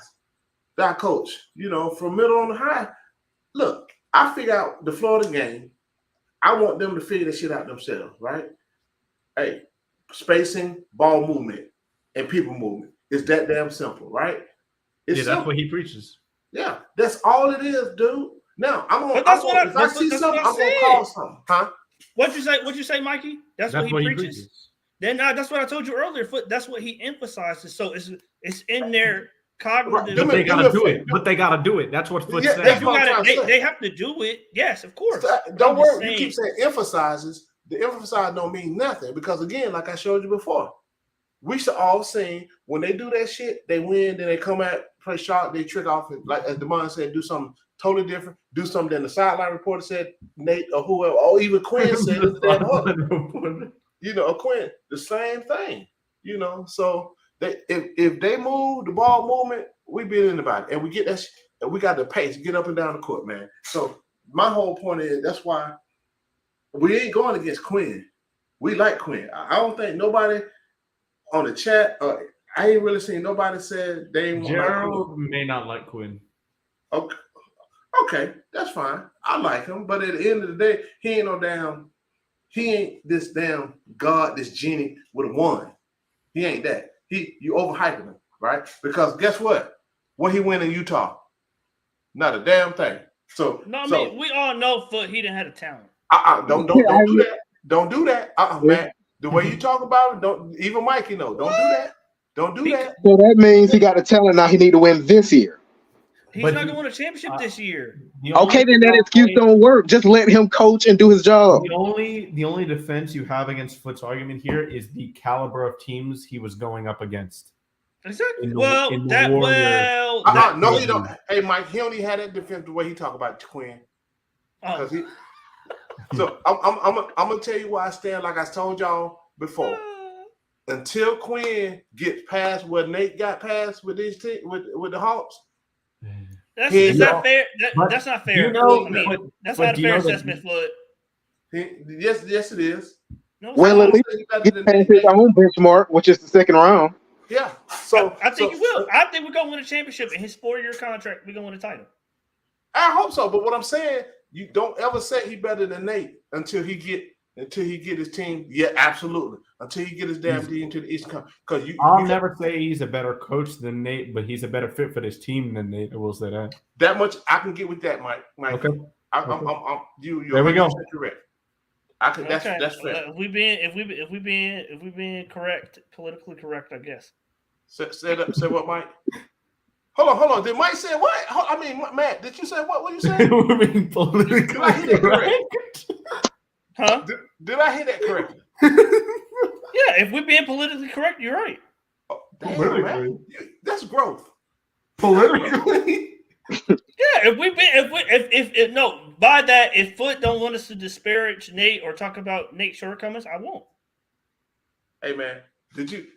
that I coach, you know, from middle on to high. Look, I figure out the flow of the game. I want them to figure that shit out themselves, right? Hey, spacing, ball movement, and people movement. It's that damn simple, right? It's that's what he preaches. Yeah, that's all it is, dude. Now I'm gonna. But that's if I see something, I'm gonna call something, huh? What'd you say, Mikey? That's what he preaches. Then that's what I told you earlier. That's what he emphasizes. So it's in their cognitive. But they gotta do it. But they gotta do it. That's what Foot said. They have to do it. Yes, of course. Don't worry. You keep saying emphasizes. The emphasize don't mean nothing because again, like I showed you before, we should all seen when they do that shit, they win, then they come out, play shot, they trick off, and like as Demond said, do something totally different, do something than the sideline reporter said, Nate or whoever, or even Quinn said it's that you know, Quinn, the same thing, you know. So if they move the ball movement, we beat anybody, and we get that, and we got the pace, get up and down the court, man. So my whole point is that's why we ain't going against Quinn. We like Quinn. I don't think nobody on the chat, I ain't really seen nobody said they ain't Gerald like may not like Quinn. Okay, that's fine. I like him, but at the end of the day, he ain't this damn God, this genie with a wand. He ain't that. You overhyping him, right? Because guess what? What he win in Utah? Not a damn thing. So I mean, we all know Foot he didn't have the talent. Don't do that. Don't do that. Man. The way you talk about it, don't even Mikey know. Don't do that. Don't do that. So that means he got a talent now. He need to win this year. He's not going to win a championship this year. Okay, then that excuse don't work. Just let him coach and do his job. The only defense you have against Foot's argument here is the caliber of teams he was going up against. Exactly. No, he don't. Hey, Mike, he only had that defense the way he talk about Quinn. So I'm gonna tell you why I stand like I told y'all before. Until Quinn gets past what Nate got past with these with the Hawks. That's not fair. That's not fair. You know, I mean, that's not a fair assessment, Flood. Yes, it is. No, well, at least he gets past his own benchmark, which is the second round. Yeah. I think he will. I think we're gonna win a championship in his 4-year contract. We're gonna win a title. I hope so. But what I'm saying, you don't ever say he better than Nate until he get his team. Yeah, absolutely. Until he get his damn team to the Eastern Conference. Because I'll never say he's a better coach than Nate, but he's a better fit for this team than Nate. I will say that. That much I can get with that, Mike. Okay. You're there we go. correct. I can. That's fair. If we being correct, politically correct, I guess. Say what, Mike? Hold on. Did Mike say what? I mean, Matt, did you say what? What you saying? Did I hear that correct? Huh? Did I hear that correctly? Yeah, if we're being politically correct, you're right. Oh, damn, man. That's growth. Politically. Yeah, if Foot don't want us to disparage Nate or talk about Nate's shortcomings, I won't. Hey man, did you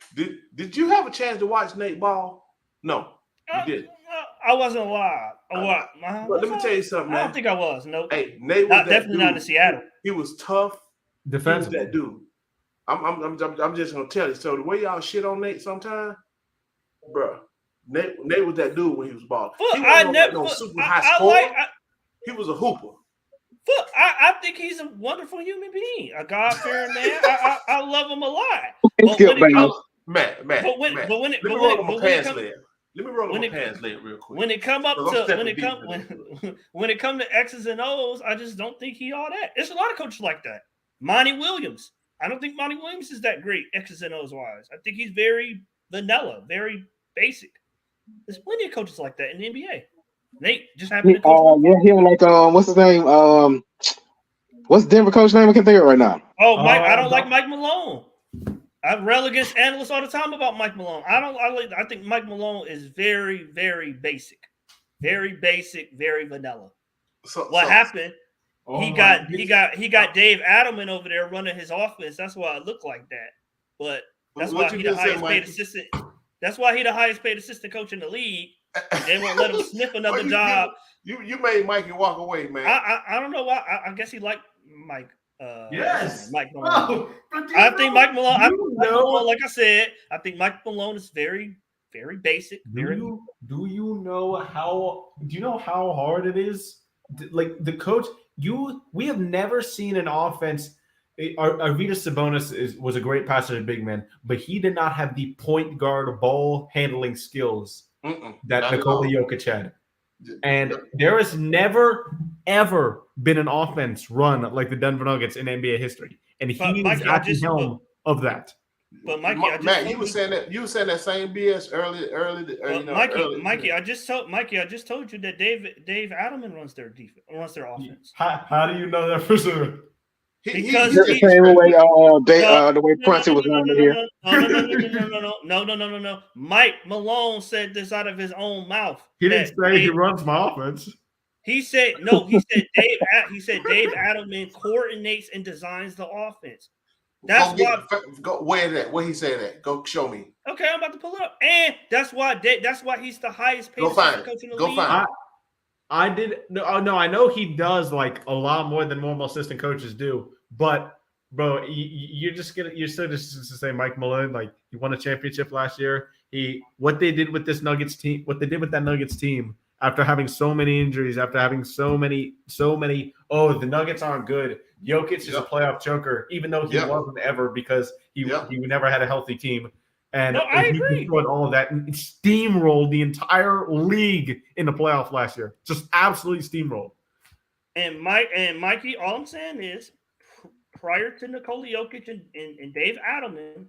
have a chance to watch Nate ball? No, you didn't. I wasn't alive. But let me tell you something, man. I don't think I was. No. Hey, Nate was definitely not in Seattle. He was tough. Defensive. He was that dude. I'm just gonna tell you. So the way y'all shit on Nate sometimes, bro. Nate was that dude when he was balling. He wasn't super high scorer. He was a hooper. Foot, I think he's a wonderful human being, a God-fearing man. I love him a lot. Let me roll up my pants leg real quick. When it come to X's and O's, I just don't think he all that. There's a lot of coaches like that. Monty Williams. I don't think Monty Williams is that great X's and O's wise. I think he's very vanilla, very basic. There's plenty of coaches like that in the NBA. Nate just happened to coach. What's his name? What's Denver coach name? I can't think of it right now. Oh, Mike. I don't like Mike Malone. I rail against analysts all the time about Mike Malone. I think Mike Malone is very, very basic, very vanilla. What happened? He got Dave Adelman over there running his offense. That's why it looked like that. But that's why he the highest paid assistant. That's why he the highest paid assistant coach in the league. They won't let him sniff another job. You made Mikey walk away, man. I don't know why. I guess he liked Mike. Yes, Mike Malone. I think Mike Malone. Like I said, I think Mike Malone is very, very basic. Do you know how hard it is? Like the coach, we have never seen an offense. Arvydas Sabonis was a great passer and big man, but he did not have the point guard ball handling skills that Nikola Jokic had. And there has never, ever been an offense run like the Denver Nuggets in NBA history. And he is at the helm of that. But Mikey, Matt, you were saying that same BS early. Mikey, I just told you that Dave Adelman runs their defense, runs their offense. How do you know that for sure? Because the same way the way Prunty was running here. No. Mike Malone said this out of his own mouth. He didn't say he runs my offense. He said no. He said Dave Adelman coordinates and designs the offense. That's where he said that. Go show me. Okay, I'm about to pull it up, and that's why he's the highest paid coach in the league. I know he does like a lot more than normal assistant coaches do, but bro, you're still just to say Mike Malone, like he won a championship last year. What they did with that Nuggets team after having so many injuries, after having so many, the Nuggets aren't good. Jokic is a playoff choker, even though he wasn't ever because he never had a healthy team. And I agree. He controlled all of that and steamrolled the entire league in the playoff last year. Just absolutely steamrolled. And Mikey, all I'm saying is, prior to Nikola Jokic and Dave Adelman,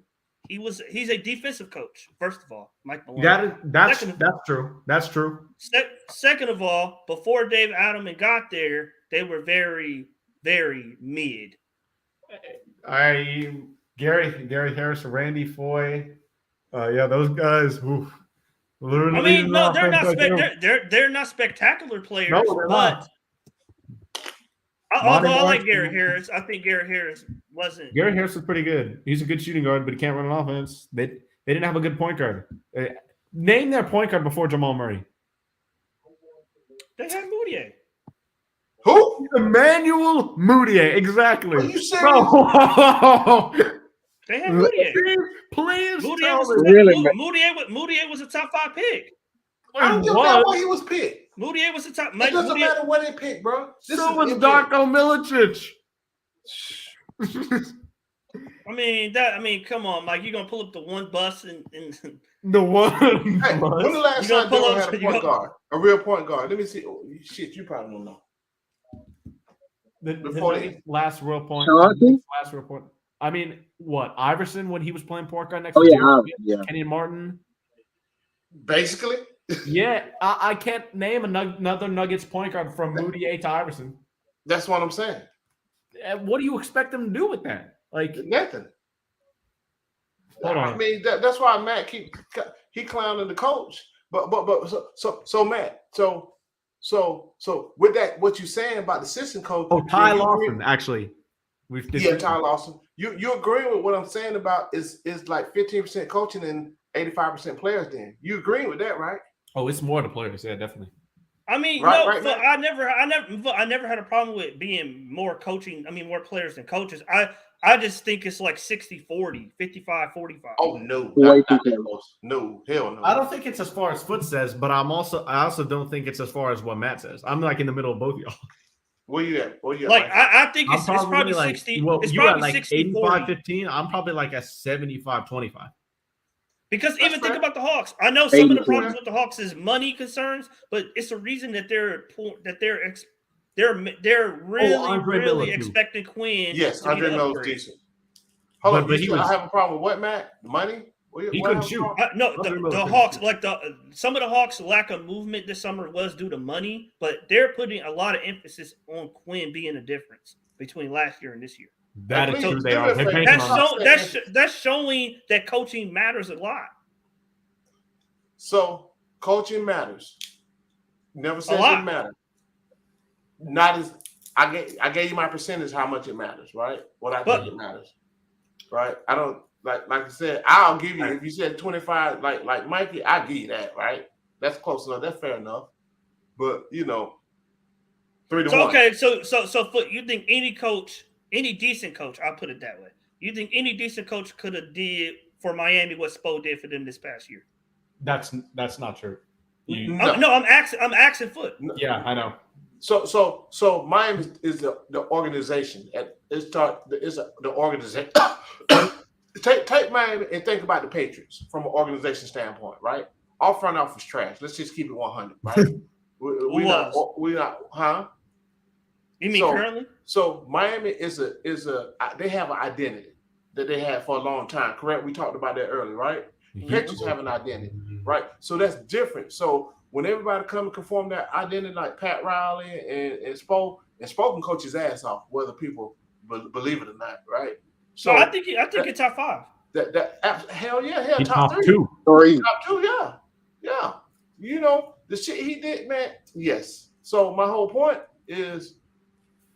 he's a defensive coach. First of all, Mike Malone. That's true. That's true. Second of all, before Dave Adelman got there, they were very, very mid. Gary Harris, Randy Foye. Those guys. Oof. I mean, no, they're not. They're not spectacular players. No, they're not. Although I like Gary Harris, I think Gary Harris wasn't. Gary Harris is pretty good. He's a good shooting guard, but he can't run an offense. They didn't have a good point guard. Name their point guard before Jamal Murray. They had Moutier. Who? Emmanuel Mudiay. Exactly. Are you serious? They had Moutier. Please Moutier tell was, me. Really, man. Moutier was a top 5 pick. I don't give a damn why he was picked. Moutier was the top. It doesn't matter where they pick, bro. So was Darko Milicic. I mean, come on, Mike. You're gonna pull up the one bus and The one. Hey, when the last You gonna time pull Denver up- had a you point gonna- guard, a real point guard? Let me see. Oh, shit, you probably don't know. Before they- last real point. Chauncey? Last real point. I mean, what? Iverson when he was playing point guard next Oh to yeah, Jared yeah. Kenny Martin. Basically, Yeah, I can't name another Nuggets point guard from Moutier to Iverson. that's what I'm saying. What do you expect them to do with that? Like, Nothing. hold I on. mean, that's why Matt he clowning the coach. But so Matt, so with that, what you saying about the assistant coach? Oh, Ty you agree- Lawson, actually. Yeah, Ty Lawson. You agree with what I'm saying about is like 15% coaching and 85% players? Then you agree with that, right? Oh, it's more the players. Yeah, definitely. I mean, Right, no, right, but right. I never had a problem with being more coaching. I mean, more players than coaches. I just think it's like 60-40, 55-45. Oh no, Way not too that close. No, hell no. I don't think it's as far as Foot says, but I also don't think it's as far as what Matt says. I'm like in the middle of both of y'all. Where you at? Where you at? Like Mike? I think it's probably like 60. well, It's you got probably like 60-40. 85-15. I'm probably like a 75-25. Because That's even think fair. about the Hawks. I know some of the 80-20. problems with the Hawks is money concerns, but it's a reason that they're really Andre Miller, really too. expecting Quinn. Yes, to be Andre the Miller's upgrade. decent. Hold But on, you he still was- have a problem with what, Matt? The money? He couldn't shoot. No, Andre Miller the couldn't Hawks, shoot. like some of the Hawks' lack of movement this summer was due to money, but they're putting a lot of emphasis on Quinn being a difference between last year and this year. That is Please true. They do are. it They're for- banking That's on that. that's showing that coaching matters a lot. So coaching matters. Never said it lot. didn't matter. Not as I gave you my percentage how much it matters, right? What I But- think it matters. Right? I don't like I said, I'll give you if you said 25 like Mikey, I'll give you that, right? That's close enough. That's fair enough. But 3-1. So okay, so Foot, you think any decent coach, I'll put it that way. You think any decent coach could have did for Miami what Spo did for them this past year? That's not true. You- No. No, I'm asking Foot. yeah, I know. So Miami is the organization. It's the organization. Take Miami and think about the Patriots from an organization standpoint, right? Our front office trash. Let's just keep it 100, right? we not, huh? You mean So- currently? So Miami is they have an identity that they had for a long time. Correct? We talked about that earlier, right? Patriots have an identity, right? So that's different. So when everybody come and conform that identity, like Pat Riley and Spo can coach his ass off, whether people believe it or not, right? So I think it's top 5. Hell yeah, He's top top 3. 2. Three. Top 2, yeah. The shit he did, man. Yes. So my whole point is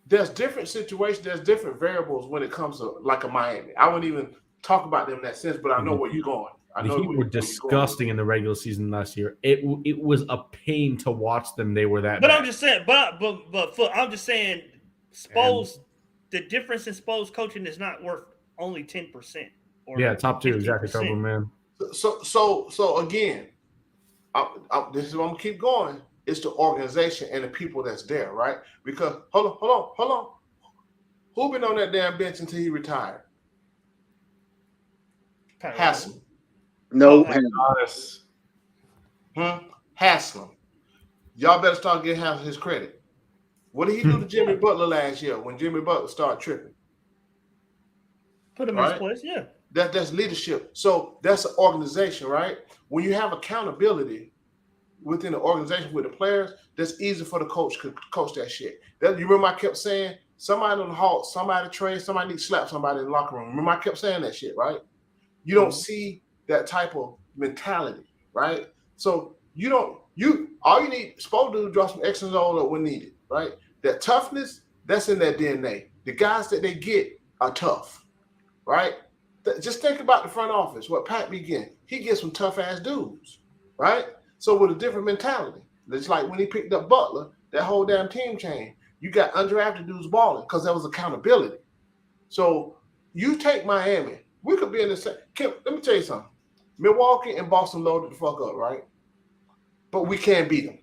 there's different situations, there's different variables when it comes to like a Miami. I wouldn't even talk about them in that sense, but I know where you're going. I The know Heat where were you're going. disgusting in the regular season last year. It was a pain to watch them. They were that But bad. I'm just saying, but Foot, I'm just saying, the difference in Spo's coaching is not worth only 10%. Or Yeah, top 2, exactly, 15%. Trouble, man. So again, this is what I'm gonna keep going. It's the organization and the people that's there, right? Because hold on. Who been on that damn bench until he retired? Haslam. No, Honest. Haslam. Y'all better start getting Haslam his credit. What did he do to Jimmy Butler last year when Jimmy Butler started tripping? Put him in his Right. place, yeah. That's leadership. So that's an organization, right? When you have accountability within the organization with the players, that's easy for the coach to coach that shit. You remember I kept saying somebody on the Hawks, somebody trade, somebody need to slap somebody in the locker room. Remember I kept saying that shit, right? You don't see that type of mentality, right? So all you need Spo to draw some X and O when needed, right? That toughness, that's in their DNA. The guys that they get are tough, right? Just think about the front office, what Pat begin. He gets some tough ass dudes, right? So with a different mentality. It's like when he picked up Butler, that whole damn team changed. You got undrafted dudes balling because there was accountability. So you take Miami, We could be in the same. Let me tell you something. Milwaukee and Boston loaded the fuck up, right? But we can't beat them,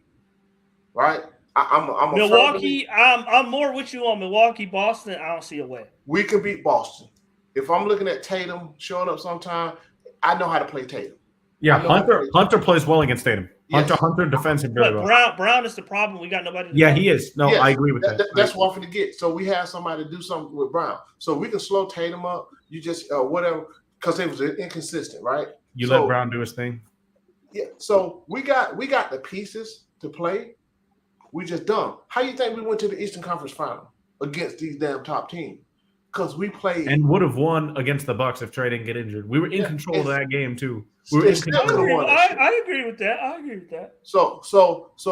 right? I'm a Milwaukee. I'm more with you on Milwaukee. Boston, I don't see a way. We can beat Boston. If I'm looking at Tatum showing up sometime, I know how to play Tatum. Yeah, Hunter plays well against Tatum. Yes. Hunter defends him very But well. Brown is the problem. We got nobody. Yeah, he is. No, Yes, I agree with that. That's what I'm going to get. So we have somebody to do something with Brown. So we can slow Tatum up. You just whatever, because it was inconsistent, right? You let Brown do his thing. Yeah. So we got the pieces to play. We just dumb. How you think we went to the Eastern Conference Final against these damn top teams? Because we played and would have won against the Bucks if Trey didn't get injured. We were in control of that game too. We were in control. I agree with that. I agree with that. So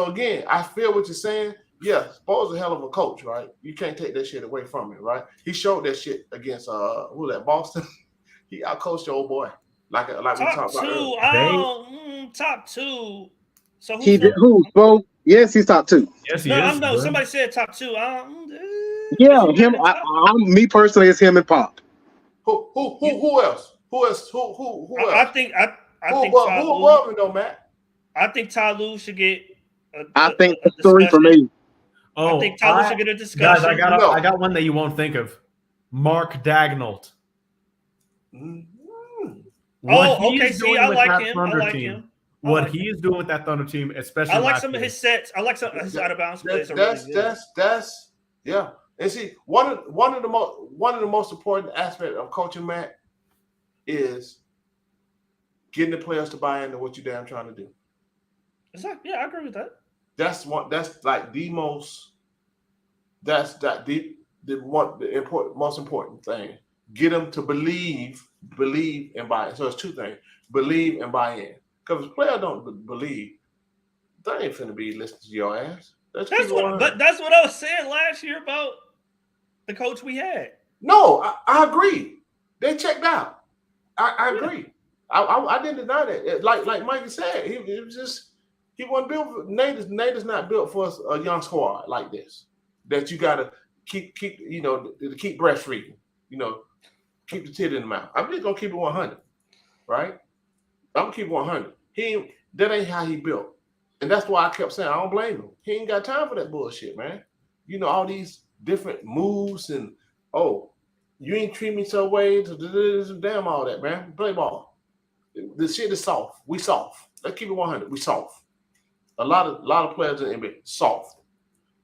again, I feel what you're saying. Yeah, Spo's a hell of a coach, right? You can't take that shit away from him, right? He showed that shit against who that Boston. He outcoached the old boy. Like we talked about earlier. Top two. So He did who? Spo? Yes, he's top 2. Yes, he No, is. no. Somebody said top 2. Yeah, him. Me personally, it's him and Pop. Who else? Who else? Who else? I think who above him though, Matt? I think Ty Lue should get. I think it's 3 for me. Oh, I think Ty Lue should get a discussion. Guys, I got one that you won't think of. Mark Daigneault. Okay. See, I like him. What he is doing with that Thunder team, especially I like some of his sets. I like some of his out of bounds plays. That's yeah. And see, one of the most important aspects of coaching, Matt, is getting the players to buy into what you're damn trying to do. Exactly. Yeah, I agree with that. That's like the most. That's the most important thing. Get them to believe and buy in. So it's 2 things: believe and buy in. Because if a player don't believe, they ain't finna be listening to your ass. That's what I was saying last year about the coach we had. No, I agree. They checked out. I agree. I didn't deny that. Like Mikey said, he wasn't built for Nate is not built for a young squad like this. That you gotta keep to keep breastfeeding, keep the tit in the mouth. I'm just gonna keep it 100, right? I'm gonna keep it 100. That ain't how he built. And that's why I kept saying I don't blame him. He ain't got time for that bullshit, man. All these different moves and you ain't treat me so way to damn all that, man. Play ball. The shit is soft. We soft. Let's keep it 100. We soft. A lot of players in the NBA soft.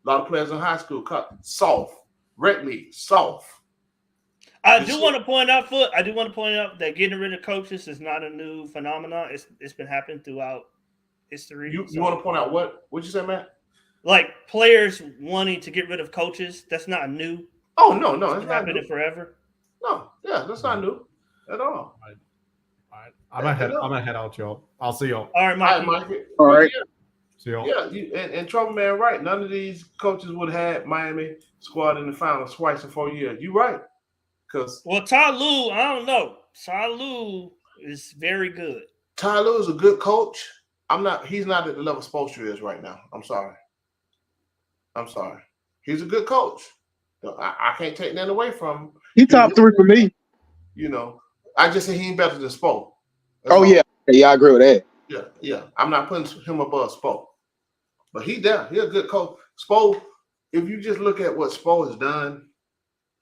A lot of players in high school soft. Rec league soft. I do want to point out that getting rid of coaches is not a new phenomenon. It's been happening throughout history. You want to point out what? What'd you say, Matt? Like players wanting to get rid of coaches. That's not new. Oh no, it's been not happening new. forever. No, yeah, that's not new at all. All right. I'm gonna head out, y'all. I'll see y'all. All right, Mike. All right. See y'all. Yeah, and Trouble Man, right? None of these coaches would have had Miami squad in the finals twice in 4 years. You right? Well, Ty Lue, I don't know. Ty Lue is very good. Ty Lue is a good coach. He's not at the level Spoelstra is right now. I'm sorry. He's a good coach. I can't take that away from him. He top 3 for me. I just say he ain't better than Spo. Yeah, I agree with that. Yeah. I'm not putting him above Spo. But he's a good coach. Spo, if you just look at what Spo has done,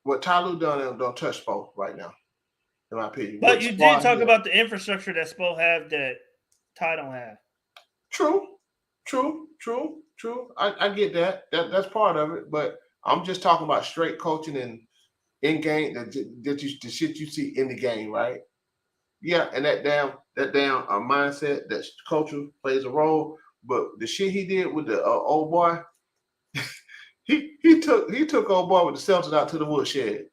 what Ty Lue done, don't touch Spo right now, in my opinion. But you did talk about the infrastructure that Spo have that Ty don't have. True. I get that. That's part of it. But I'm just talking about straight coaching and in game the shit you see in the game, right? Yeah, and that damn mindset, that culture plays a role. But the shit he did with the old boy, he took old boy with the Celtics out to the woodshed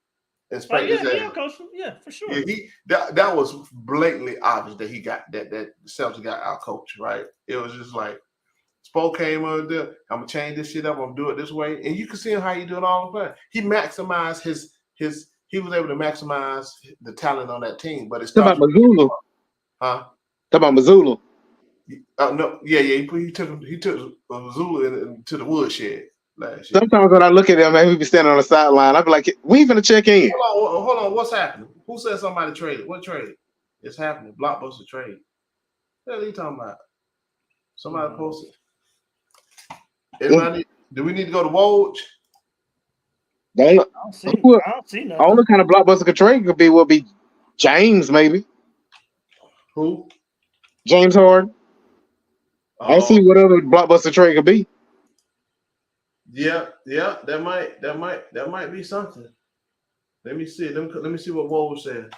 and spanked his ass. Yeah, for sure. Yeah, that was blatantly obvious that he got that Celtics got out coached, right? It was just like Spo came over there. I'm gonna change this shit up. I'm gonna do it this way, and you can see how he do it all the time. He maximized his. He was able to maximize the talent on that team, but it's about Mazzulla. Huh? Talk about Mazzulla. No, yeah. He took Mazzulla to the woodshed. last year. Sometimes when I look at him, man, he be standing on the sideline. I be like, we finna check in. Hold on. What's happening? Who said somebody traded? What trade? It's happening. Blockbuster trade. What are you talking about? Somebody posted. Anybody? Do we need to go to Woj? They, I don't see nothing. only kind of blockbuster could trade will be James, maybe. Who? James Harden. I see whatever blockbuster trade could be. Yeah, that might be something. Let me see. Let me see what Woj said.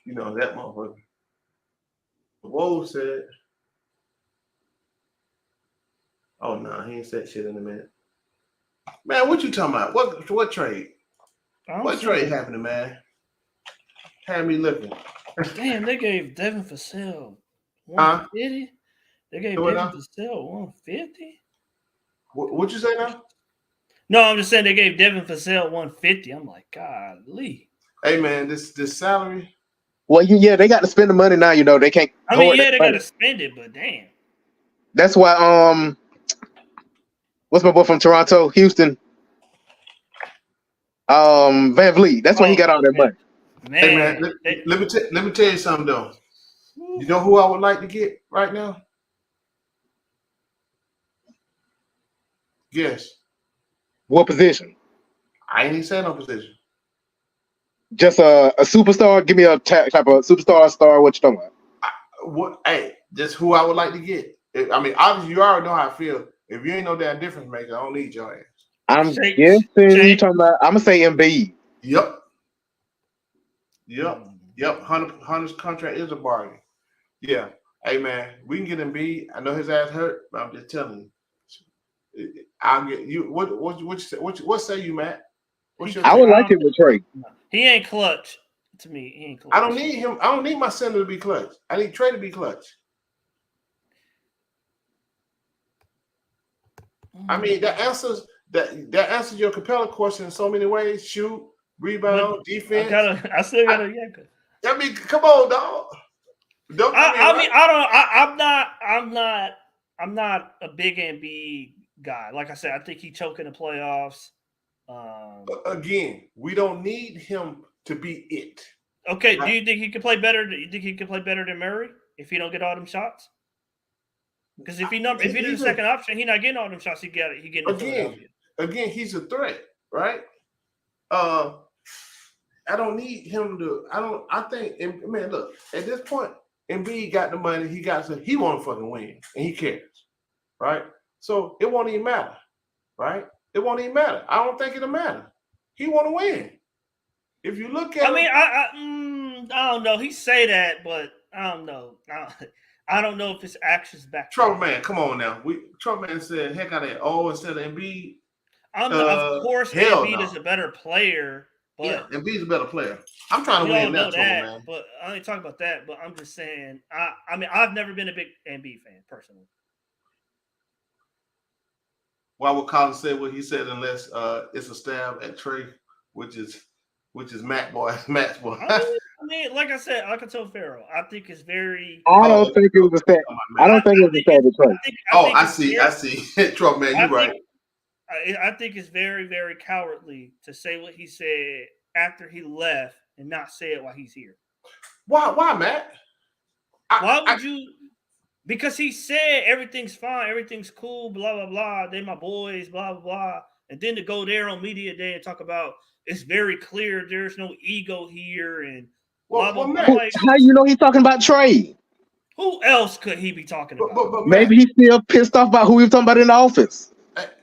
You know that motherfucker. Woj said, "Oh no, he ain't said shit in a minute." Man, what you talking about? What trade? What trade happening, man? Had me looking. Damn, they gave Devin Vassell 150. They gave Devin Vassell 150. What you say now? No, I'm just saying they gave Devin Vassell 150. I'm like, golly. Hey man, this salary. Well, yeah, they got to spend the money now. You know, they can't. I mean, yeah, they got to spend it, but damn. That's why. What's my boy from Toronto, Houston? Van Vliet. That's why he got all that money. Man, hey man, let me tell you something though. You know who I would like to get right now? Guess. What position? I ain't even saying no position. Just a superstar. Give me a type of superstar, star. What you talking about? Hey, just who I would like to get. I mean, obviously you already know how I feel. If you ain't no damn difference maker, I don't need your ass. I'm guessing you talking about. I'm gonna say Embiid. Yep. 100's contract is a bargain. Yeah. Hey man, we can get Embiid. I know his ass hurt, but I'm just telling you. I'll get you. What say you, Matt? I would like him to trade. He ain't clutch to me. He ain't clutch. I don't need him. I don't need my center to be clutch. I need Trey to be clutch. I mean, that answers your Capella question in so many ways. Shoot, rebound, defense. I still got a yanker. I mean, come on, dog. I'm not a big Embiid guy. Like I said, I think he choked in the playoffs. Again, we don't need him to be it. Okay, do you think he could play better? Do you think he could play better than Murray if he don't get all them shots? Because if he did the second option, he not getting all them shots. He getting again. He's a threat, right? I don't need him to. I think, man, look, at this point, Embiid got the money. He want to fucking win, and he cares, right? So it won't even matter, right? It won't even matter. I don't think it'll matter. He want to win. If you look at, I don't know. He say that, but I don't know. I don't know if his actions back. Trouble man, come on now. Trouble man said, "Heck out of that." Oh, instead of Embiid. Of course, Embiid is a better player. But yeah, Embiid's a better player. I'm trying to win that, man. But I ain't talking about that. But I'm just saying. I mean, I've never been a big Embiid fan personally. Why would Colin say what he said unless it's a stab at Trey, which is Matt's boy. I mean, like I said, like I told Pharaoh, I think it's very. I don't think it was a stab. I don't think it was a stab at Trey. I see. Trouble man, you're right. I think it's very, very cowardly to say what he said after he left and not say it while he's here. Why, Matt? Why would you? Because he said everything's fine, everything's cool, blah, blah, blah. They my boys, blah, blah, blah. And then to go there on media day and talk about it's very clear there's no ego here and blah, blah, blah. Like, how you know he's talking about Trey? Who else could he be talking about? But maybe he's still pissed off about who he was talking about in the office.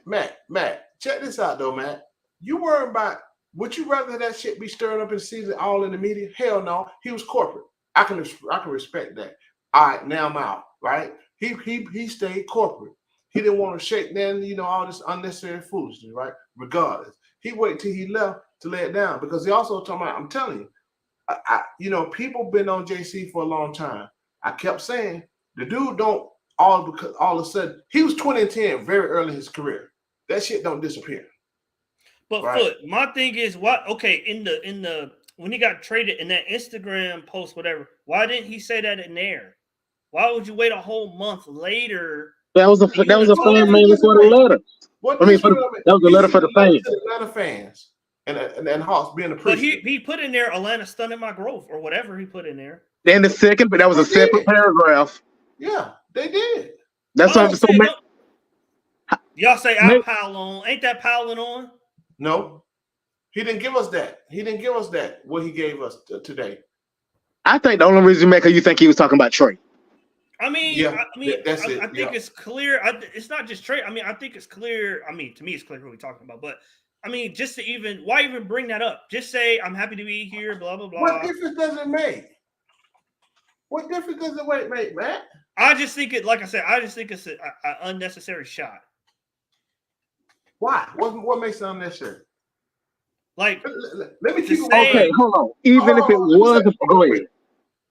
Matt, check this out though, Matt. You worry about, would you rather that shit be stirring up in season all in the media? Hell no. He was corporate. I can respect that. All right, now I'm out, right? He stayed corporate. He didn't want to shake down, all this unnecessary foolishness, right? Regardless. He waited till he left to lay it down because he also talking about, I'm telling you, people been on JC for a long time. I kept saying the dude don't all of a sudden, he was 20 and 10 very early in his career. That shit don't disappear. But right? Foot, my thing is in the when he got traded in that Instagram post, whatever, why didn't he say that in there? Why would you wait a whole month later? That was a 5 minutes before the letter. What I mean, that was a letter for the fans. To the Atlanta fans and Hawks being But appreciative. he put in there Atlanta stunning my growth or whatever he put in there. Then the second, but that was a They did. separate paragraph. Yeah, they did. That's All what I'm so saying, ma- y'all say Ma- I pile on. Ain't that piling on? No, he didn't give us that. He didn't give us that. What he gave us today. I think the only reason you think he was talking about Trey. I mean, Yeah, that's I it. think Yeah. it's clear. It's not just Trey. I mean, I think it's clear. I mean, to me, it's clear what we're talking about. But I mean, just to why even bring that up? Just say I'm happy to be here. Blah blah blah. What difference does it make? What difference does it make, Matt? I just think it. Like I said, I just think it's an unnecessary shot. Why? What makes it unnecessary? Like, let me keep it say- Okay, hold on. Even if it was, go ahead.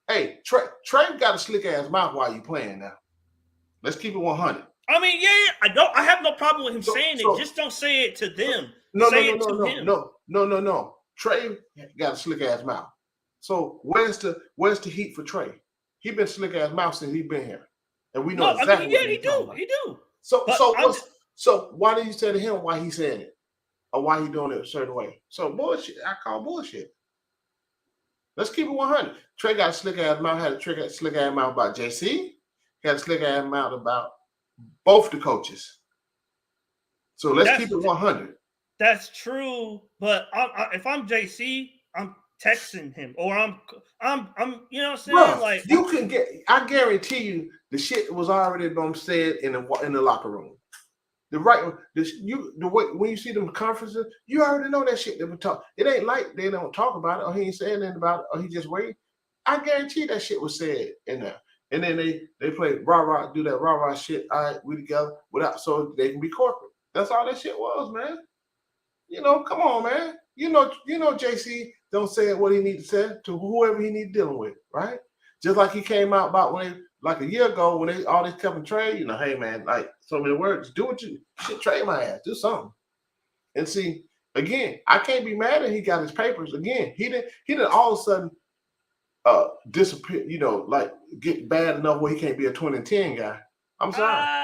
Hey, Trey got a slick ass mouth while you playing now. Let's keep it 100. I mean, yeah, I have no problem with him saying it. Just don't say it to them. No. Trey got a slick ass mouth. So where's the heat for Trey? He been slick ass mouth since he been here, and we know exactly. I mean, yeah, he do. So why did you say to him why he said it, or why he doing it a certain way? So bullshit. I call bullshit. Let's keep it 100. Trey got a slick ass mouth. Had a slick ass mouth about JC. He had a slick ass mouth about both the coaches. So let's keep it 100. That's true, but if I'm JC, I'm texting him, or I'm you know what I'm saying? Bruh, like you can get. I guarantee you, the shit was already said in the locker room. The way when you see them conferences, you already know that shit they were talking. It ain't like they don't talk about it, or he ain't saying anything about it, or he just wait. I guarantee that shit was said in there. And then they play rah-rah, do that rah-rah shit. All right, we together without so they can be corporate. That's all that shit was, man. You know, come on, man. You know, JC don't say what he need to say to whoever he need dealing with, right? Just like he came out about like a year ago when all this kept in trade, you know, hey man, like so many words, do what you should trade my ass, do something. And see, again, I can't be mad that he got his papers. Again, he didn't all of a sudden disappear, you know, like get bad enough where he can't be a 20 and 10 guy. I'm sorry.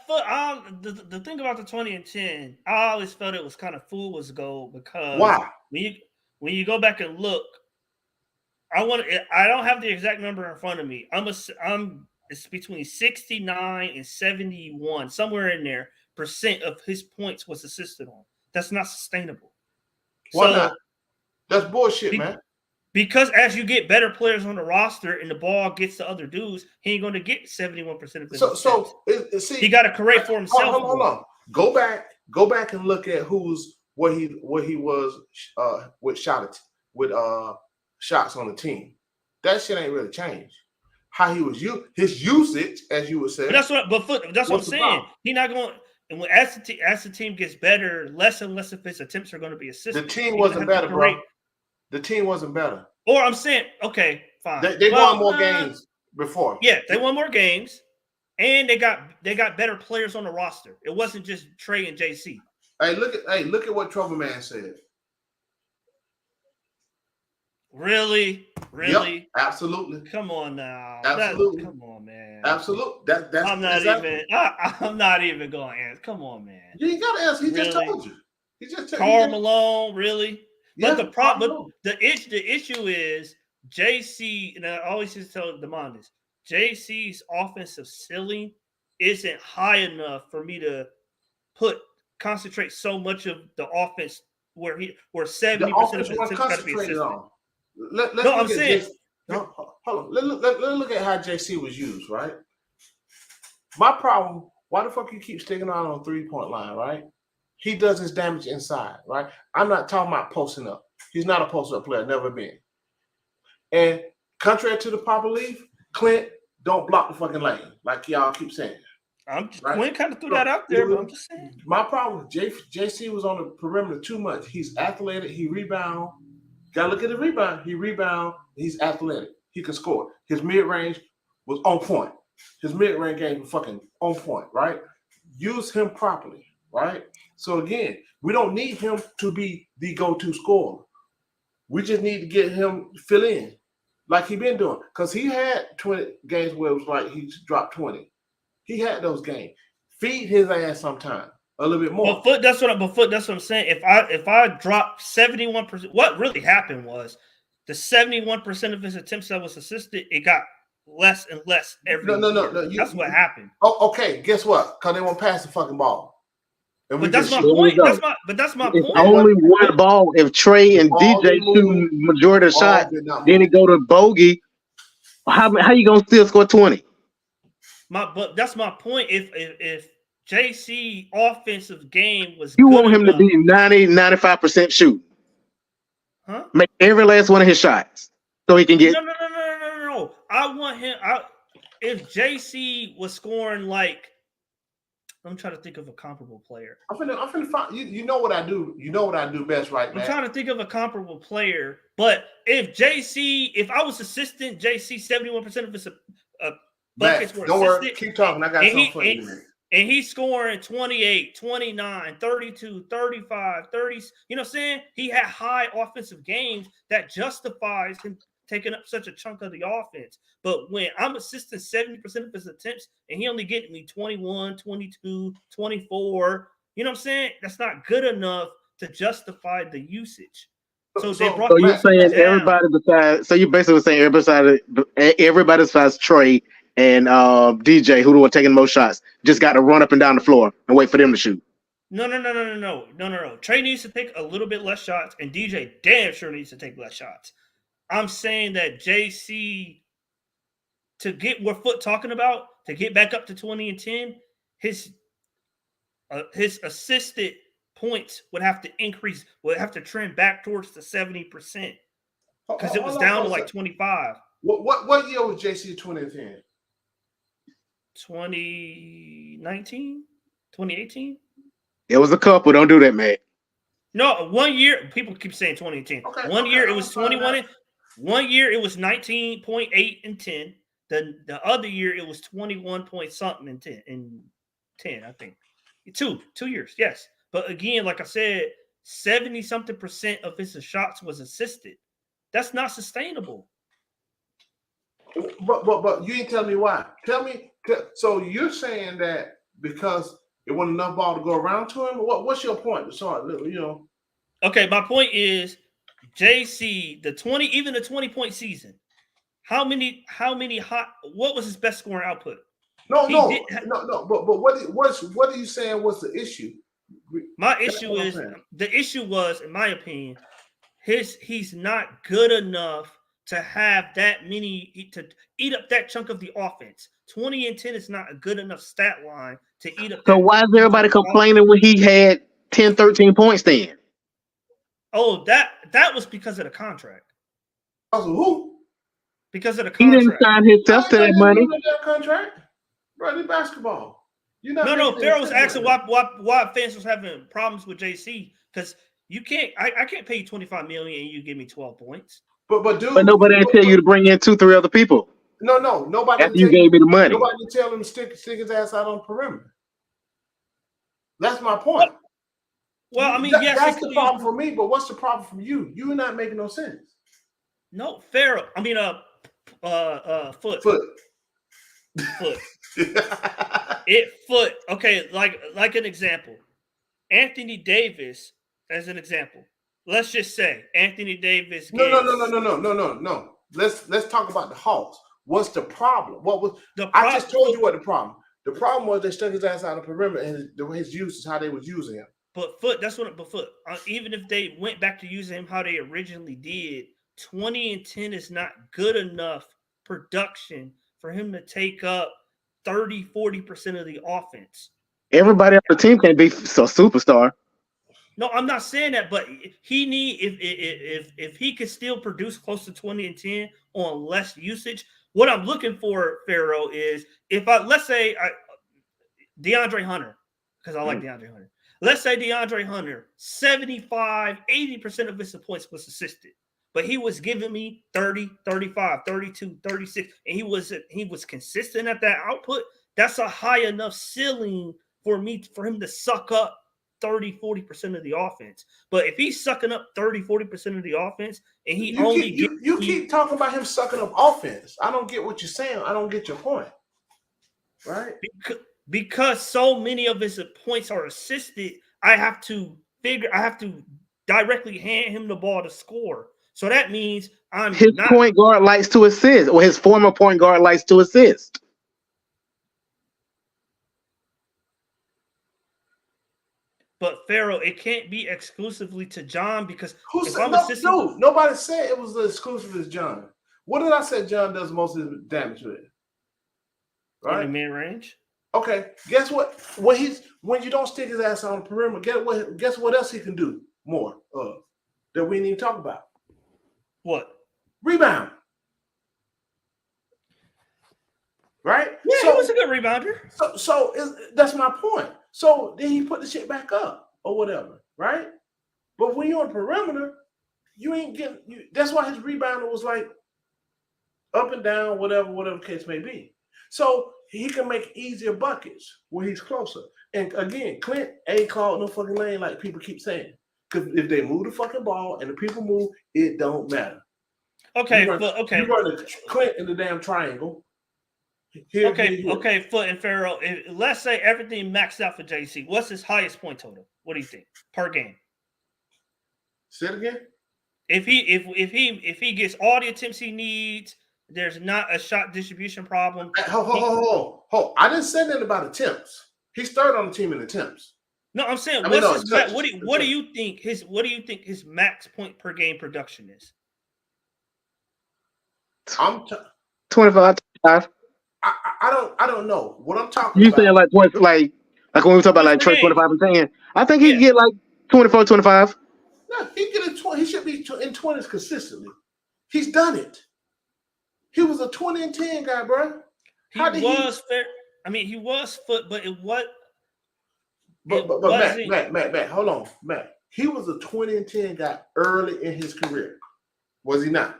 The thing about the 20 and 10, I always felt it was kind of fool's gold because why? When you go back and look, I don't have the exact number in front of me. It's between 69 and 71, somewhere in there, % of his points was assisted on. That's not sustainable. Why not? That's bullshit, man. Because as you get better players on the roster and the ball gets to other dudes, he ain't going to get 71% of the see, he got to correct for himself. Hold on. Go back and look at what he was with shots on the team. That shit ain't really changed. How he was his usage, as you would say. But that's what I'm saying. He not going. And as the team gets better, less and less of his attempts are going to be assisted. The team wasn't better, bro. The team wasn't better. Or I'm saying, okay, fine. They won more games before. Yeah, they won more games, and they got better players on the roster. It wasn't just Trey and JC. Hey, look at what Trouble Man said. Really? Yep, absolutely. Come on now. Absolutely. Come on, man. Absolutely. That's I'm not exactly. I'm not even going to answer. Come on, man. You ain't got to answer. He Really? just told you. He just told Karl Malone, really? Yeah, But the problem, the issue is JC, and I always just tell Demondis, JC's offensive ceiling isn't high enough for me to concentrate so much of the offense where 70% of his attempts got to be assisted. I'm saying. Hold on. Let's look at how JC was used, right? My problem, why the fuck you keep sticking out on 3-point line, right? He does his damage inside, right? I'm not talking about posting up. He's not a post-up player, never been. And contrary to the popular belief, Clint don't block the fucking lane, like y'all keep saying. Quinn kind of threw that out there, but I'm just saying. My problem, JC was on the perimeter too much. He's athletic. He rebound. Got to look at the rebound. He rebound. He's athletic. He can score. His mid-range was on point. His mid-range game was fucking on point, right? Use him properly, right? So again, we don't need him to be the go-to scorer. We just need to get him fill in like he been doing. Because he had 20 games where it was like he dropped 20. He had those games. Feed his ass sometime. a little bit more. But Foot, that's what I'm saying. If I drop 71%, what really happened was the 71% of his attempts that was assisted, it got less and less every year. That's what happened. Oh, okay. Guess what? Because they won't pass the fucking ball. But that's my point. That's my It's point. only one ball. If Trey and DJ shoot majority of the shot, then it go to Bogey. How you gonna still score 20? But that's my point. If JC offensive game was You good want him enough, to be 90-95% shoot. huh? Make every last one of his shots so he can get. No. I want him. If JC was scoring like, I'm trying to think of a comparable player. I'm finna find you know what I do. You know what I do best, right, man? I'm trying to think of a comparable player. But if I was assistant JC, 71% of his buckets were don't assisted. worry, keep talking. I got something for you. And he's scoring 28, 29, 32, 35, 30. You know what I'm saying? He had high offensive games that justifies him taking up such a chunk of the offense. But when I'm assisting 70% of his attempts and he only getting me 21, 22, 24, you know what I'm saying? That's not good enough to justify the usage. So they brought. So you're saying everybody besides? So you basically saying everybody besides Trey and DJ, who the one taking the most shots, just got to run up and down the floor and wait for them to shoot. No. Trey needs to take a little bit less shots, and DJ damn sure needs to take less shots. I'm saying that JC, to get what Foot talking about, to get back up to 20 and 10, his assisted points would have to increase, would have to trend back towards the 70% because it was down to like 25. What year was JC 20 and 10? 2019, 2018. It was a couple. Don't do that, man. No, 1 year. People keep saying 20 and 10. Okay, 1 year it was 21. 1 year it was 19.8 and 10. The other year it was 21 point something and 10. I think 2 years. Yes, but again, like I said, 70-something% of his shots was assisted. That's not sustainable. But you ain't telling me why. Tell me. So you're saying that because it wasn't enough ball to go around to him? What's your point? Sorry, Okay, my point is JC, the 20-point season. How many what was his best scoring output? No. But what are you saying was the issue? My issue is the issue was, in my opinion, he's not good enough to have that many to eat up that chunk of the offense. 20 and 10 is not a good enough stat line to eat up. So why is everybody complaining when he had 10, 13 points then? Oh, that was because of the contract. Who? Because of the He contract. didn't sign himself to that money. That contract, brother. Basketball. No. Pharaoh was asking why fans was having problems with JC because you can't. I can't pay you $25 million and you give me 12 points. But nobody didn't tell you to bring in 2-3 other people. No, nobody. After you gave me the money, nobody didn't tell him to stick his ass out on the perimeter. That's my point. Well, I mean, yes, that's the problem for me. But what's the problem from you? You're not making no sense. No, Pharaoh. I mean, Foot. Foot. Okay, like an example. Anthony Davis, as an example. Let's just say Anthony Davis. No. Let's talk about the Hawks. What's the problem? I just told you what the problem. The problem was they stuck his ass out of the perimeter, and his use is how they was using him. But Foot, that's what. But Foot, even if they went back to using him how they originally did, 20 and 10 is not good enough production for him to take up 30-40% of the offense. Everybody on the team can't be a superstar. No, I'm not saying that, but he if he could still produce close to 20 and 10 on less usage. What I'm looking for, Pharaoh, is let's say DeAndre Hunter, because I like DeAndre Hunter. Let's say DeAndre Hunter, 75-80% of his points was assisted, but he was giving me 30, 35, 32, 36, and he was consistent at that output. That's a high enough ceiling for him to suck up 30-40% of the offense. But if he's sucking up 30-40% of the offense and you keep talking about him sucking up offense, I don't get what you're saying. I don't get your point. Right? because so many of his points are assisted, I have to directly hand him the ball to score. So that means I'm His not. point guard likes to assist, or his former point guard likes to assist. But Pharaoh, it can't be exclusively to John because Who if said I'm no? assisting, Dude, nobody said it was the exclusive as John. What did I say? John does most of the damage with it, in the right? mid range. Okay. Guess what? When you don't stick his ass on the perimeter, guess what else he can do more of that we didn't even talk about? What? Rebound. Right? Yeah, he was a good rebounder. That's my point. So then he put the shit back up or whatever, right? But when you're on the perimeter, you ain't getting. That's why his rebounder was like up and down, whatever the case may be. So he can make easier buckets when he's closer. And again, Clint ain't called no fucking lane like people keep saying. Because if they move the fucking ball and the people move, it don't matter. Okay, You run the Clint in the damn triangle. Here. Foot and Pharaoh. Let's say everything maxed out for JC. What's his highest point total? What do you think per game? Say it again. If he gets all the attempts he needs, there's not a shot distribution problem. Hold. I didn't say nothing about attempts. He started on the team in attempts. No, I'm saying what do you think his max point per game production is? 25. I don't know what I'm talking You about. saying like when we talk about like Trey 25 and 10? I think he can get like 24, 25. No, he get a 20. He should be in 20s consistently. He's done it. He was a 20 and 10 guy, bro. He was Foot, but it was. But Matt, hold on, Matt. He was a 20 and 10 guy early in his career, was he not?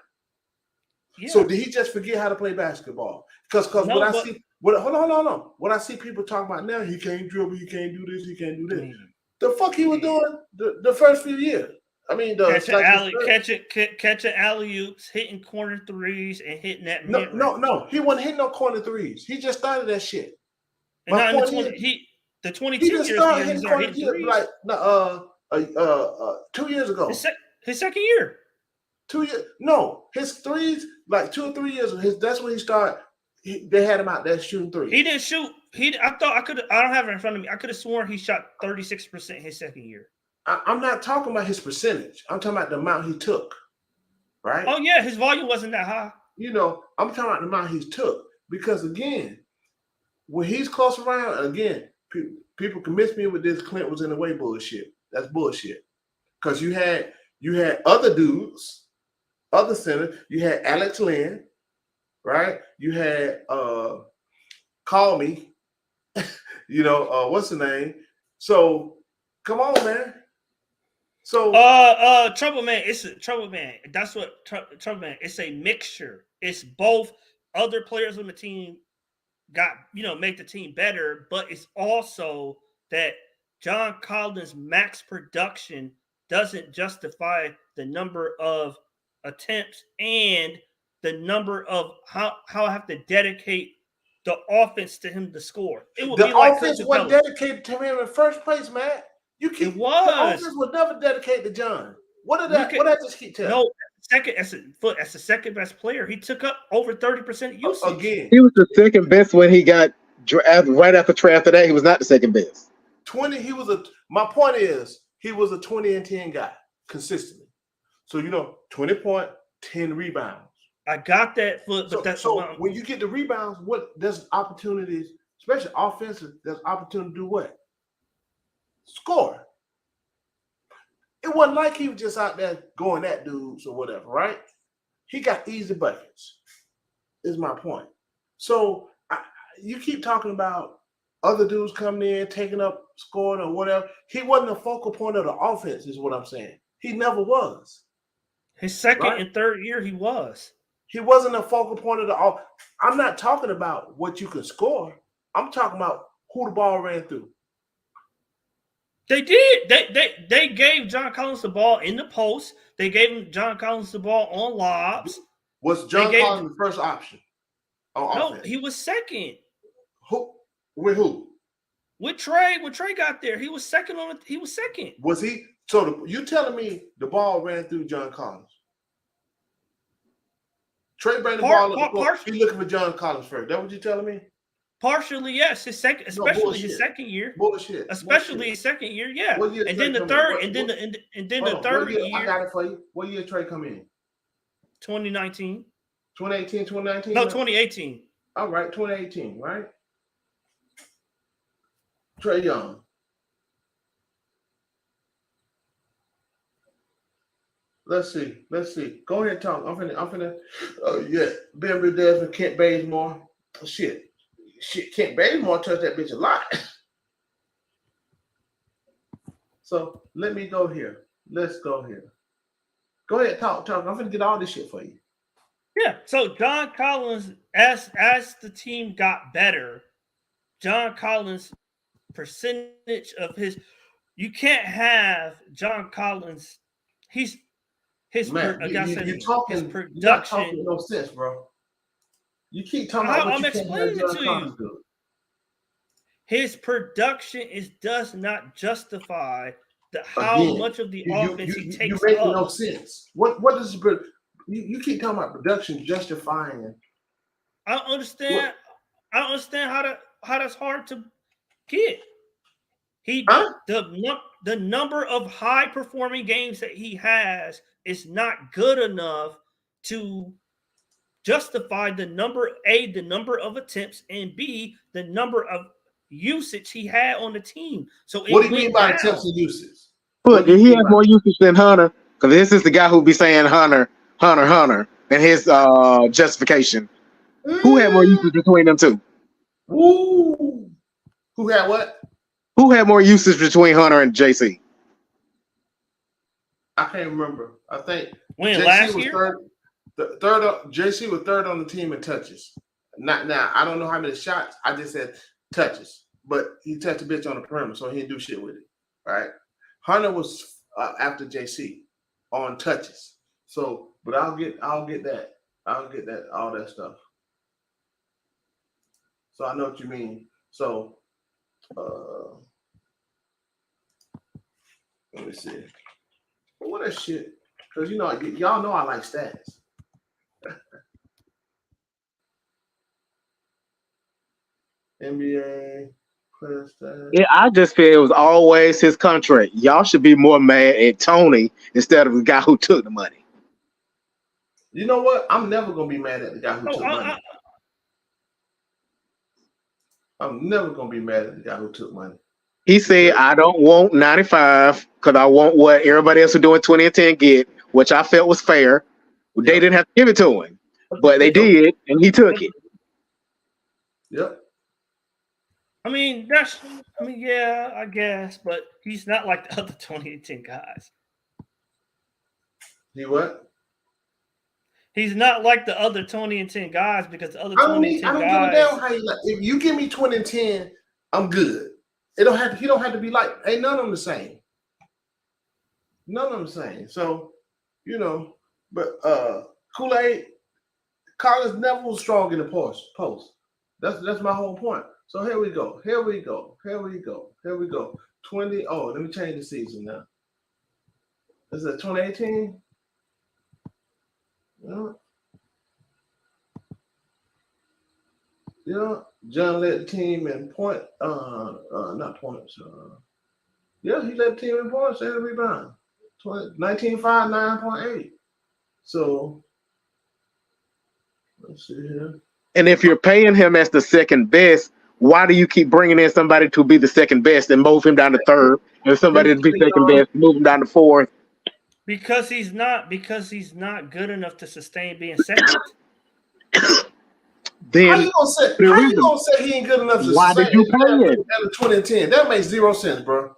Yeah. So did he just forget how to play basketball? Because hold on. What I see people talking about now, he can't dribble, he can't do this, he can't do this. The fuck he was doing the first few years. I mean, catching alley-oops, hitting corner threes, and hitting that. No, he wasn't hitting no corner threes. He just started that shit. And not in the 22 years he started hitting threes. Like 2 years ago. His second year. 2 years. No, his threes like 2 or 3 years. That's when he started. They had him out there shooting threes. He didn't shoot. I don't have it in front of me. I could have sworn he shot 36% his second year. I'm not talking about his percentage. I'm talking about the amount he took. Right? Oh yeah, his volume wasn't that high. I'm talking about the amount he took because again, when he's close around, again, people convince me with this Clint was in the way bullshit. That's bullshit. Because you had other dudes, other centers. You had Alex Lynn, right? You had Call Me, what's the name? So come on, man. So Trouble Man, it's a Trouble Man. That's what Trouble Man. It's a mixture. It's both other players on the team make the team better, but it's also that John Collins' max production doesn't justify the number of attempts and the number of how I have to dedicate the offense to him to score. It would be like offense wasn't dedicated to him in the first place, man. The offense was never dedicated to John. What did I just keep telling? No, as the second best player, he took up over 30% usage. Again, he was the second best when he got drafted. Right after Trey, after that, he was not the second best. 20. My point is, he was a 20 and 10 guy consistently. So 20 point, 10 rebounds. I got that Foot, but that's when you get the rebounds, there's opportunities, especially offensive. There's opportunity to do what? Score. It wasn't like he was just out there going at dudes or whatever, right? He got easy buckets, is my point. So you keep talking about other dudes coming in, taking up, scoring or whatever. He wasn't a focal point of the offense, is what I'm saying. He never was. His second and third year, he was. He wasn't a focal point of the offense. I'm not talking about what you can score. I'm talking about who the ball ran through. They did. They gave John Collins the ball in the post. They gave John Collins the ball on lobs. Was John Collins the first option on offense? No, he was second. Who? With who? With Trey, when Trey got there, he was second on it. He was second. Was he? So you telling me the ball ran through John Collins? Trey bring the ball up the court. He looking for John Collins first. That what you telling me? Partially, yes. His second, especially his second year. Bullshit. Especially his second year, yeah. And then the third, and then the third year. I got it for you. What year Trey come in? 2019. 2018, 2019? No, 2018. All right, 2018, right? Trey Young. Let's see. Go ahead and talk. I'm finna. Ben Burdell, Kent Bazemore. Shit, Kent Bazemore touched that bitch a lot. So let me go here. Let's go here. Go ahead, talk. I'm finna get all this shit for you. Yeah. So John Collins, as the team got better, John Collins' percentage of his, you can't have John Collins. His production. Not talking no sense, bro. You keep talking about what I'm you explaining can't have it to John you. Collins do. His production does not justify how much of the offense he takes You make up. no sense. What does you keep talking about production justifying? I don't understand. I don't understand how that's hard to get. The number of high performing games that he has is not good enough to justify the number of attempts, and B, the number of usage he had on the team. So what do you mean by attempts and usage? Look, he has more usage than Hunter, because this is the guy who be saying Hunter, and his justification. Who had more usage between them two? Ooh. Who had what? Who had more usage between Hunter and JC? I can't remember. I think when JC last was year, JC was third on the team in touches. Not now. I don't know how many shots. I just said touches, but he touched a bitch on the perimeter, so he didn't do shit with it. Right? Hunter was after JC on touches. So, but I'll get that. All that stuff. So I know what you mean. So, let me see. What that shit? Because y'all know I like stats. NBA player stats. Yeah, I just feel it was always his contract. Y'all should be more mad at Tony instead of the guy who took the money. You know what? I'm never gonna be mad at the guy who took money. I'm never gonna be mad at the guy who took money. He said, I don't want 95 because I want what everybody else who doing 20 and 10 get, which I felt was fair. They didn't have to give it to him, but they did, and he took it. Yep. Yeah, I guess, but he's not like the other 20 and 10 guys. He what? He's not like the other 20 and 10 guys, because the other 20 and 10 I don't guys. give a damn how you like. If you give me 20 and 10, I'm good. He don't have to be like, ain't none of them the same. None of them the same. So, but Kool-Aid, Collins never was strong in the post. That's my whole point. So here we go. 20. Oh, let me change the season now. Is it 2018? Yeah. John led the team in point. Not points. He led the team in points and rebound. 19-5, 9.8. So let's see here. And if you're paying him as the second best, why do you keep bringing in somebody to be the second best and move him down to third, and somebody to be second best, move him down to fourth? Because he's not good enough to sustain being second. Then how you gonna say he ain't good enough to why did you pay him? The 20 and 10? That makes zero sense, bro.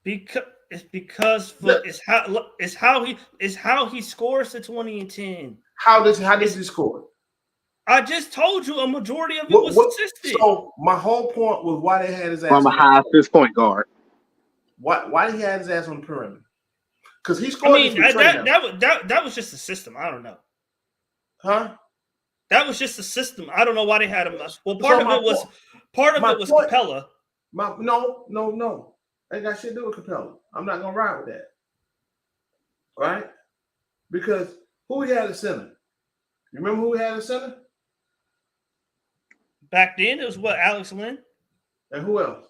It's how he scores the 20 and 10. How does he score? I just told you a majority of it was assisted. So my whole point was why they had his ass from a high assist point guard. Why he had his ass on the perimeter? Because he scored. That was just a system. I don't know. Huh? That was just a system. I don't know why they had him. Well, part of it was Capella. No. Ain't got shit to do with Capella. I'm not gonna ride with that. Right? Because who we had at center? You remember who we had at center? Back then, it was what, Alex Lynn, And who else?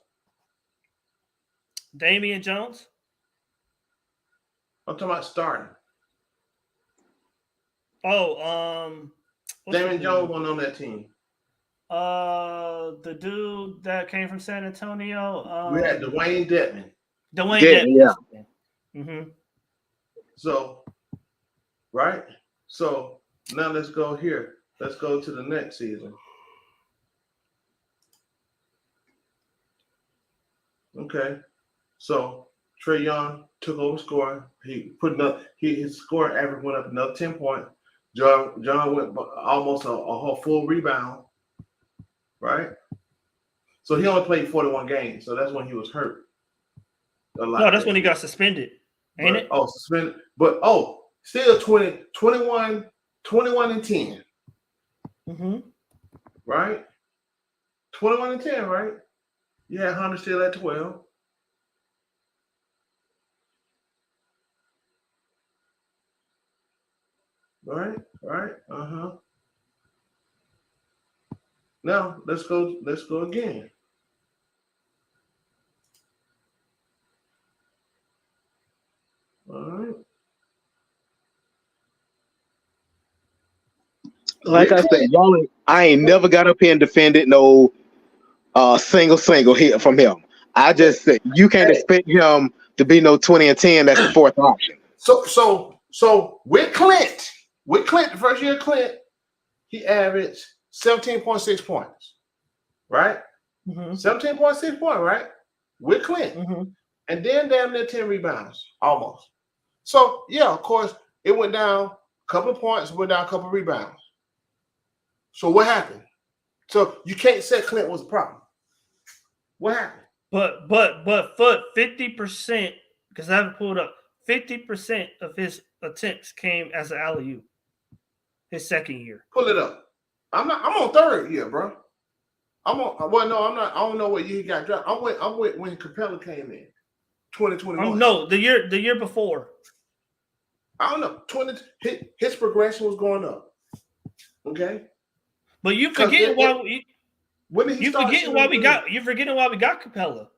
Damian Jones. I'm talking about starting. Oh, what's Damian the Jones dude? wasn't on that team. The dude that came from San Antonio. We had Dwayne Dedman. Dwayne Dedman, Dedman. yeah. Mm-hmm. So, right? So now let's go here. Let's go to the next season. Okay. So Trae Young took over scoring. His scoring average went up another 10 points. John went almost a whole full rebound. Right? So he only played 41 games. So that's when he was hurt. No, that's when he got suspended. Ain't it? Oh, suspended. But still 21 and 10. Mm-hmm. Right? 21 and 10, right? You had Hunter still at 12. Right? Uh-huh. Now let's go again. All right. Like I said, I ain't never got up here and defended no single hit from him. I just said you can't expect him to be no 20 and 10. That's the fourth option. So with Clint, the first year of Clint, he averaged 17.6 points, right? Mm-hmm. 17.6 points, right? With Clint. Mm-hmm. And then damn near 10 rebounds, almost. So, yeah, of course, it went down a couple of points, went down a couple of rebounds. So what happened? So you can't say Clint was a problem. What happened? But Foot, 50%, because I haven't pulled up, 50% of his attempts came as an alley-oop his second year. Pull it up. I'm on third year, bro. I'm not. I don't know what year he got drafted. I'm with when Capella came in, 2021. No, the year before. I don't know. His progression was going up. Okay. But you forgetting why we got Capella.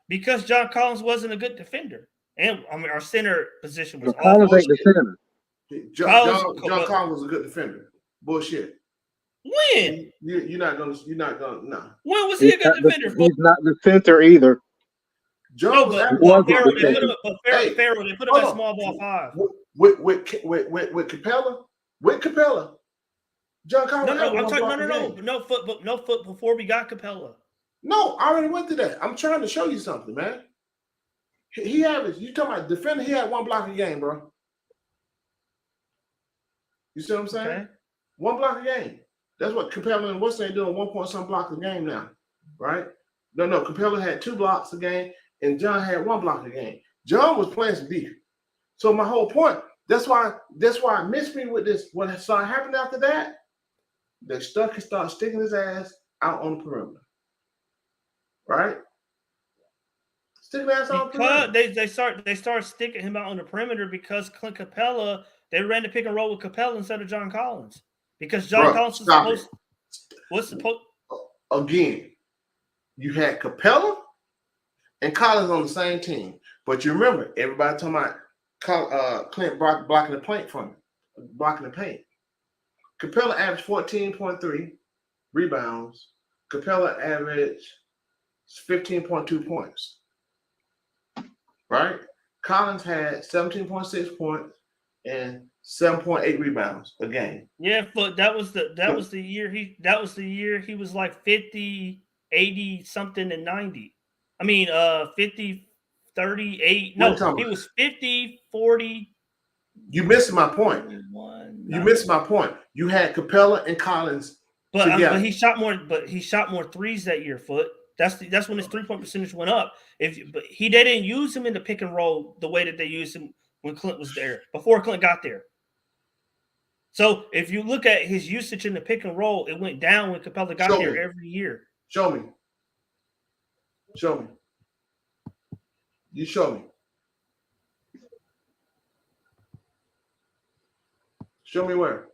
Because John Collins wasn't a good defender. And I mean our center position was Collins awful. ain't the center. John Collins was a good defender. Bullshit. When? You're not gonna nah. When was he a good defender? He's not the center either. John Pharaoh, they put him at small ball 5. With Capella. With Capella. John Collins. No foot before we got Capella. No, I already went through that. I'm trying to show you something, man. He averaged, you talking about defender, he had 1 block a game, bro. You see what I'm saying? Okay. 1 block a game. That's what Capella and what's they doing, 1 point some block a game now, right? No, Capella had 2 blocks a game, and John had 1 block a game. John was playing some beef. So my whole point, that's why it missed me with this. What started happening after that, they started sticking his ass out on the perimeter. Right? Sticking his ass on the perimeter. They start sticking him out on the perimeter because Clint Capella, they ran the pick and roll with Capella instead of John Collins. Because John Collins was supposed again, you had Capella and Collins on the same team. But you remember, everybody talking about Clint blocking the paint. Capella averaged 14.3 rebounds. Capella averaged 15.2 points. Right? Collins had 17.6 points and 7.8 rebounds a game. Yeah, but that was the year he was like 50, 80 something and 90. I mean 50, 38. No, he was 50, 40. You missed my point. Missed my point. You had Capella and Collins together. But he shot more threes that year, Foot. That's when his 3-point percentage went up. They didn't use him in the pick and roll the way that they used him when Clint was there, before Clint got there. So if you look at his usage in the pick and roll, it went down when Capella got there every year. Show me. Show me. You show me. Show me where.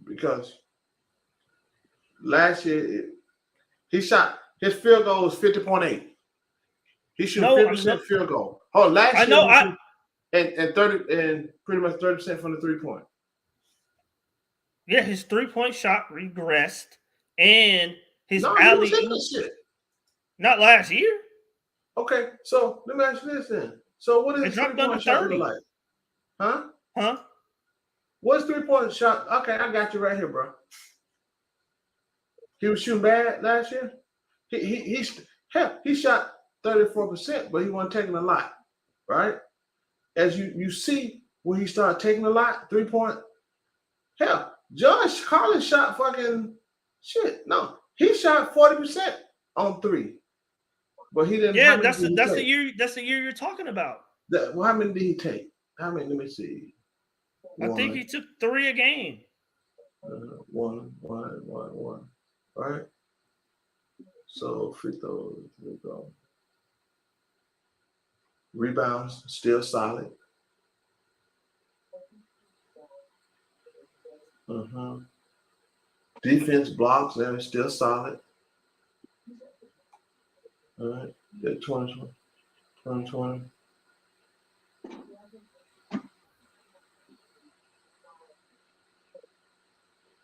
Because last year he shot his field goal was 50.8. He shot 50% field goal. Oh, last year and 30 and pretty much 30% from the 3-point. Yeah, his 3-point shot regressed, and his No, alley. Shit. Not last year. Okay, so let me ask you this then. So what is his 3-point shot look like? Huh? What's 3-point shot? Okay, I got you right here, bro. He was shooting bad last year. He shot 34%, but he wasn't taking a lot, right? As you see when he started taking a lot, 3-point. Hell, Josh Collins shot fucking shit. No, he shot 40% on 3, but he didn't. Yeah, that's the year. That's the year you're talking about. Well, how many did he take? How many? Let me see. I think he took 3 a game. One. Right. So free throws. Here we go. Rebounds still solid. Defense blocks, they're still solid. All right. Yeah, 2020.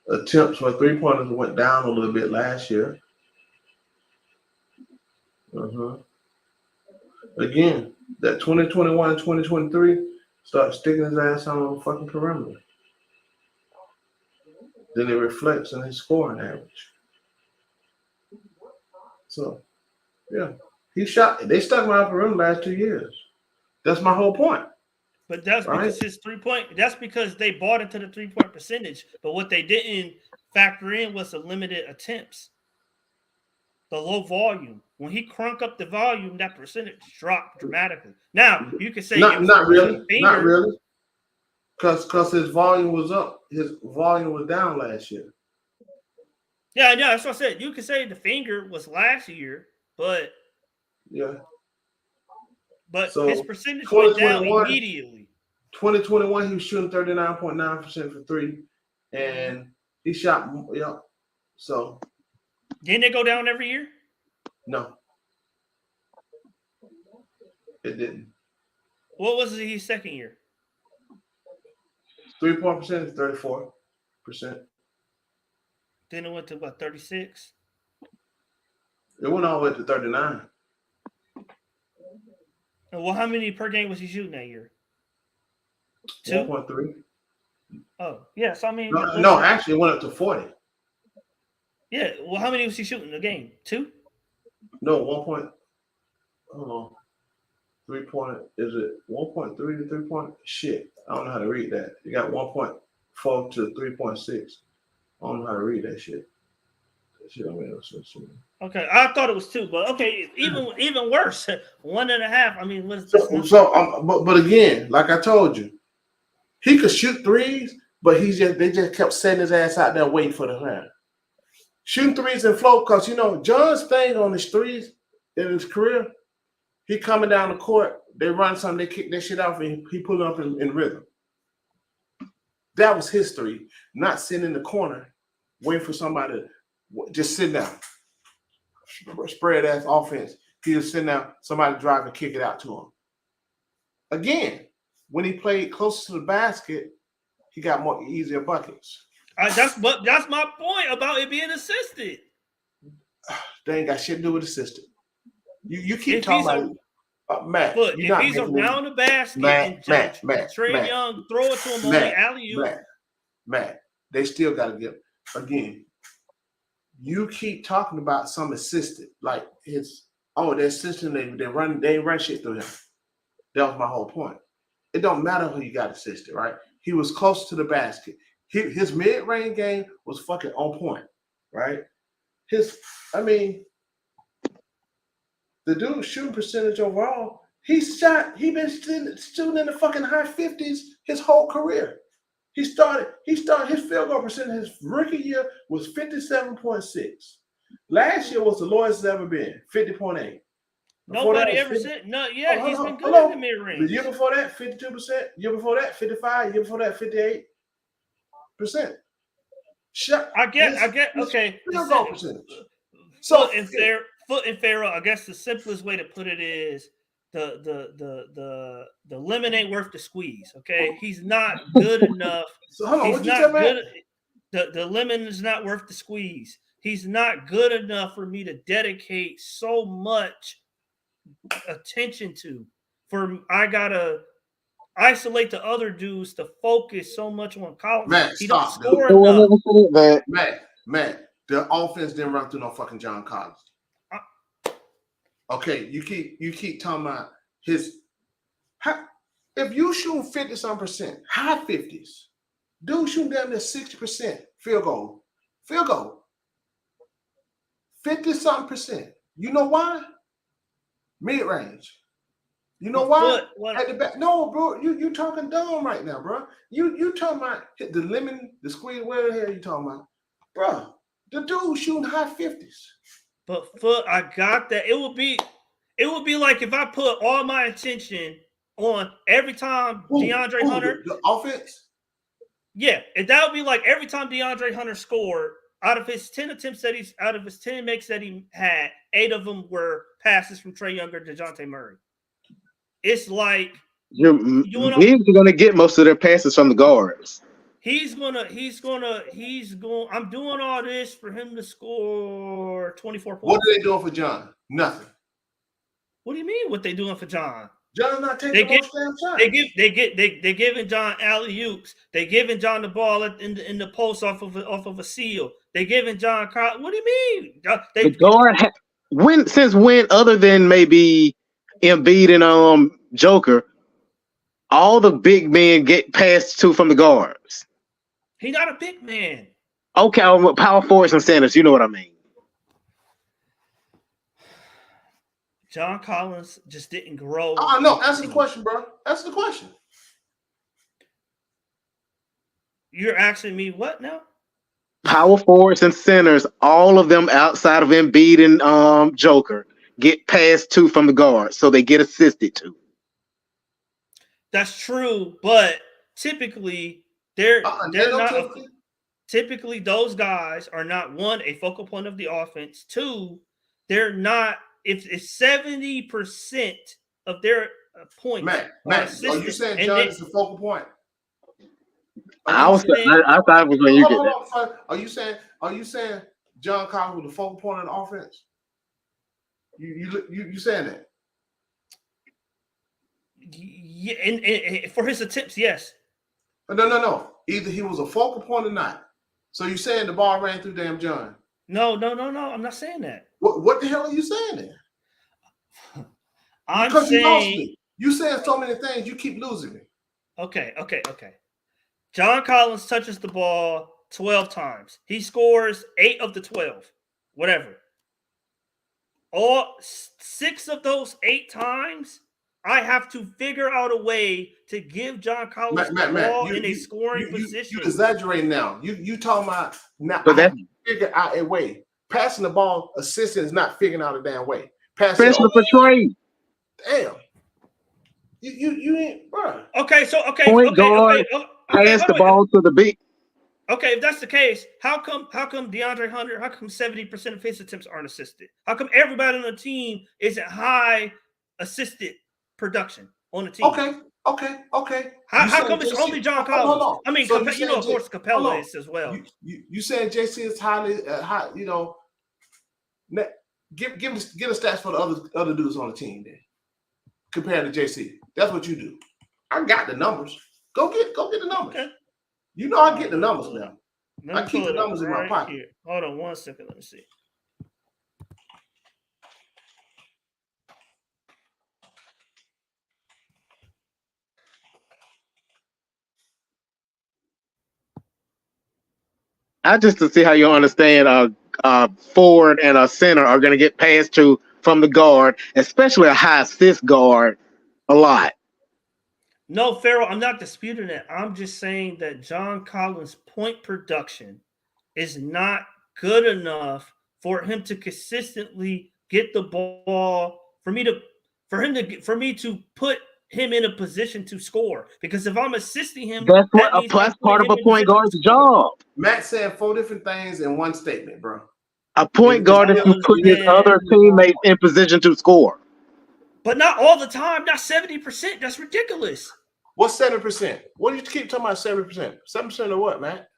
Attempts for 3-pointers went down a little bit last year. Again, that 2021 and 2023 start sticking his ass on the fucking perimeter. Then it reflects in his scoring average. So, yeah, they stuck around perimeter last 2 years. That's my whole point. But that's because his 3-point. That's because they bought into the 3-point percentage. But what they didn't factor in was the limited attempts, the low volume. When he crunk up the volume, that percentage dropped dramatically. Now you can say not really, because his volume was up. His volume was down last year. Yeah, that's what I said. You could say the finger was last year, but so his percentage went down immediately. 2021, he was shooting 39.9% for 3, and he shot. So didn't it go down every year? No, it didn't. What was his second year? 3-point percentage, 34%. Then it went to what, 36? It went all the way to 39. Well, how many per game was he shooting that year? 2? 1.3. Oh, yes. I mean, no, actually, it went up to 40. Yeah. Well, how many was he shooting a game? 2? No, 1 point. Hold on. 3-point. Is it 1.3 to 3-point? Shit. I don't know how to read that. You got 1.4 to 3.6. I don't know how to read that shit. That shit don't make no sense to me. Okay, I thought it was 2, but okay, even worse, 1.5. I mean, what's but again, like I told you, he could shoot threes, but they just kept setting his ass out there waiting for the hand. Shooting threes and flow, because John's thing on his threes in his career, he coming down the court, they run something, they kick that shit off, and he pull up in rhythm. That was his three, not sitting in the corner waiting for somebody to just sit down. Spread ass offense. He just sitting down, somebody drive and kick it out to him. Again, when he played closer to the basket, he got more easier buckets. That's my point about it being assisted. They ain't got shit to do with assisted. You keep talking about Matt. Look, if he's around the basket, Matt, Trae Young throw it to him on the alley-oop. Matt, they still got to get again. You keep talking about some assisted, like the assistant. They run shit through him. That was my whole point. It don't matter who you got assisted, right? He was close to the basket. His mid-range game was fucking on point, right? The dude's shooting percentage overall, he been shooting in the fucking high 50s his whole career. He started his field goal percentage his rookie year was 57.6. Last year was the lowest it's ever been, 50.8. Before Nobody that, ever 50 said no. Yeah, Hold he's on, been hold good on. in the mid The range. year before that, 52%. Year before that, 55. Year before that, 58%. Shut. I get. This Okay. field goal percentage. Foot So and Pharaoh. I guess the simplest way to put it is the lemon ain't worth the squeeze. Okay, he's not good enough. So hold on, He's what you tell not me? good. The lemon is not worth the squeeze. He's not good enough for me to dedicate so much attention to. I gotta isolate the other dudes to focus so much on Collins. Matt, He don't stop, dude. score enough. Matt, the offense didn't run through no fucking John Collins. Okay, you keep talking about his. If you shoot 50-some%, high 50s, dude shooting down to 60% field goal, 50-something%. You know why? Mid range. You know why? At the back. No, bro, you talking dumb right now, bro. You talking about hit the lemon, the squeeze. Where the hell you talking about, bro? The dude shooting high 50s. But Foot, I got that. It would be like if I put all my attention on every time DeAndre Hunter. The offense? Yeah, and that would be like every time DeAndre Hunter scored, out of his 10 attempts out of his 10 makes that he had, 8 of them were passes from Trae Young or DeJounte Murray. It's like He's going to get most of their passes from the guards. He's going. I'm doing all this for him to score 24 points. What are they doing for John? Nothing. What do you mean? What they doing for John? John's not taking most damn time. They giving John alley-oops. They giving John the ball in the post off of a seal. They giving John. What do you mean? The guard. Since when, other than maybe Embiid and Joker, all the big men get passed to from the guards. He's not a big man. Okay, power forwards and centers. You know what I mean. John Collins just didn't grow. No, answer the question, bro. Answer the question. You're asking me what now? Power forwards and centers, all of them outside of Embiid and Joker, get passed to from the guards, so they get assisted to. That's true, but typically they're not. Typically, those guys are not, one, a focal point of the offense. Two, they're not. If 70% of their points, Matt, are you saying John is the focal point? I thought it was when you get that. Are you saying John Collins was the focal point of the offense? You saying that? Yeah, and for his attempts, yes. No. Either he was a focal point or not. So you saying the ball ran through damn John? No. I'm not saying that. What the hell are you saying then? I'm saying you saying so many things. You keep losing me. Okay. John Collins touches the ball 12 times. He scores 8 of the 12. Whatever. All 6 of those 8 times, I have to figure out a way to give John Collins the ball in a scoring position. You exaggerating now. You talking about now? But that's figure out a way. Passing the ball, assisting is not figuring out a damn way. especially for Trae. Damn. You ain't, bro. Okay. Point guard, pass the ball to the big. Okay, if that's the case, how come DeAndre Hunter, how come 70% of his attempts aren't assisted? How come everybody on the team is at high assisted production on the team? Okay. How come it's only John Collins? I mean, so of course, Capella is as well. You saying JC is highly high? Give a stats for the other dudes on the team then, compared to JC. That's what you do. I got the numbers. Go get the numbers. Okay. You know I get the numbers now. I keep the numbers in my pocket. Here. Hold on 1 second. Let me see. I just to see how you understand a forward and a center are going to get passed to from the guard, especially a high assist guard, a lot. No, Farrell, I'm not disputing it. I'm just saying that John Collins' point production is not good enough for him to consistently get the ball, for me to put him in a position to score. Because if I'm assisting him, That's what that means I'm that's part putting of him a in point position guard's to score. job. Matt said 4 different things in one statement, bro. A point guard is to put his other teammates in position to score. But not all the time. Not 70%. That's ridiculous. What's 7%? What do you keep talking about 7%? 7% of what, Matt?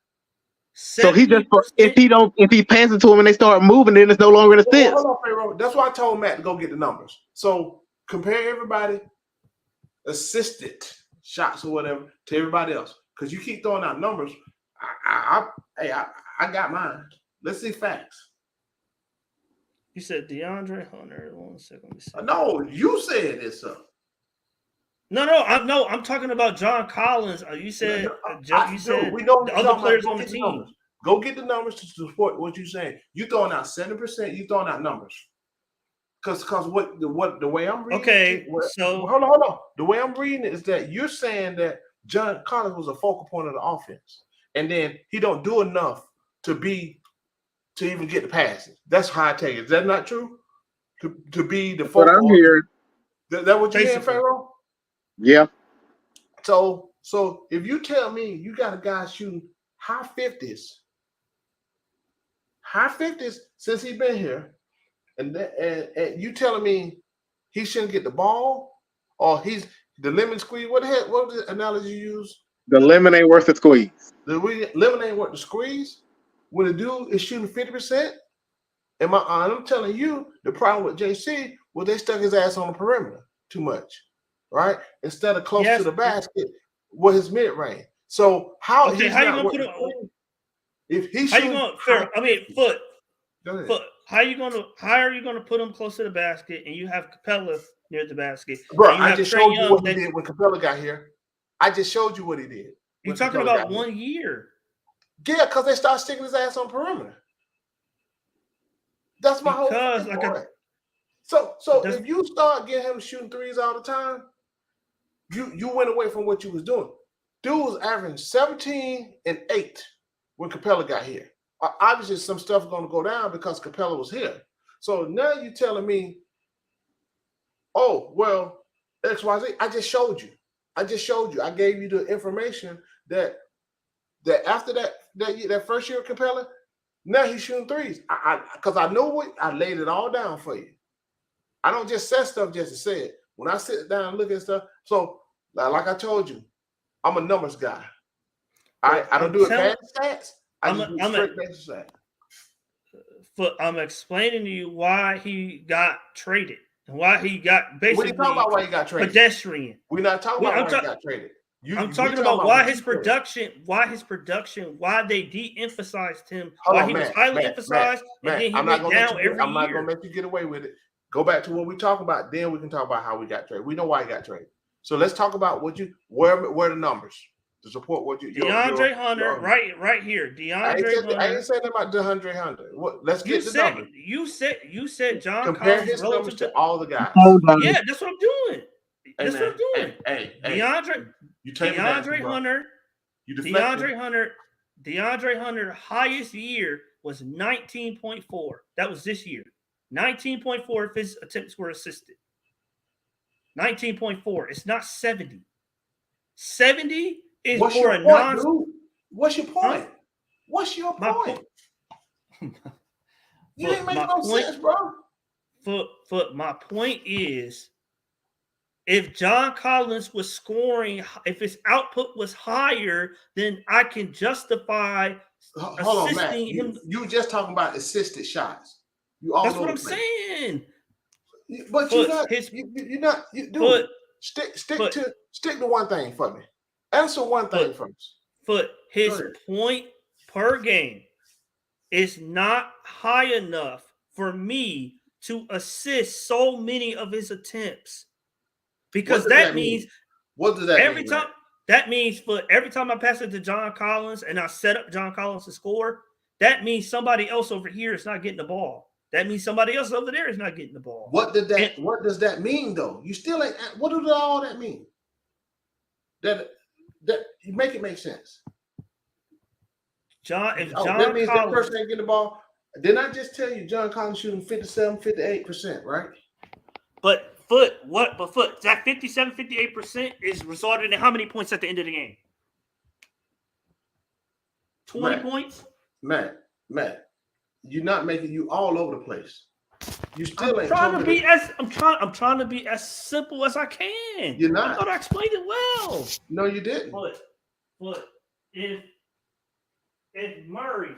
So he just if he passes it to him and they start moving, then it's no longer an assist. Hold on, Pharaoh. That's why I told Matt to go get the numbers. So compare everybody assisted shots or whatever to everybody else, because you keep throwing out numbers. I got mine. Let's see facts. You said DeAndre Hunter. 1 second. Let me see. No, you said this up. No. I'm talking about John Collins. You said we know the other players on the team. Numbers. Go get the numbers to support what you're saying. You throwing out 7%. You throwing out numbers. Because the way I'm reading. Okay, so hold on. The way I'm reading it is that you're saying that John Collins was a focal point of the offense, and then he don't do enough to even get the passes. That's how I take it. Is that not true? To be the focal. What I'm hearing. That what you hearing, Pharaoh? Yeah. So if you tell me you got a guy shooting high 50s since he's been here, and you telling me he shouldn't get the ball, or he's the lemon squeeze? What was the analogy you use? The lemon ain't worth the squeeze. The lemon ain't worth the squeeze when the dude is shooting 50%. And I'm telling you, the problem with JC was they stuck his ass on the perimeter too much, right? Instead of close to the basket with his mid range. So how you gonna put him? If he's Foot. How are you gonna put him close to the basket and you have Capella near the basket? Bro, I just showed you what he did when Capella got here. I just showed you what he did. You're talking about 1 year. Yeah, because they start sticking his ass on perimeter. That's my whole point. So if you start getting him shooting threes all the time, you went away from what you was doing. Dude was averaging 17 and 8 when Capella got here. Obviously, some stuff is going to go down because Capella was here. So now you're telling me, oh, well, XYZ, I just showed you. I gave you the information that after that first year of Capella, now he's shooting threes. Because I know what I laid it all down for you. I don't just say stuff just to say it. When I sit down and look at stuff, so like I told you, I'm a numbers guy. I don't do it bad stats. I just do straight basic stats. I'm explaining to you why he got traded and why he got basically. We're talking about why he got traded. Pedestrian. We're not talking about why he got traded. I'm talking about why his production, why they de-emphasized him, why he was highly emphasized, and then he went down every year. I'm not going to let you get away with it. Go back to what we talk about, then we can talk about how we got traded. We know why he got traded. So let's talk about where the numbers to support what you. DeAndre Hunter, right here. DeAndre Hunter. I didn't say that about DeAndre Hunter. Let's get the numbers. You said John compare Collins his numbers to all the guys. Yeah, that's what I'm doing. That's what I'm doing. Hey, DeAndre Hunter highest year was 19.4. That was this year. 19.4 if his attempts were assisted. 19.4. It's not 70. 70 is for a non. What's your point? What's your point? You didn't make no sense, bro. My point is, if John Collins was scoring, if his output was higher, then I can justify assisting him. You just talking about assisted shots. That's what I'm saying. But you're not. Stick to one thing for me. Answer one thing first. His point per game is not high enough for me to assist so many of his attempts. Because that means what does that every time? That means for every time I pass it to John Collins and I set up John Collins to score, that means somebody else over here is not getting the ball. That means somebody else over there is not getting the ball. What does that mean though? You still ain't. What does all that mean? That you make it make sense. John that means that person ain't getting the ball. Didn't I just tell you John Collins shooting 57, 58%, right? But Foot, that 57, 58% is resulted in how many points at the end of the game? 20 Matt. points? Matt, you're not making you all over the place. You still ain't I'm trying to be as simple as I can. You're not. I thought I explained it well. No, you didn't. But if Murray,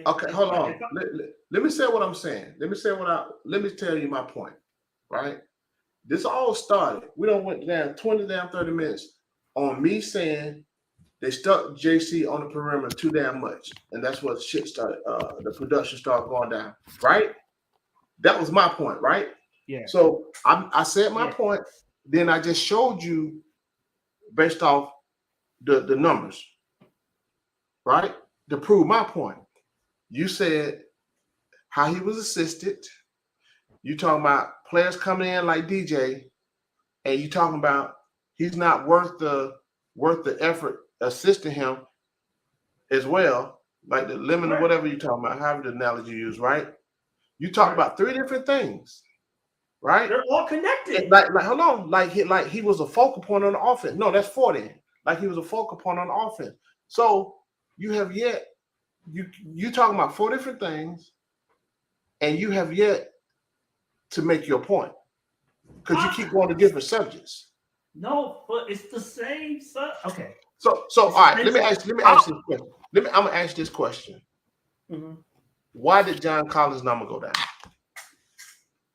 Okay, hold on. Let me say what I'm saying. Let me tell you my point. Right? This all started. We don't went down 30 minutes on me saying they stuck JC on the perimeter too damn much, and that's what shit started. The production started going down. Right? That was my point. Right? Yeah. So I said my point. Then I just showed you based off the numbers. Right? To prove my point. You said how he was assisted. You talking about players coming in like DJ, and you talking about he's not worth the effort assisting him as well, like the limit or whatever you talking about, however the analogy you use, right? You talk about three different things, right? They're all connected. Like hold on, like he was a focal point on the offense. No, that's 40. Like he was a focal point on the offense. So you have yet you talking about four different things, and you have yet to make your point because you keep going to different subjects. No, but it's the same. Okay. So all right. Let me ask this question. I'm gonna ask this question. Mm-hmm. Why did John Collins' number go down?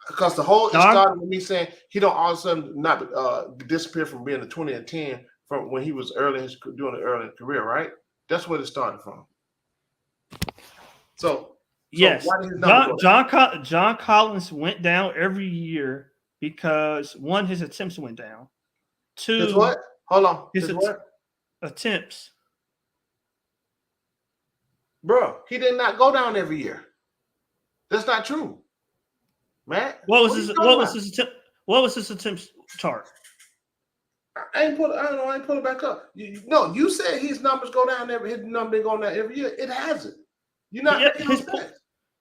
Because it started with me saying he don't all of a sudden not disappear from being a 20 and 10 from when he was doing the early career, right? That's where it started from. So yes, why did his number go down? John Collins went down every year because one, his attempts went down. Two, His what? Hold on. His what? Attempts. Bro, he did not go down every year. That's not true, Matt. What was his attempt chart? I ain't pull it back up. You said his numbers go down his number been going down every year. It hasn't. You're not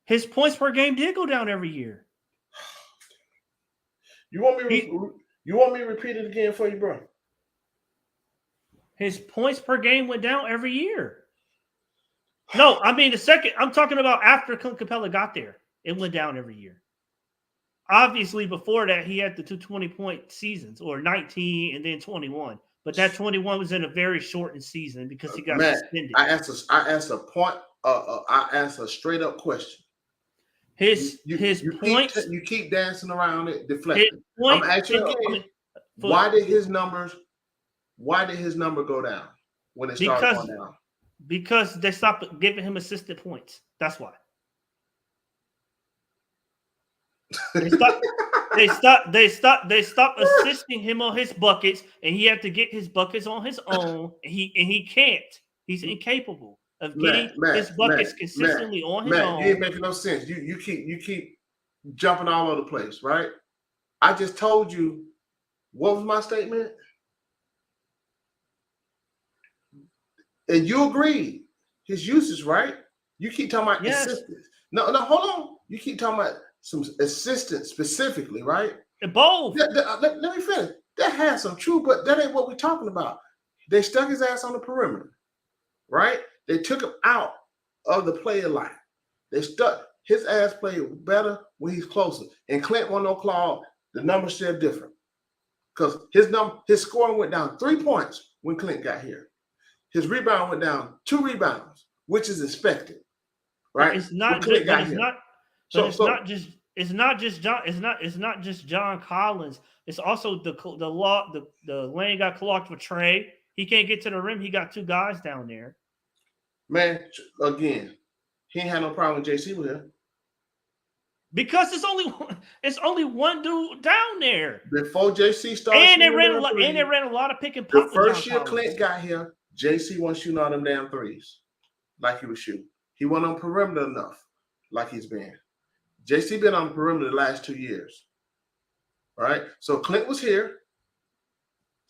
his points per game did go down every year. You want me to repeat it again for you, bro? His points per game went down every year. No, I mean I'm talking about after Clint Capella got there. It went down every year. Obviously, before that, he had the 220-point seasons, or 19 and then 21. But that 21 was in a very shortened season because he got suspended. I asked a straight up question. His points. You keep dancing around it, deflecting. I'm asking you again. Why did his number go down when it started going down? Because they stopped giving him assisted points. That's why. They stopped assisting him on his buckets, and he had to get his buckets on his own. And he can't. He's incapable of getting his buckets consistently on his own. You ain't making no sense. You keep jumping all over the place, right? I just told you what was my statement, and you agreed. His usage, right? You keep talking about assistance. No, hold on. You keep talking about some assistance specifically, right? Both. Let me finish. That has some truth, but that ain't what we're talking about. They stuck his ass on the perimeter, right? They took him out of the player line. They stuck his ass played better when he's closer. And Clint won no claw. The numbers still different because his scoring went down 3 points when Clint got here. His rebound went down 2 rebounds, which is expected, right? It's not just John Collins. It's also the lane got clogged for Trey. He can't get to the rim. He got 2 guys down there. Man, again, he ain't had no problem with JC with him. Because it's only one dude down there. Before JC started, and they ran a lot of pick and pop. The first year Clint got here, JC wasn't shooting all them damn threes like he was shooting. He wasn't on perimeter enough like he's been. JC been on the perimeter the last 2 years. Right? So Clint was here.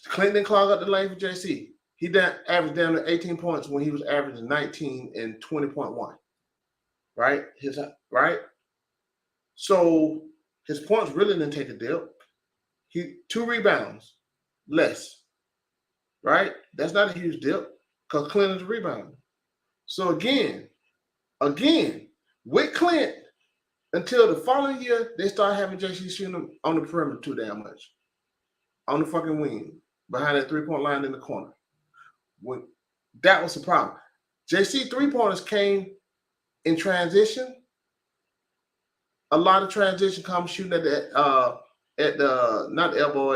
Clint didn't clog up the lane for JC. He averaged down to 18 points when he was averaging 19 and 20.1. right? So his points really didn't take a dip. He 2 rebounds less, right? That's not a huge dip because Clint is rebounding. So again, with Clint, until the following year, they started having JC shooting on the perimeter too damn much. On the fucking wing, behind that 3-point line in the corner. That was the problem. JC 3-pointers came in transition. A lot of transition comes shooting at the not the elbow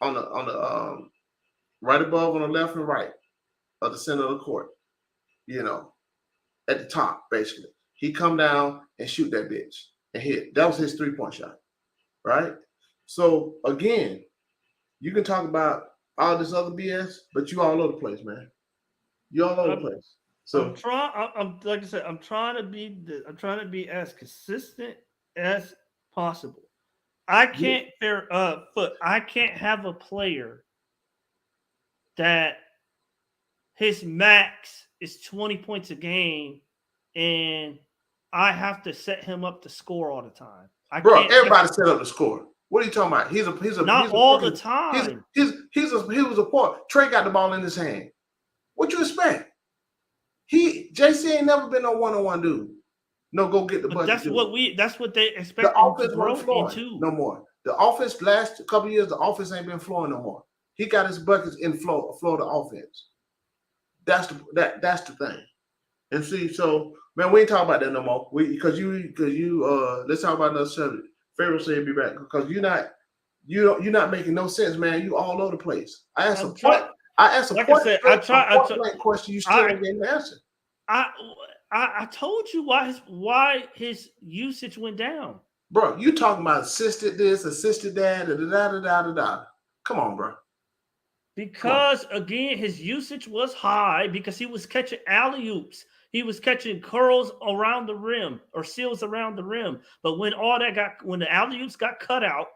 on the right above on the left and right of the center of the court. At the top basically. He come down and shoot that bitch and hit. That was his 3-point shot, right? So again, you can talk about all this other BS, but you all over the place, man. You all over the place. So I'm like I said, I'm trying to be as consistent as possible. I can't I can't have a player that his max is 20 points a game and I have to set him up to score all the time. Bro, everybody set up to score. What are you talking about? He's all the time. He was a point. Trey got the ball in his hand. What you expect? JC ain't never been a one-on-one dude. No, go get the bucket. That's what they expect. The offense wasn't flowing no more. The offense last couple of years, the offense ain't been flowing no more. He got his buckets in flow the offense. That's the thing. And see, so man, we ain't talking about that no more. Because you let's talk about another subject. Pharaoh said he'd be back because you're not making no sense, man. You all over the place. I asked a question. You still ain't getting the answer. I told you why his usage went down. Bro, you talking about assisted this, assisted that, da. Come on, bro. Because again, his usage was high because he was catching alley-oops. He was catching curls around the rim or seals around the rim. But when the alley-oops got cut out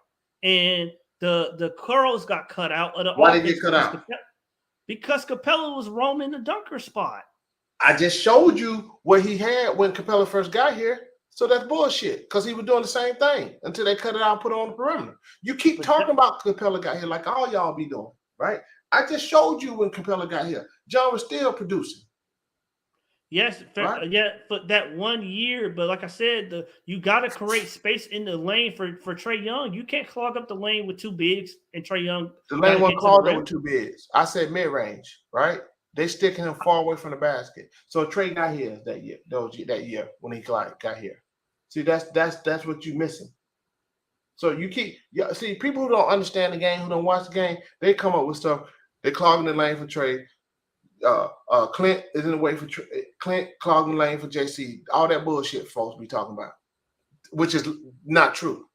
and the curls got cut out, why did it get cut out? Because Capella was roaming the dunker spot. I just showed you what he had when Capella first got here. So that's bullshit because he was doing the same thing until they cut it out and put it on the perimeter. You keep talking about Capella got here like all y'all be doing, right? I just showed you when Capella got here. John was still producing. Yes, right? Yeah, for that 1 year. But like I said, you got to create space in the lane for Trae Young. You can't clog up the lane with 2 bigs and Trae Young. The lane wasn't clogged up with 2 bigs. I said mid-range, right? They sticking him far away from the basket. So Trae got here that year when he got here. See, that's what you're missing. So you see people who don't understand the game, who don't watch the game, they come up with stuff. They clogging the lane for Trae. Clint is in the way for Clint, clogging the lane for JC. All that bullshit folks be talking about, which is not true.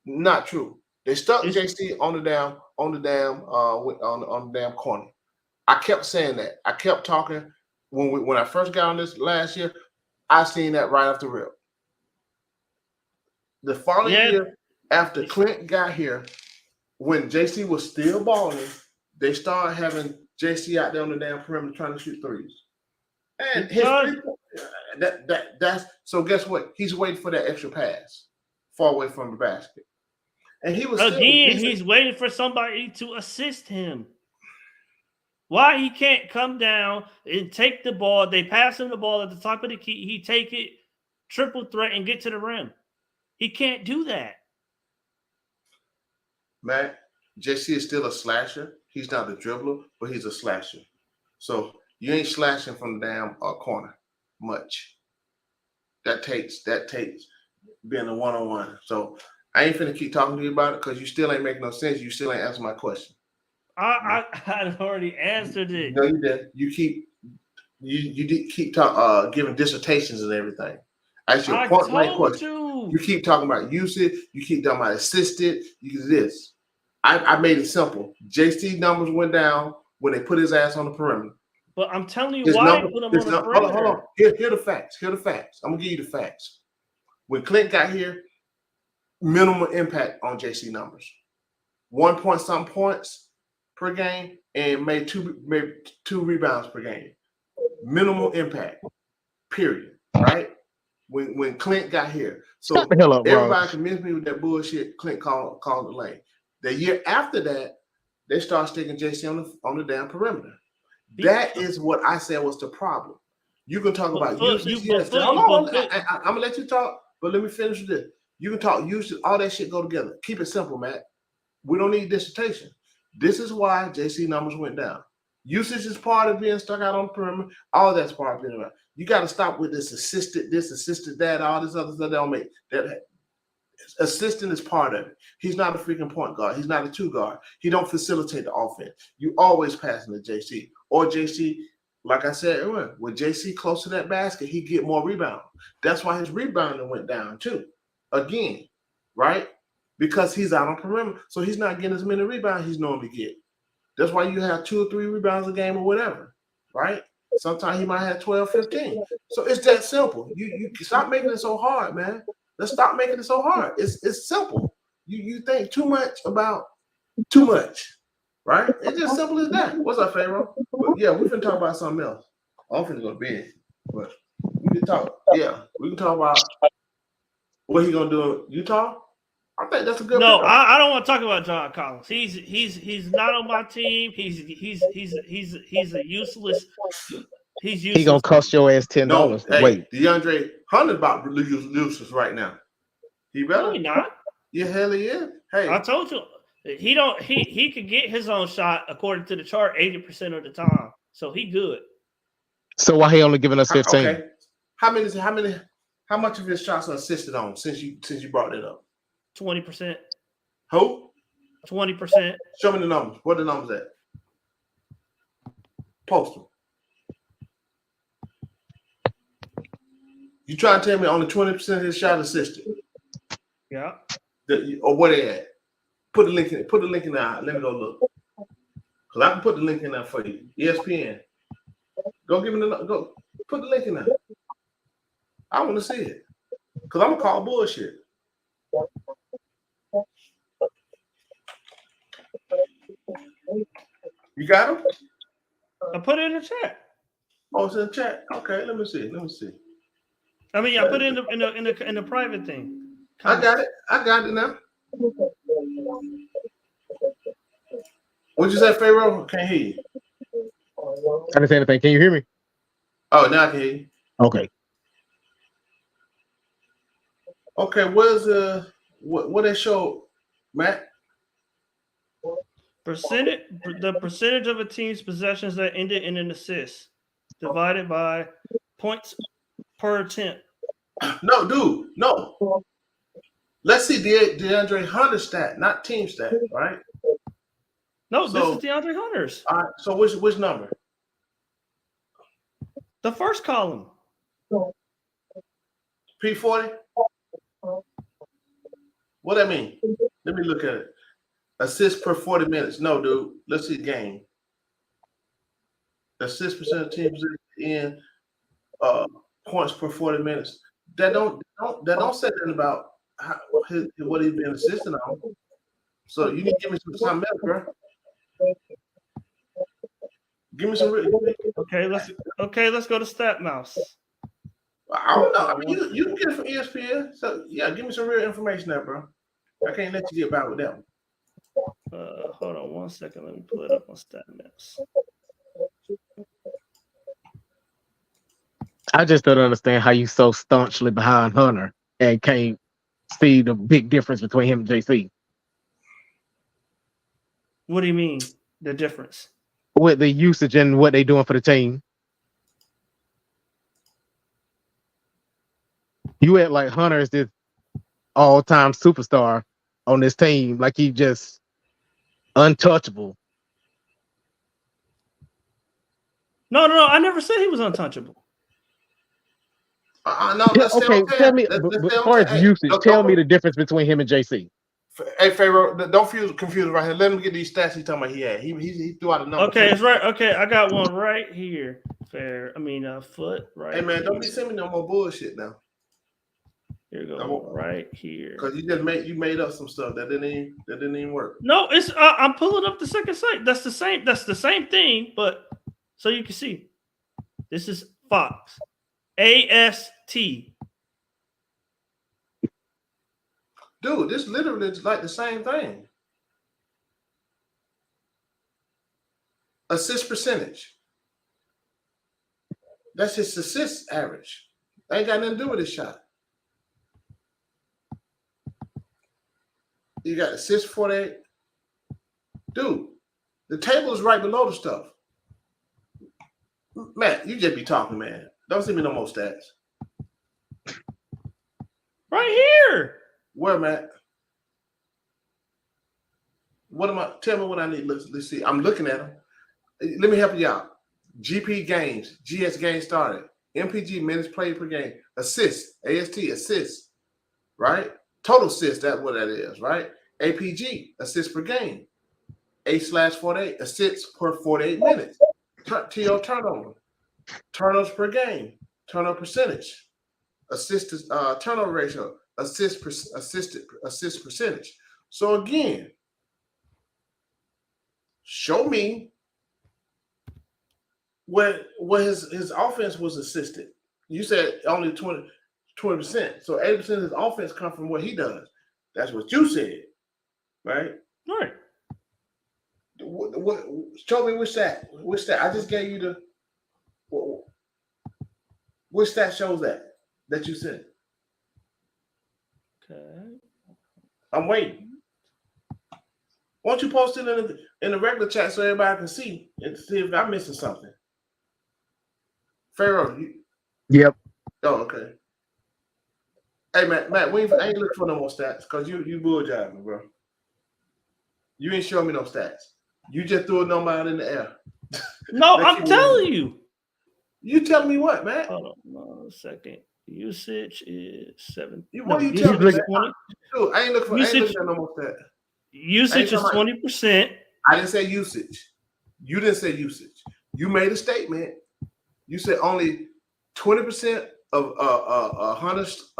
Not true. They stuck JC on the damn corner. I kept saying that. I kept talking when I first got on this last year. I seen that right off the rip. The following year, after Clint got here, when JC was still balling, they started having JC out there on the damn perimeter trying to shoot threes. And that's so guess what? He's waiting for that extra pass far away from the basket. And he was he's waiting for somebody to assist him. Why he can't come down and take the ball? They pass him the ball at the top of the key. He take it, triple threat, and get to the rim. He can't do that. Matt, JC is still a slasher. He's not a dribbler, but he's a slasher. So you ain't slashing from the damn corner much. That takes being a one-on-one. So I ain't finna keep talking to you about it because you still ain't making no sense. You still ain't answering my question. I already answered it. No, you did. You keep giving dissertations and everything. Actually, a point blank question. You keep talking about usage. You keep talking about assisted. You do this. I made it simple. JC numbers went down when they put his ass on the perimeter. But I'm telling you why they put him on the perimeter. Hold on. Here the facts. I'm gonna give you the facts. When Clint got here, minimal impact on JC numbers. 1 point something points per game and made two rebounds per game. Minimal impact. Period. right? When Clint got here. So Shut the hell up, bro. everybody convinced me with that bullshit Clint called the lane. The year after that, they start sticking JC on the damn perimeter. That is what I said was the problem. You can talk about usage. Yes. Hold on. I'm gonna let you talk, but let me finish with this. You can talk usage, all that shit go together. Keep it simple, Matt. We don't need dissertation. This is why JC numbers went down. Usage is part of being stuck out on the perimeter. All that's part of being around. You got to stop with this, assisted that, all this other stuff. That don't make that. Assistant is part of it. He's not a freaking point guard. He's not a two guard. He don't facilitate the offense. You always passing to JC. Or JC, like I said, with JC close to that basket, he get more rebound. That's why his rebounding went down too. Again, right? Because he's out on perimeter. So he's not getting as many rebounds he's normally get. That's why you have 2 or 3 rebounds a game or whatever, right? Sometimes he might have 12, 15. So it's that simple. You stop making it so hard, man. Let's stop making it so hard. It's simple. You think too much about too much, right? It's just simple as that. What's up, Pharaoh? But yeah, we can talk about something else. I'm finna go to bed, but we can talk. Yeah, we can talk about what he gonna do in Utah. I think that's a good. No, I don't want to talk about John Collins. He's not on my team. He's a useless. He's useless. He gonna cost your ass $10. No, hey, Wait, DeAndre Hunter about to lose useless right now. He better. No, he not. Yeah, hell he is. Hey, I told you he don't. He could get his own shot according to the chart 80% of the time. So he good. so why he only giving us 15? okay. How much of his shots are assisted on since you brought it up? 20%. Who? 20%. Show me the numbers. What are the numbers at? Post them. You trying to tell me only 20% of his shot assisted? Yeah. Or what they at? Put the link in. Put the link in there. Let me go look. Cause I can put the link in there for you. ESPN. Go give me go. Put the link in there. I want to see it. Cause I'm gonna call bullshit. You got him? I put it in the chat. Oh, it's in the chat. Okay, let me see. I mean, I put it in the private thing. I got it now. What'd you say, Pharaoh? Can't hear you. I didn't say anything. Can you hear me? Oh, now I can hear you. Okay. Okay, where's what they show, Matt? The percentage of a team's possessions that ended in an assist divided by points per attempt. No, dude, no. Let's see DeAndre Hunter stat, not team stat, right? No, So- this is DeAndre Hunter's. All right. So which number? The first column. P40. What that mean? Let me look at it. Assist per 40 minutes. No, dude. Let's see game. Assist percent of teams in points per 40 minutes. That don't say anything about what he's been assisting on. So you need to give me some else, bro. Give me some. Okay, let's go to StatMouse. I don't know. I mean, you can get it from ESPN. So yeah, give me some real information there, bro. I can't let you get by with that one. Hold on 1 second. Let me pull it up on StatMaps. I just don't understand how you so staunchly behind Hunter and can't see the big difference between him and JC. What do you mean? The difference? With the usage and what they doing for the team. You act like Hunter is this all-time superstar on this team, like he just untouchable. No. I never said he was untouchable. No, Yeah, let's stay okay, on tell me, Let's but stay as far on as usage, Look, tell me the difference between him and JC. Hey, Pharaoh, don't feel confused right here. Let him get these stats he's talking about he had. He threw out a number. Okay, it's right. Okay, I got one right here. Foot right. Hey, man, don't here. be sending me no more bullshit now. Here you I go, won't. right here. Because you made up some stuff that didn't even work. No, it's I'm pulling up the second site. That's the same thing, but so you can see. This is Fox. AST. Dude, this literally is like the same thing. Assist percentage. That's his assist average. Ain't got nothing to do with his shot. You got assist 48. Dude, the table is right below the stuff. Matt, you just be talking, man. Don't send me no more stats. Right here. Where, Matt? What am I? Tell me what I need. Let's see. I'm looking at them. Let me help you out. GP games, GS games started. MPG minutes played per game. Assists, AST assists, right? Total assists, that's what that is, right? APG, assists per game. A/48, assists per 48 minutes. TO turnover. Turnovers per game. Turnover percentage. Assist turnover ratio. Assist percentage. So again, show me where his offense was assisted. You said only 20%. So 80% of his offense come from what he does. That's what you said, right? Right. What show me which stat? Which stat? I just gave you the which stat shows that you said. Okay. I'm waiting. Why don't you post it in the regular chat so everybody can see and see if I'm missing something? Pharaoh, Yep. oh, okay. Hey, Matt, I ain't looking for no more stats because you bull jiving, bro. You ain't showing me no stats. You just threw a number out in the air. No, I'm telling you. You telling me what, man? Hold on a second. Usage is 7. What are you usage telling me, is man? 20. Dude, I ain't looking Usage- at no more stats. Usage is 20%. I didn't say usage. You didn't say usage. You made a statement. You said only 20% of Hunter's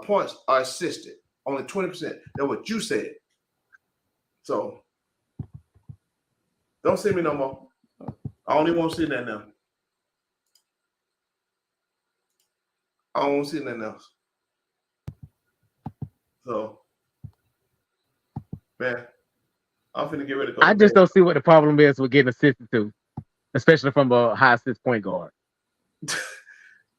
points are assisted. Only 20%. That's what you said. So don't see me no more. I only want to see that now. I don't want to see nothing else. So, man, I'm finna get ready to go. I just don't see what the problem is with getting assisted to, especially from a high assist point guard.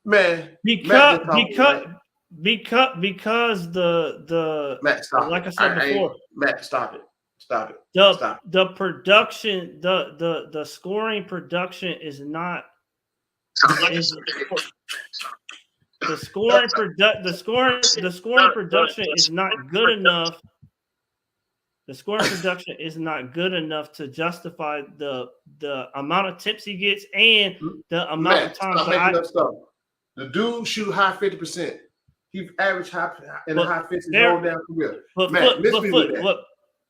Man, Because Matt, the Matt, stop. like I said before, Matt, stop it. Stop it. the production, the scoring production is not the scoring production is not good enough. The scoring production is not good enough to justify the amount of tips he gets and the amount of times stop making up stuff. The dude shoot high 50%. He averaged high in the high 50s whole damn career. Matt, miss me with that.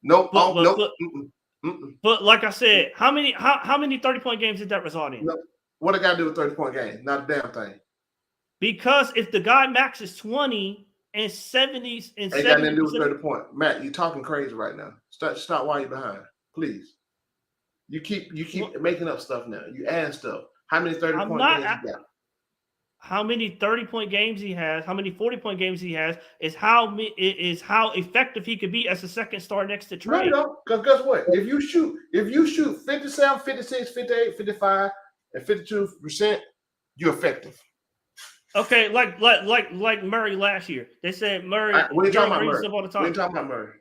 Nope. But like I said, how many 30-point games did that result in? Nope. What I got to do with 30-point game? Not a damn thing. Because if the guy maxes 20 and 70s and 70s, ain't got nothing to do with 30 point. Matt, you're talking crazy right now. Stop while you're behind, please. You keep making up stuff now. You add stuff. How many 30-point games you got? How many 30-point games he has, how many 40-point games he has, is how effective he could be as a second star next to Trey. No, because guess what? If you shoot 57, 56, 58, 55, and 52%, you're effective. Okay, like Murray last year. They said Murray. We ain't talking about Murray. All the time. We ain't talking about Murray.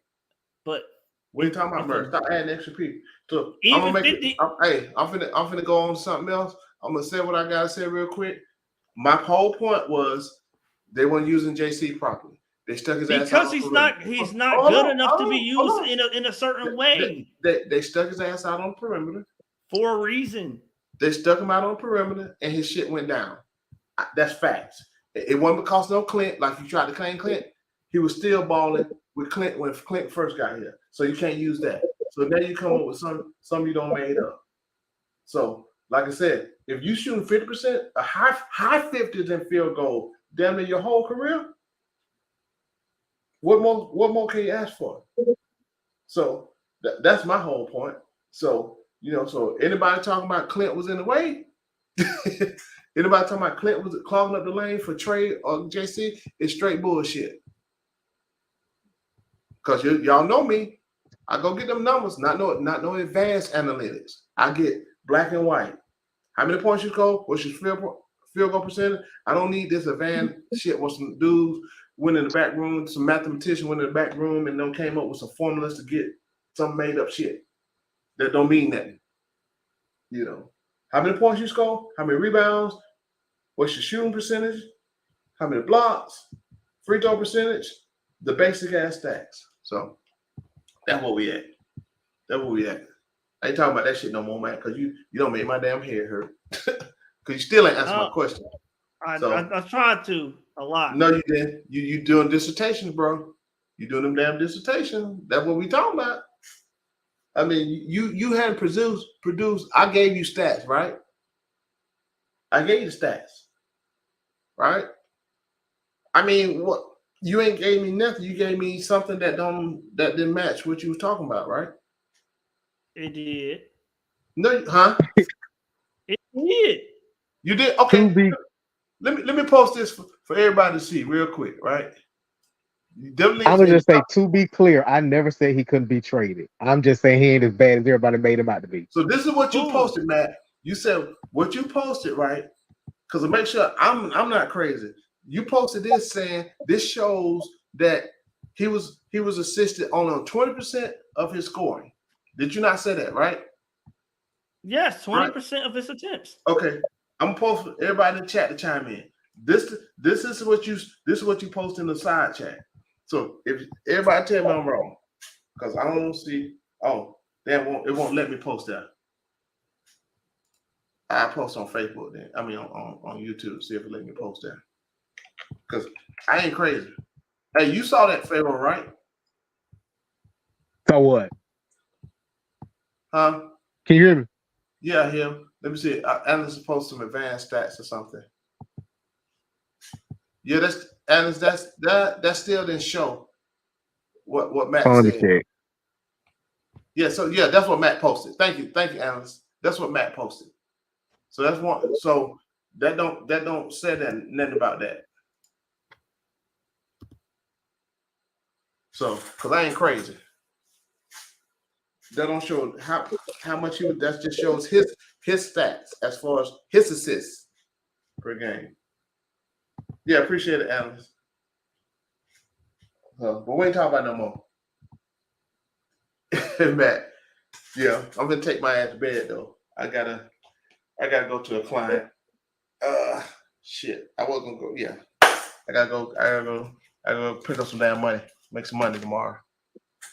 But we ain't talking about Murray. Stop adding extra people. So even I'm gonna 50. I'm finna go on to something else. I'm gonna say what I gotta say real quick. My whole point was they weren't using JC properly. They stuck his ass out. Because he's not good enough to be used in a certain way. They stuck his ass out on the perimeter for a reason. They stuck him out on the perimeter and his shit went down. That's facts. It wasn't because of Clint, like you tried to claim Clint. He was still balling with Clint when Clint first got here. So you can't use that. So now you come up with some you don't made up. So, like I said, if you shooting 50%, a high 50s in field goal, damn near your whole career, what more can you ask for? So that's my whole point. So, so anybody talking about Clint was in the way, Anybody talking about Clint was clogging up the lane for Trey or JC? It's straight bullshit. Because y'all know me. I go get them numbers, not no advanced analytics. I get black and white. How many points you score? What's your field goal percentage? I don't need this advanced shit with some dudes went in the back room, some mathematician went in the back room and then came up with some formulas to get some made up shit that don't mean nothing. You know, how many points you score? How many rebounds? What's your shooting percentage? How many blocks? Free throw percentage? The basic ass stats. So that's where we at. That's where we at. I ain't talking about that shit no more, man, because you don't make my damn head hurt. Because you still ain't answering my question. I tried to a lot. No, you didn't. You doing dissertations, bro. You doing them damn dissertations. That's what we talking about. I mean, you hadn't produced. I gave you stats, right? I gave you the stats, right? I mean, what? You ain't gave me nothing. You gave me something that didn't match what you was talking about, right? It did. No, huh? It did. You did? Okay. Let me post this for everybody to see real quick, right? I'm gonna just say, to be clear, I never said he couldn't be traded. I'm just saying he ain't as bad as everybody made him out to be. So this is what you posted, Matt. You said what you posted, right? Because to make sure I'm not crazy. You posted this saying this shows that he was assisted only on 20% of his scoring. Did you not say that, right? Yes, 20% of his attempts. Okay, I'm gonna post for everybody in the chat to chime in. This is what you post in the side chat. So if everybody tell me I'm wrong, because I don't see. Oh, it won't let me post that. I post on Facebook then. I mean on YouTube. See if it let me post that. Because I ain't crazy. Hey, you saw that, Pharaoh, right? So what? Huh? Can you hear me? Yeah, him. Let me see. Alice post some advanced stats or something. Yeah, that still didn't show what Matt said. Yeah, so yeah, that's what Matt posted. Thank you, Alice. That's what Matt posted. So that's one. So that don't say that nothing about that. So, because I ain't crazy. That don't show how much he would. That just shows his stats as far as his assists per game. Yeah, appreciate it, Alice. But we ain't talking about no more. Matt, yeah, I'm gonna take my ass to bed though. I gotta go to a client. Shit, I was gonna go. Yeah, I gotta go pick up some damn money. Make some money tomorrow.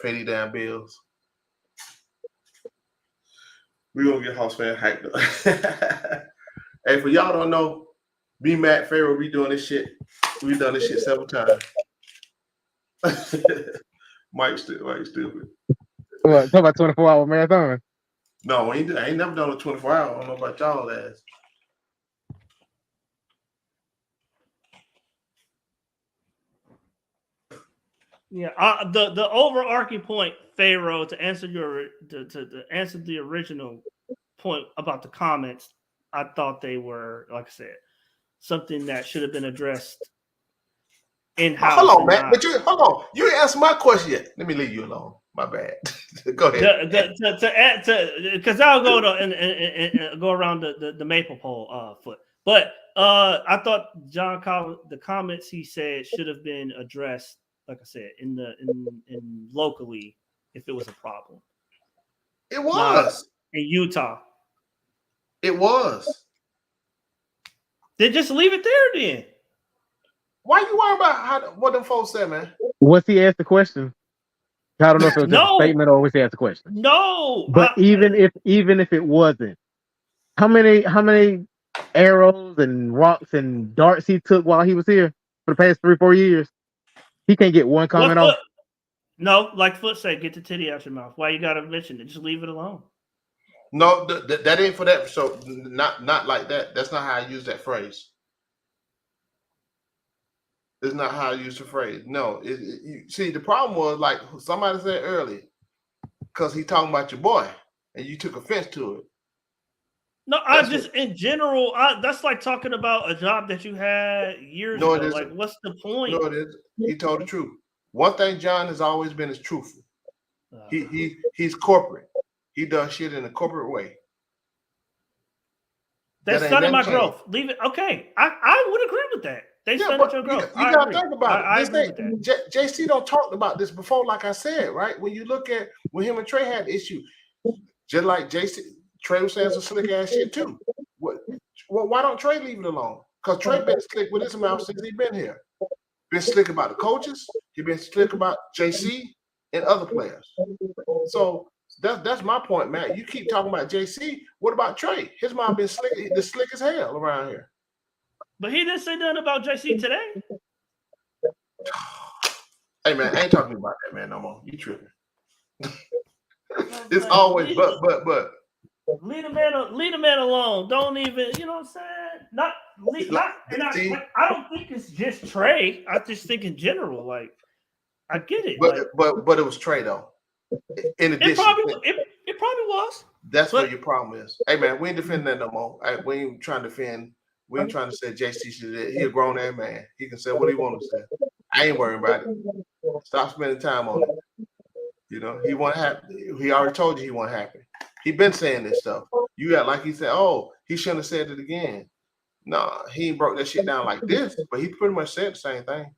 Pay these damn bills. We gonna get house fan hyped up. Hey, for y'all don't know, me, Matt, Pharaoh, we doing this shit. We done this shit several times. Mike's stupid. What? Talk about 24-hour marathon. No, I ain't never done a 24-hour. I don't know about y'all ass. Yeah, the overarching point, Pharaoh, to answer to answer the original point about the comments, I thought they were, like I said, something that should have been addressed in-house. Hold on, Matt. But hold on. You didn't answer my question yet. Let me leave you alone. My bad. Go ahead. Because I'll go to and go around the maple pole foot. But I thought John Collins, the comments he said should have been addressed, like I said, in locally if it was a problem. It was in Utah. It was. They just leave it there then. Why you worry about what them folks said, man? Was he asked the question? I don't know if it was just a statement or was he asked the question. No. But even if it wasn't, how many arrows and rocks and darts he took while he was here for the past 3-4 years? He can't get one comment off. No, like Foot said, get the titty out your mouth. Why you gotta mention it? Just leave it alone. No, that ain't for that. So not like that. That's not how I use that phrase. It's not how I use the phrase. No, you see, the problem was like somebody said earlier, because he talking about your boy, and you took offense to it. No, I just in general, that's like talking about a job that you had years ago. That's like talking about a job that you had years No, ago. it Like, isn't. what's the point? No, it is. He told the truth. One thing John has always been is truthful. He's corporate. He does shit in a corporate way. They That ain't stunted my never changed. growth. Leave it. Okay, I would agree with that. They Yeah, stunted but your you, growth. you I gotta agree. think about I it. agree with that. JC don't talk about this before, like I said, right? When you look at when him and Trey had the issue, just like JC, Trey was saying some slick ass shit too. Why don't Trey leave it alone? Because Trey been slick with his mouth since he been here. Been slick about the coaches. He been slick about JC and other players. So that's my point, Matt. You keep talking about JC. What about Trey? His mouth been slick as hell around here. But he didn't say nothing about JC today. Hey man, I ain't talking about that man no more. You tripping? It's always but. Leave the man alone. Don't even, you know what I'm saying? I don't think it's just Trey. I just think in general, like, I get it. But it was Trey though. In addition, it probably was. That's what your problem is. Hey man, we ain't defending that no more. We ain't trying to defend. We ain't trying to say JC should. He a grown ass man. He can say what he want to say. I ain't worrying about it. Stop spending time on it. You know, he wasn't happy. He already told you he wasn't happy. He been saying this stuff. You got like he said, oh, he shouldn't have said it again. Nah, he ain't broke that shit down like this, but he pretty much said the same thing.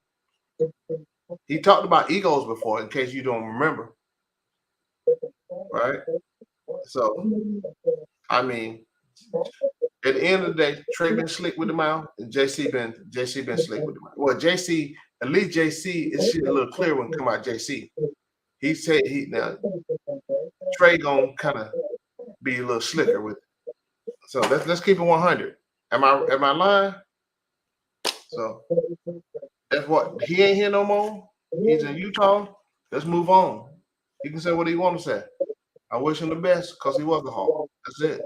He talked about egos before, in case you don't remember. Right? So, I mean, at the end of the day, Trey been slick with the mouth, and JC been slick with the mouth. Well, JC, at least JC is shit a little clear when it come out JC. He said now Trey gonna kind of be a little slicker with it. So let's keep it 100. Am I lying? So that's what he ain't here no more. He's in Utah. Let's move on. He can say what he want to say. I wish him the best because he was a Hawk. That's it.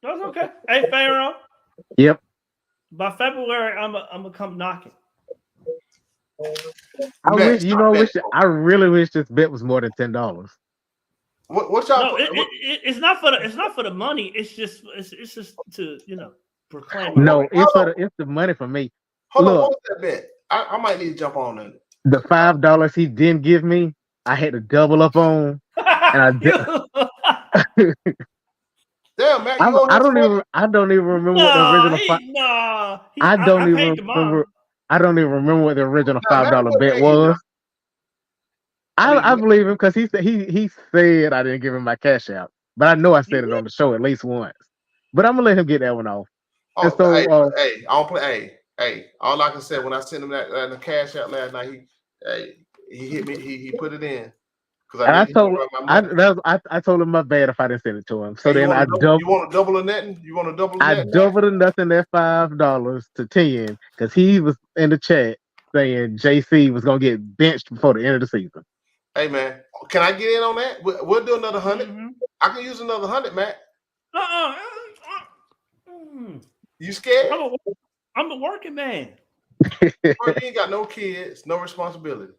That's okay. Hey, Pharaoh. Yep. By February, I'm gonna come knocking. I really wish this bet was more than $10. What's y'all? No, it's not for the money. It's just to proclaim. No, it's the money for me. Hold on, what was that bet? I might need to jump on it. The $5 he didn't give me, I had to double up on, and I did. Damn, man, I don't even remember what the original. I don't even remember what the original $5 bet was. I believe him because he said I didn't give him my cash out, but I know I said it on the show at least once. But I'm gonna let him get that one off. Oh, so, hey, I don't play. Hey, all I can say when I sent him that the cash out last night, he hit me. He put it in. I told him my bad if I didn't send it to him. So then I doubled. You want to double the netting? You want to double the netting? I doubled the nothing at $5 to 10 because he was in the chat saying JC was gonna get benched before the end of the season. Hey man, can I get in on that? We'll do another 100. Mm-hmm. I can use another 100, Matt. You scared? I'm a working man. Bro, you ain't got no kids, no responsibility.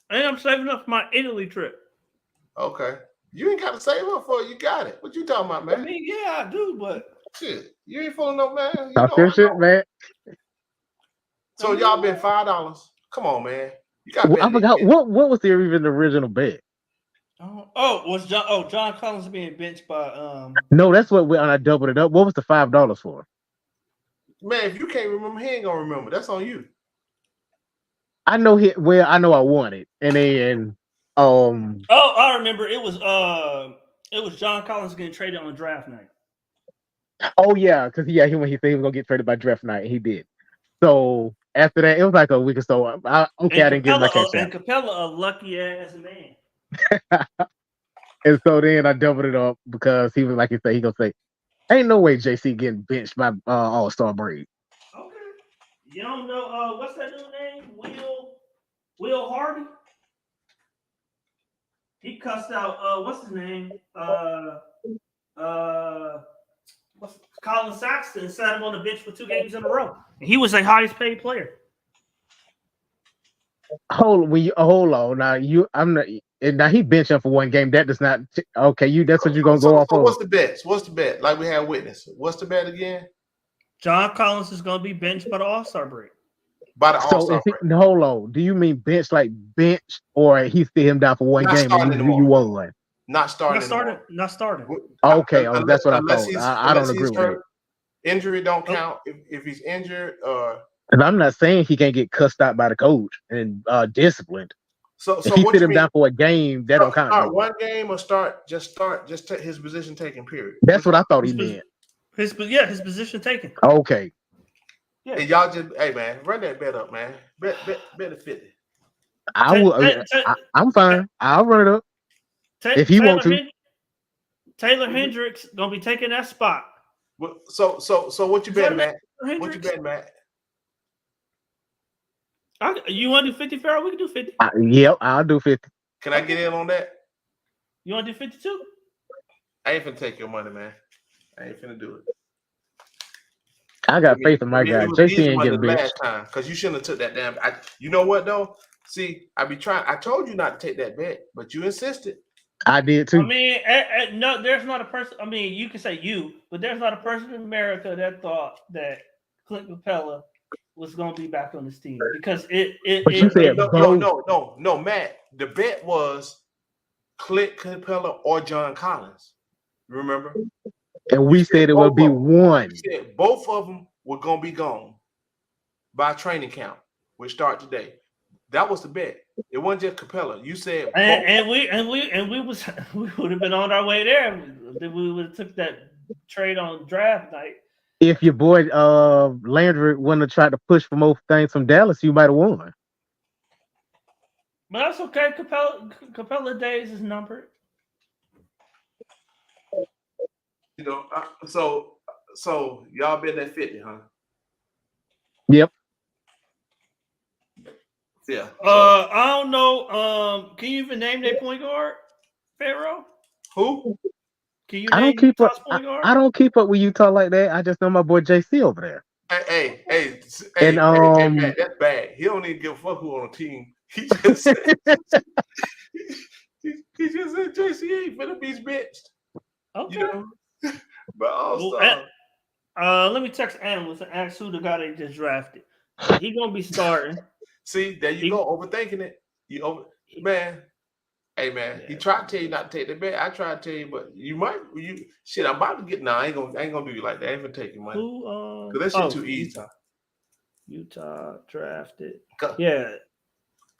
And I'm saving up for my Italy trip. Okay. You ain't got to save up for it. You got it. What you talking about, man? I mean, yeah, I do, but shit, you ain't fooling no man. Talk your shit, man. So y'all been $5. Come on, man. You got. I forgot what was the original bet. John Collins being benched by No, that's what I doubled it up. What was the $5 for? Man, if you can't remember, he ain't gonna remember. That's on you. I know I know I won it, and then I remember it was John Collins getting traded on draft night. Oh yeah, because when he said he was gonna get traded by draft night, he did. So after that, it was like a week or so. I didn't give my cash out. And Capella, a lucky ass man. And so then I doubled it up because he was like, he gonna say, "Ain't no way JC getting benched by All-Star break." Okay, you don't know what's that dude's name? Will Hardy. He cussed out what's his name? Colin Saxton sat him on the bench for 2 games in a row. And he was the highest paid player. Hold on. Now and now he bench him for one game. That does not okay. You that's what you're gonna go off So on. what's the bet? What's the bet? Like we had witness. What's the bet again? John Collins is going to be benched by the All-Star break. By the So All-Star if he, break. hold on, do you mean bench like bench, or he sit him down for one Not game starting and anymore. you won? Not starting Not starting. anymore. Not starting. Okay, oh, that's what I Unless thought. he's- I don't unless agree he's with that. hurt. Injury don't count if he's injured. And I'm not saying he can't get cussed out by the coach and disciplined. So If he what sit you him mean? down for a game, that don't count. Start one game or just take his position taken. Period. That's what I thought he His meant. His position taken. Okay, Yeah. And y'all just, hey man, run that bet up, man. Bet a 50. I will. I'm fine. I'll run it up if he wants to. Taylor Hendricks gonna be taking that spot. So what you betting, Matt? Taylor What you Hendricks? betting, Matt? You want to do 50, Farrell? We can do 50. Yep, I'll do 50. Can I get in on that? You want to do 52? I ain't finna take your money, man. I ain't finna do it. I got faith in my guy. JC ain't getting benched. last time because you shouldn't have took that damn. You know what though? See, I be trying. I told you not to take that bet, but you insisted. I did too. I mean, no, there's not a person. I mean, you can say you, but there's not a person in America that thought that Clint Capella was going to be back on this team because But you said no, Matt. The bet was Clint Capella or John Collins. Remember? And we said it would be one. We said both of them were gonna be gone by training camp, which start today. That was the bet. It wasn't just Capella. You said we would have been on our way there. We would have took that trade on draft night. If your boy Landry wouldn't have tried to push for more things from Dallas, you might have won. But that's okay. Capella days is numbered. you know. So y'all been at 50, huh? Yep. Yeah. I don't know. Can you even name their point guard, Pharaoh? Who? Can you? I don't keep up. I don't keep up with Utah like that. I just know my boy JC over there. Hey, And man, that's bad. He don't even give a fuck who on the team. He just said, he just said JC ain't finna be benched. Okay. You know? But also, let me text analysts and ask who the guy they just drafted. He gonna be starting. See, there you go, overthinking it. Man. Hey man, he tried to tell you not to take the bet. I tried to tell you, but shit. I'm about to get. I ain't gonna do you like that. I ain't gonna take your money. Because that shit too easy. Utah drafted. Yeah.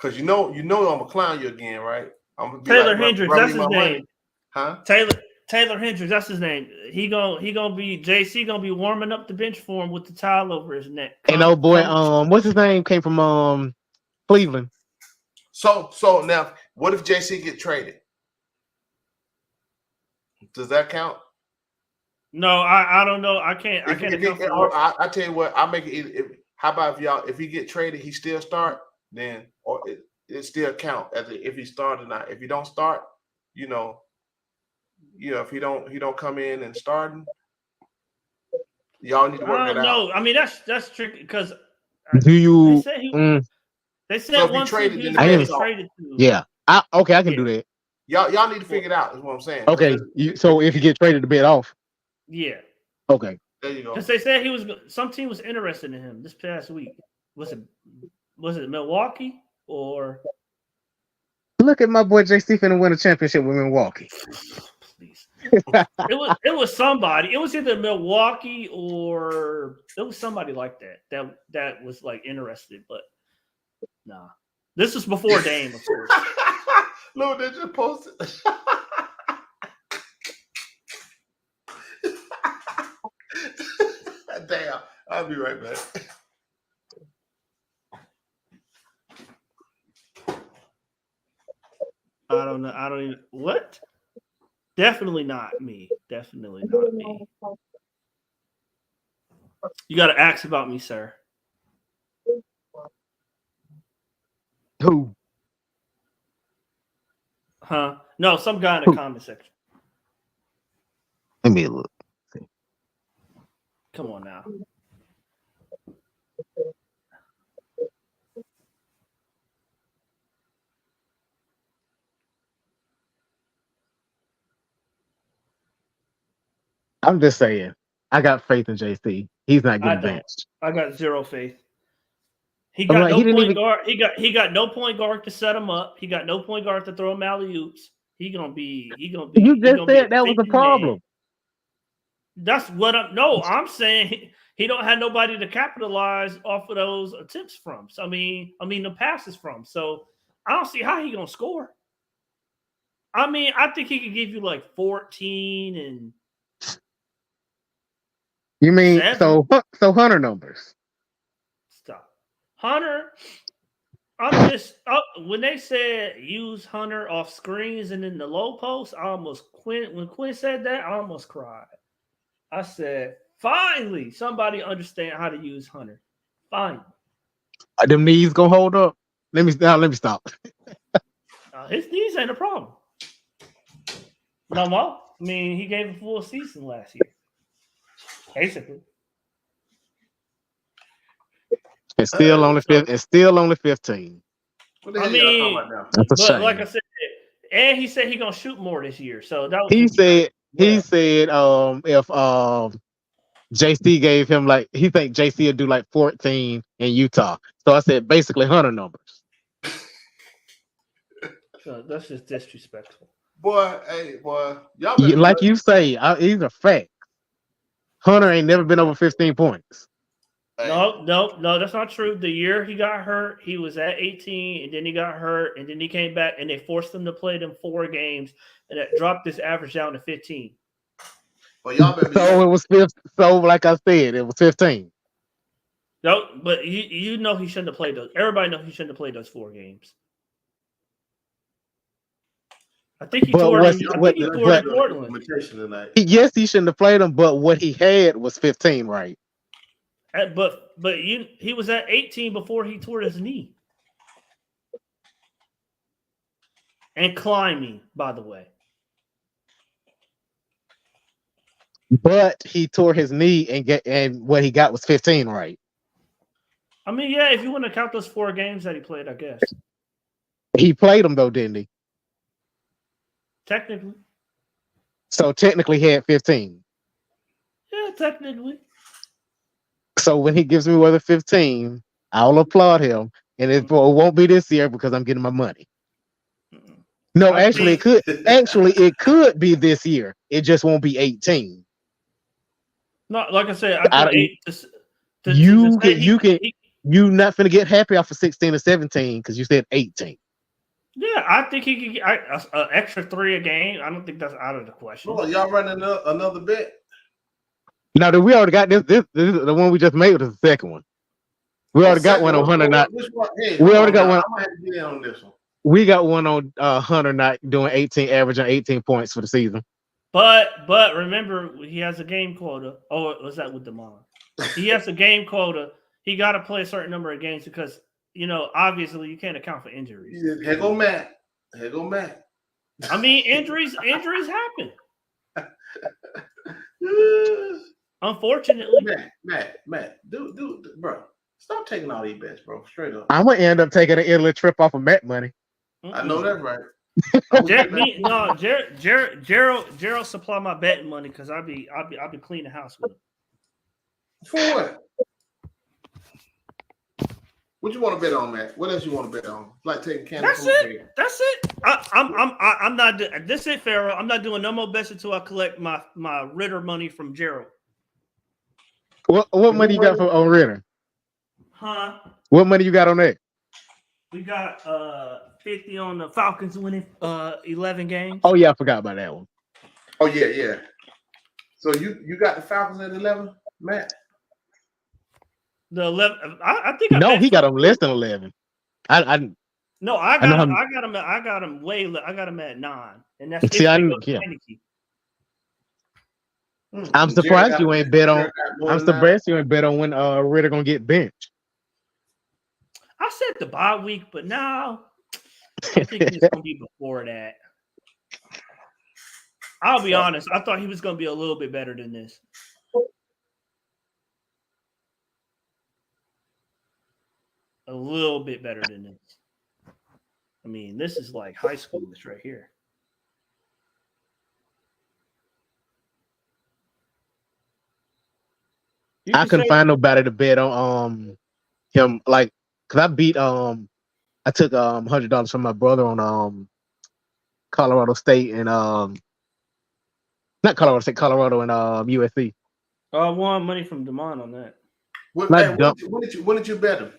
Because you know I'm a clown you again, right? I'm gonna be Taylor like, Hendricks. That's his name. Money. Huh? Taylor Hendricks. That's his name. He gonna be JC. Gonna be warming up the bench for him with the towel over his neck. And oh boy, what's his name? Came from Cleveland. So now, what if JC get traded? Does that count? No, I don't know. I can't. I tell you what. I make it. How about if he get traded, he still start? Then or it still count as if he started or not. If he don't start, if he don't come in and starting, y'all need to work it out. No, I mean that's tricky because do you? They said one team he was traded to. Yeah. I can do that. Y'all need to figure it out. Is what I'm saying. Okay. So if you get traded to bid off. Yeah. Okay. There you go. Because they said some team was interested in him this past week. Was it Milwaukee or? Look at my boy JC finna win a championship with Milwaukee. Please. it was somebody. It was either Milwaukee or it was somebody like that was like interested, but nah. This was before Dame, of course. Look, they just posted. Damn, I'll be right back. I don't know. I don't even what? Definitely not me. Definitely not me. You got to ask about me, sir. Who? Huh? No, some guy in the comment section. Let me look. Come on now. I'm just saying. I got faith in JC. He's not I getting don't. benched. I got zero faith. He I'm got like, no he didn't point even. guard. He got no point guard to set him up. He got no point guard to throw him alley oops. He gonna be You he just gonna be a said that was the thinking man. problem. That's what I'm. No, I'm saying he don't have nobody to capitalize off of those attempts from. So I mean the passes from. So I don't see how he gonna score. I mean, I think he could give you like 14 and You mean 7. so Hunter numbers? Stop. Hunter, I'm just when they said use Hunter off screens and in the low post, when Quinn said that, I almost cried. I said, finally, somebody understand how to use Hunter. Finally. Them knees gonna hold up. Let me stop. His knees ain't a problem. No more. I mean, he gave a full season last year. Basically. It's still only 15. What the I hell y'all mean, talking about now? That's a but shame. like I said, and he said he gonna shoot more this year. So that was He just said well, if JC gave him like he think JC would do like 14 in Utah. So I said basically Hunter numbers. that's just disrespectful. Boy, hey, boy, y'all better Like you say, these are facts. Hunter ain't never been over 15 points. Hey, No, that's not true. The year he got hurt, he was at 18, and then he got hurt, and then he came back, and they forced him to play them 4 games, and that dropped his average down to 15. well, y'all better be So it was 15. So like I said, it was 15. No, but you know he shouldn't have played those. Everybody knows he shouldn't have played those 4 games. I think he tore it in Portland. limitation tonight. Yes, he shouldn't have played him, but what he had was 15, right? But he was at 18 before he tore his knee. And climbing, by the way. But he tore his knee and what he got was 15, right? I mean, yeah, if you want to count those 4 games that he played, I guess. He played them though, didn't he? Technically. So technically he had 15. Yeah, technically. So when he gives me another 15, I'll applaud him. And it won't be this year because I'm getting my money. No, actually it could be this year. It just won't be 18. No, like I said, I put 8 you not finna get happy off of 16 or 17 because you said 18. Yeah, I think he could get an extra 3 a game. I don't think that's out of the question. Oh, y'all running another bet? No, we already got this. This is the one we just made was the second one. We already got one on Hunter not. We already got one. I might have to get in on this one. We got one on Hunter not doing 18, averaging 18 points for the season. But remember, he has a game quota. Oh, was that with Demond? He has a game quota. He got to play a certain number of games because, obviously you can't account for injuries. Here go Matt. I mean, injuries happen. Unfortunately. Matt, dude, bro, stop taking all these bets, bro. Straight up. I'm gonna end up taking an Italy trip off of Matt money. I know that's right. Gerald supply my betting money because I'll be cleaning the house with him. For what? What you want to bet on, Matt? What else you want to bet on? Like taking candy. That's it. I'm not. This is Pharaoh. I'm not doing no more bets until I collect my Ritter money from Gerald. What money you got on Ritter? Huh? What money you got on that? We got 50 on the Falcons winning 11 games. Oh yeah, I forgot about that one. Oh yeah. So you got the Falcons at 11, Matt? The 11. I think. No, he got them less than 11. I got him way. I got him at 9, and that's I'm surprised you ain't bet on. I'm surprised you ain't bet on when Ritter gonna get benched. I said the bye week, but now I think it's gonna be before that. I'll be honest. I thought he was gonna be a little bit better than this. A little bit better than this. I mean, this is like high schoolish right here. You I can couldn't say- find nobody to bet on him, like, cause I beat I took $100 from my brother on Colorado State and not Colorado State, Colorado and USC. I won money from Damon on that. Not dumb. When did you bet him?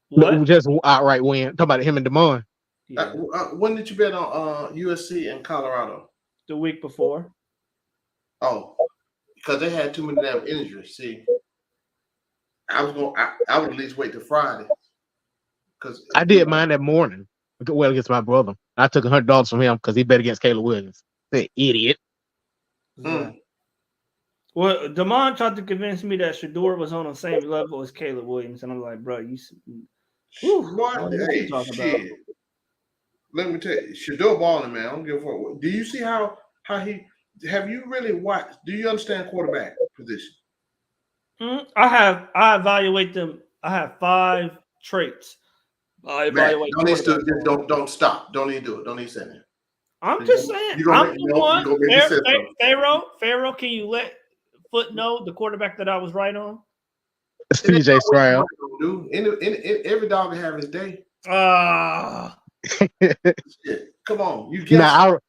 What? Just outright win. Talk about him and Damon. Yeah, When did you bet on USC and Colorado? the week before. Oh, because they had too many damn injuries. See, I would at least wait till Friday. Because I did mine that morning. Well, against my brother. I took $100 from him because he bet against Caleb Williams. That idiot. Mm. Well, Damon tried to convince me that Shador was on the same level as Caleb Williams, and I'm like, bro, you. Whew, Boy, I don't know what hey, you talking shit. Let me tell you, Shador balling, man. I don't give a fuck. Do you see how he? Have you really watched? Do you understand quarterback position? I evaluate them. I have 5 traits. I Man, evaluate. don't stop. Don't even do it. Don't even say that. I'm just saying. You gonna I'm make- the you one. gonna make me say something. Pharaoh, can you let Foot know the quarterback that I was right on? CJ Stroud. Dude, every dog can have his day. Ah. Shit. Come on, you get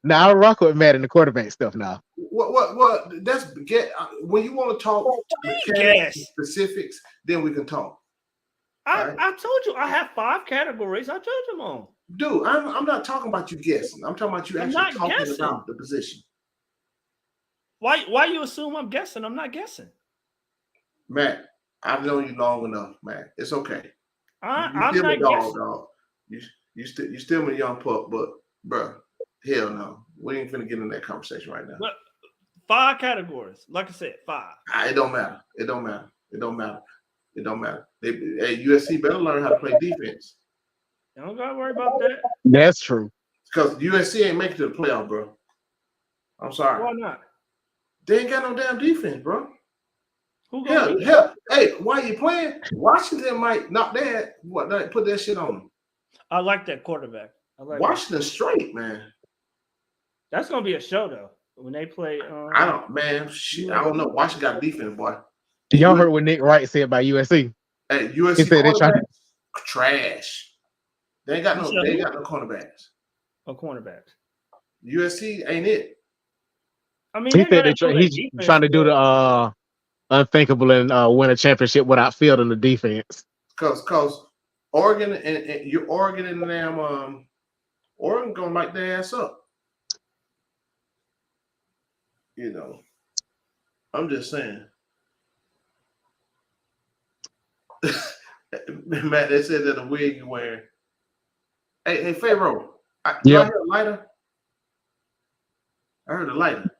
Now I rock with Matt in the quarterback stuff now. what? That's get when you want to talk mechanics and specifics, then we can talk. I told you I have 5 categories. I told you on. Dude, I'm not talking about you guessing. I'm talking about you I'm actually not talking guessing. about the position. Why you assume I'm guessing? I'm not guessing. Matt, I've known you long enough, Matt. It's okay. I'm still not a dog, guessing. dog. You still a young pup, but bro, hell no. We ain't finna get in that conversation right now. But 5 categories. Like I said, 5. It don't matter. It don't matter. It don't matter. It don't matter. USC better learn how to play defense. You don't gotta worry about that. That's true. Because USC ain't making it to the playoff, bro. I'm sorry. Why not? They ain't got no damn defense, bro. Who gonna Hell. Hey, why you playing? Washington might not put that shit on them. I like that quarterback. I like Washington straight, man. That's gonna be a show though. When they play I don't know. Washington got defense, boy. Y'all heard what Nick Wright said about USC? Hey, He USC said they tried to- quarterbacks, trash. They ain't got no cornerbacks. a cornerback. USC ain't it. I mean, He they're said gonna he's play defense, trying to do but- the unthinkable and win a championship without fielding the defense. Cause Oregon and you Oregon and them Oregon gonna light their ass up. You know, I'm just saying. Matt, they said that the wig you wearing. Hey, Pharaoh. Did I hear a lighter? I heard a lighter.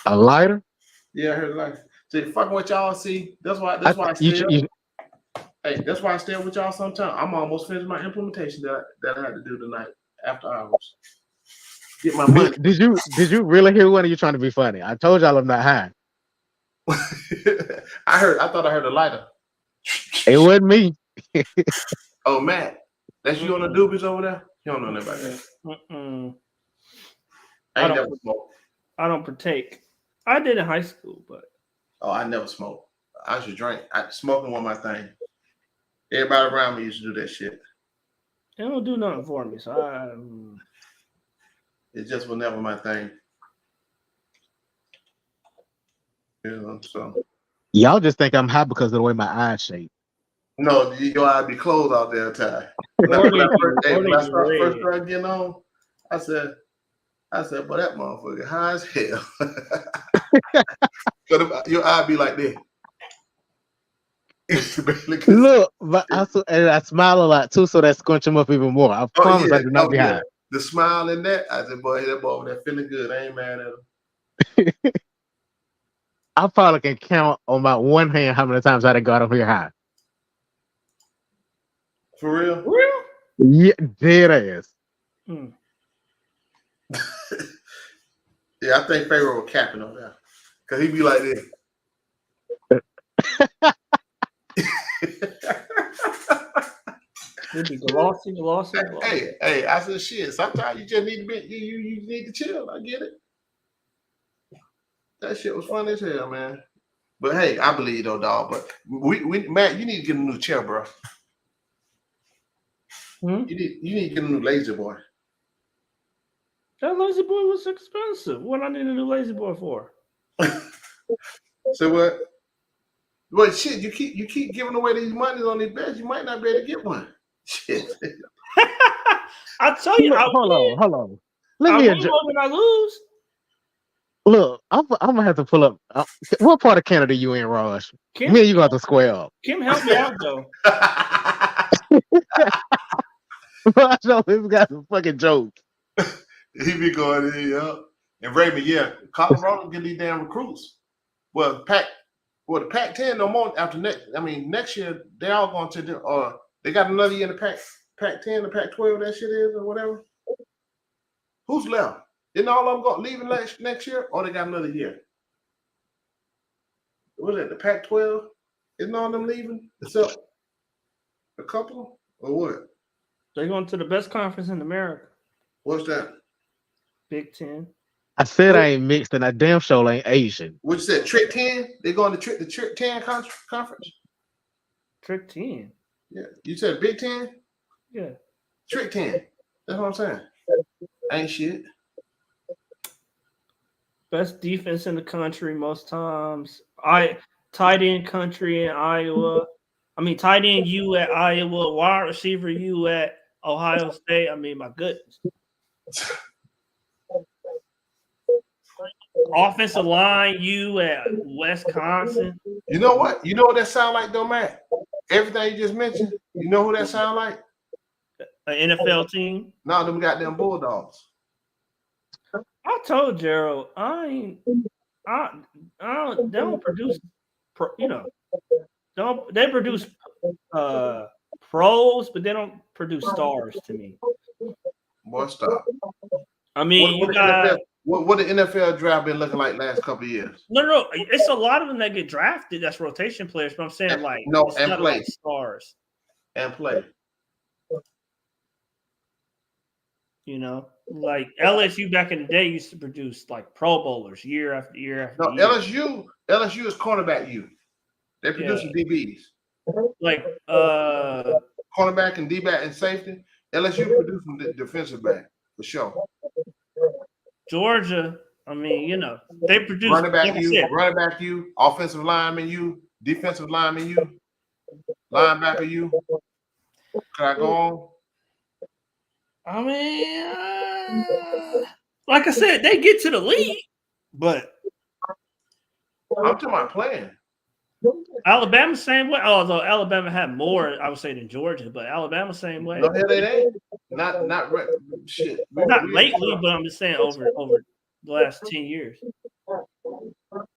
A lighter? Yeah, I heard a lighter. See, fucking what y'all see. That's why I stay up. Hey, that's why I stay up with y'all sometimes. I'm almost finished my implementation that I had to do tonight after hours. Get my money. Did you really hear one? Or you trying to be funny? I told y'all I'm not high. I thought I heard a lighter. It wasn't me. Oh, Matt, that's you on the doobies over there? You don't know nothing about that. I ain't never smoked. I don't partake. I did in high school, but I never smoked. I used to drink. Smoking was my thing. Everybody around me used to do that shit. it don't do nothing for me. So It just was never my thing. So Y'all just think I'm high because of the way my eyes shape. no, your eye be closed out there, Ty. When I first started getting on, I said, but that motherfucker high as hell. But your eye be like that. Look, but I smile a lot too, so that scrunch him up even more. I promise I do not be high. The smile in that, I said, boy, that boy over there feeling good. I ain't mad at him. I probably can count on my one hand how many times I done got up here high. For real? Yeah, dead ass. Yeah, I think Pharaoh was capping on that. Because he be like this. it'd be glossy. Hey, I said shit. Sometimes you just need to be you need to chill. I get it. That shit was funny as hell, man. But hey, I believe though, dog. But we Matt, you need to get a new chair, bro. Hmm? You need to get a new lazy boy. That lazy boy was expensive. What I need a new lazy boy for? So what? Well, shit, you keep giving away these monies on these bets. You might not be able to get one. Shit. I tell you, I Hold on. Let I me win adjust. more than I lose. Look, I'm gonna have to pull up. What part of Canada you in, Raj? Kim, Me and you got to square up. Kim helped me out though. Raj always got some fucking jokes. He be going in, yeah. And Raymond, yeah, Colorado get these damn recruits. Well, the Pac-10 no more after next year they all going to the they got another year in the Pac-10, the Pac-12, that shit is or whatever. Who's left? Didn't all of them leaving next year, or they got another year? Was it the Pac-12? Isn't all of them leaving except a couple, or what? They're going to the best conference in America, What's that? Big Ten. I said I ain't mixed, and I damn sure ain't Asian. What you said? Trick 10? They going to the Trick 10 conference? Trick 10. Yeah. You said Big 10? Yeah. Trick 10. That's what I'm saying. Ain't shit. Best defense in the country most times. Tight end country in Iowa. I mean, tight end U at Iowa, wide receiver U at Ohio State. I mean, my goodness. Offensive line U at Wisconsin. You know what? You know what that sound like, though, Matt? Everything you just mentioned. You know who that sound like? An NFL team. No, them goddamn Bulldogs. I told Gerald, they don't produce, they produce pros, but they don't produce stars to me. Boy, stop. I mean, what the NFL draft been looking like last couple of years? No, it's a lot of them that get drafted. That's rotation players, but I'm saying and play like stars and play. You know, like LSU back in the day used to produce like Pro Bowlers year after year after year. LSU is cornerback U. They produce DBs. Like cornerback and D-back and safety. LSU producing the defensive back for sure. Georgia, I mean, they produce running back U, offensive lineman U, defensive lineman U, linebacker U. Can I go on? I mean, like I said, they get to the league, but I'm talking about playing. Alabama same way. Although Alabama had more, I would say, than Georgia, but Alabama same way. No, they ain't. Not shit. Not lately, but I'm just saying over the last 10 years.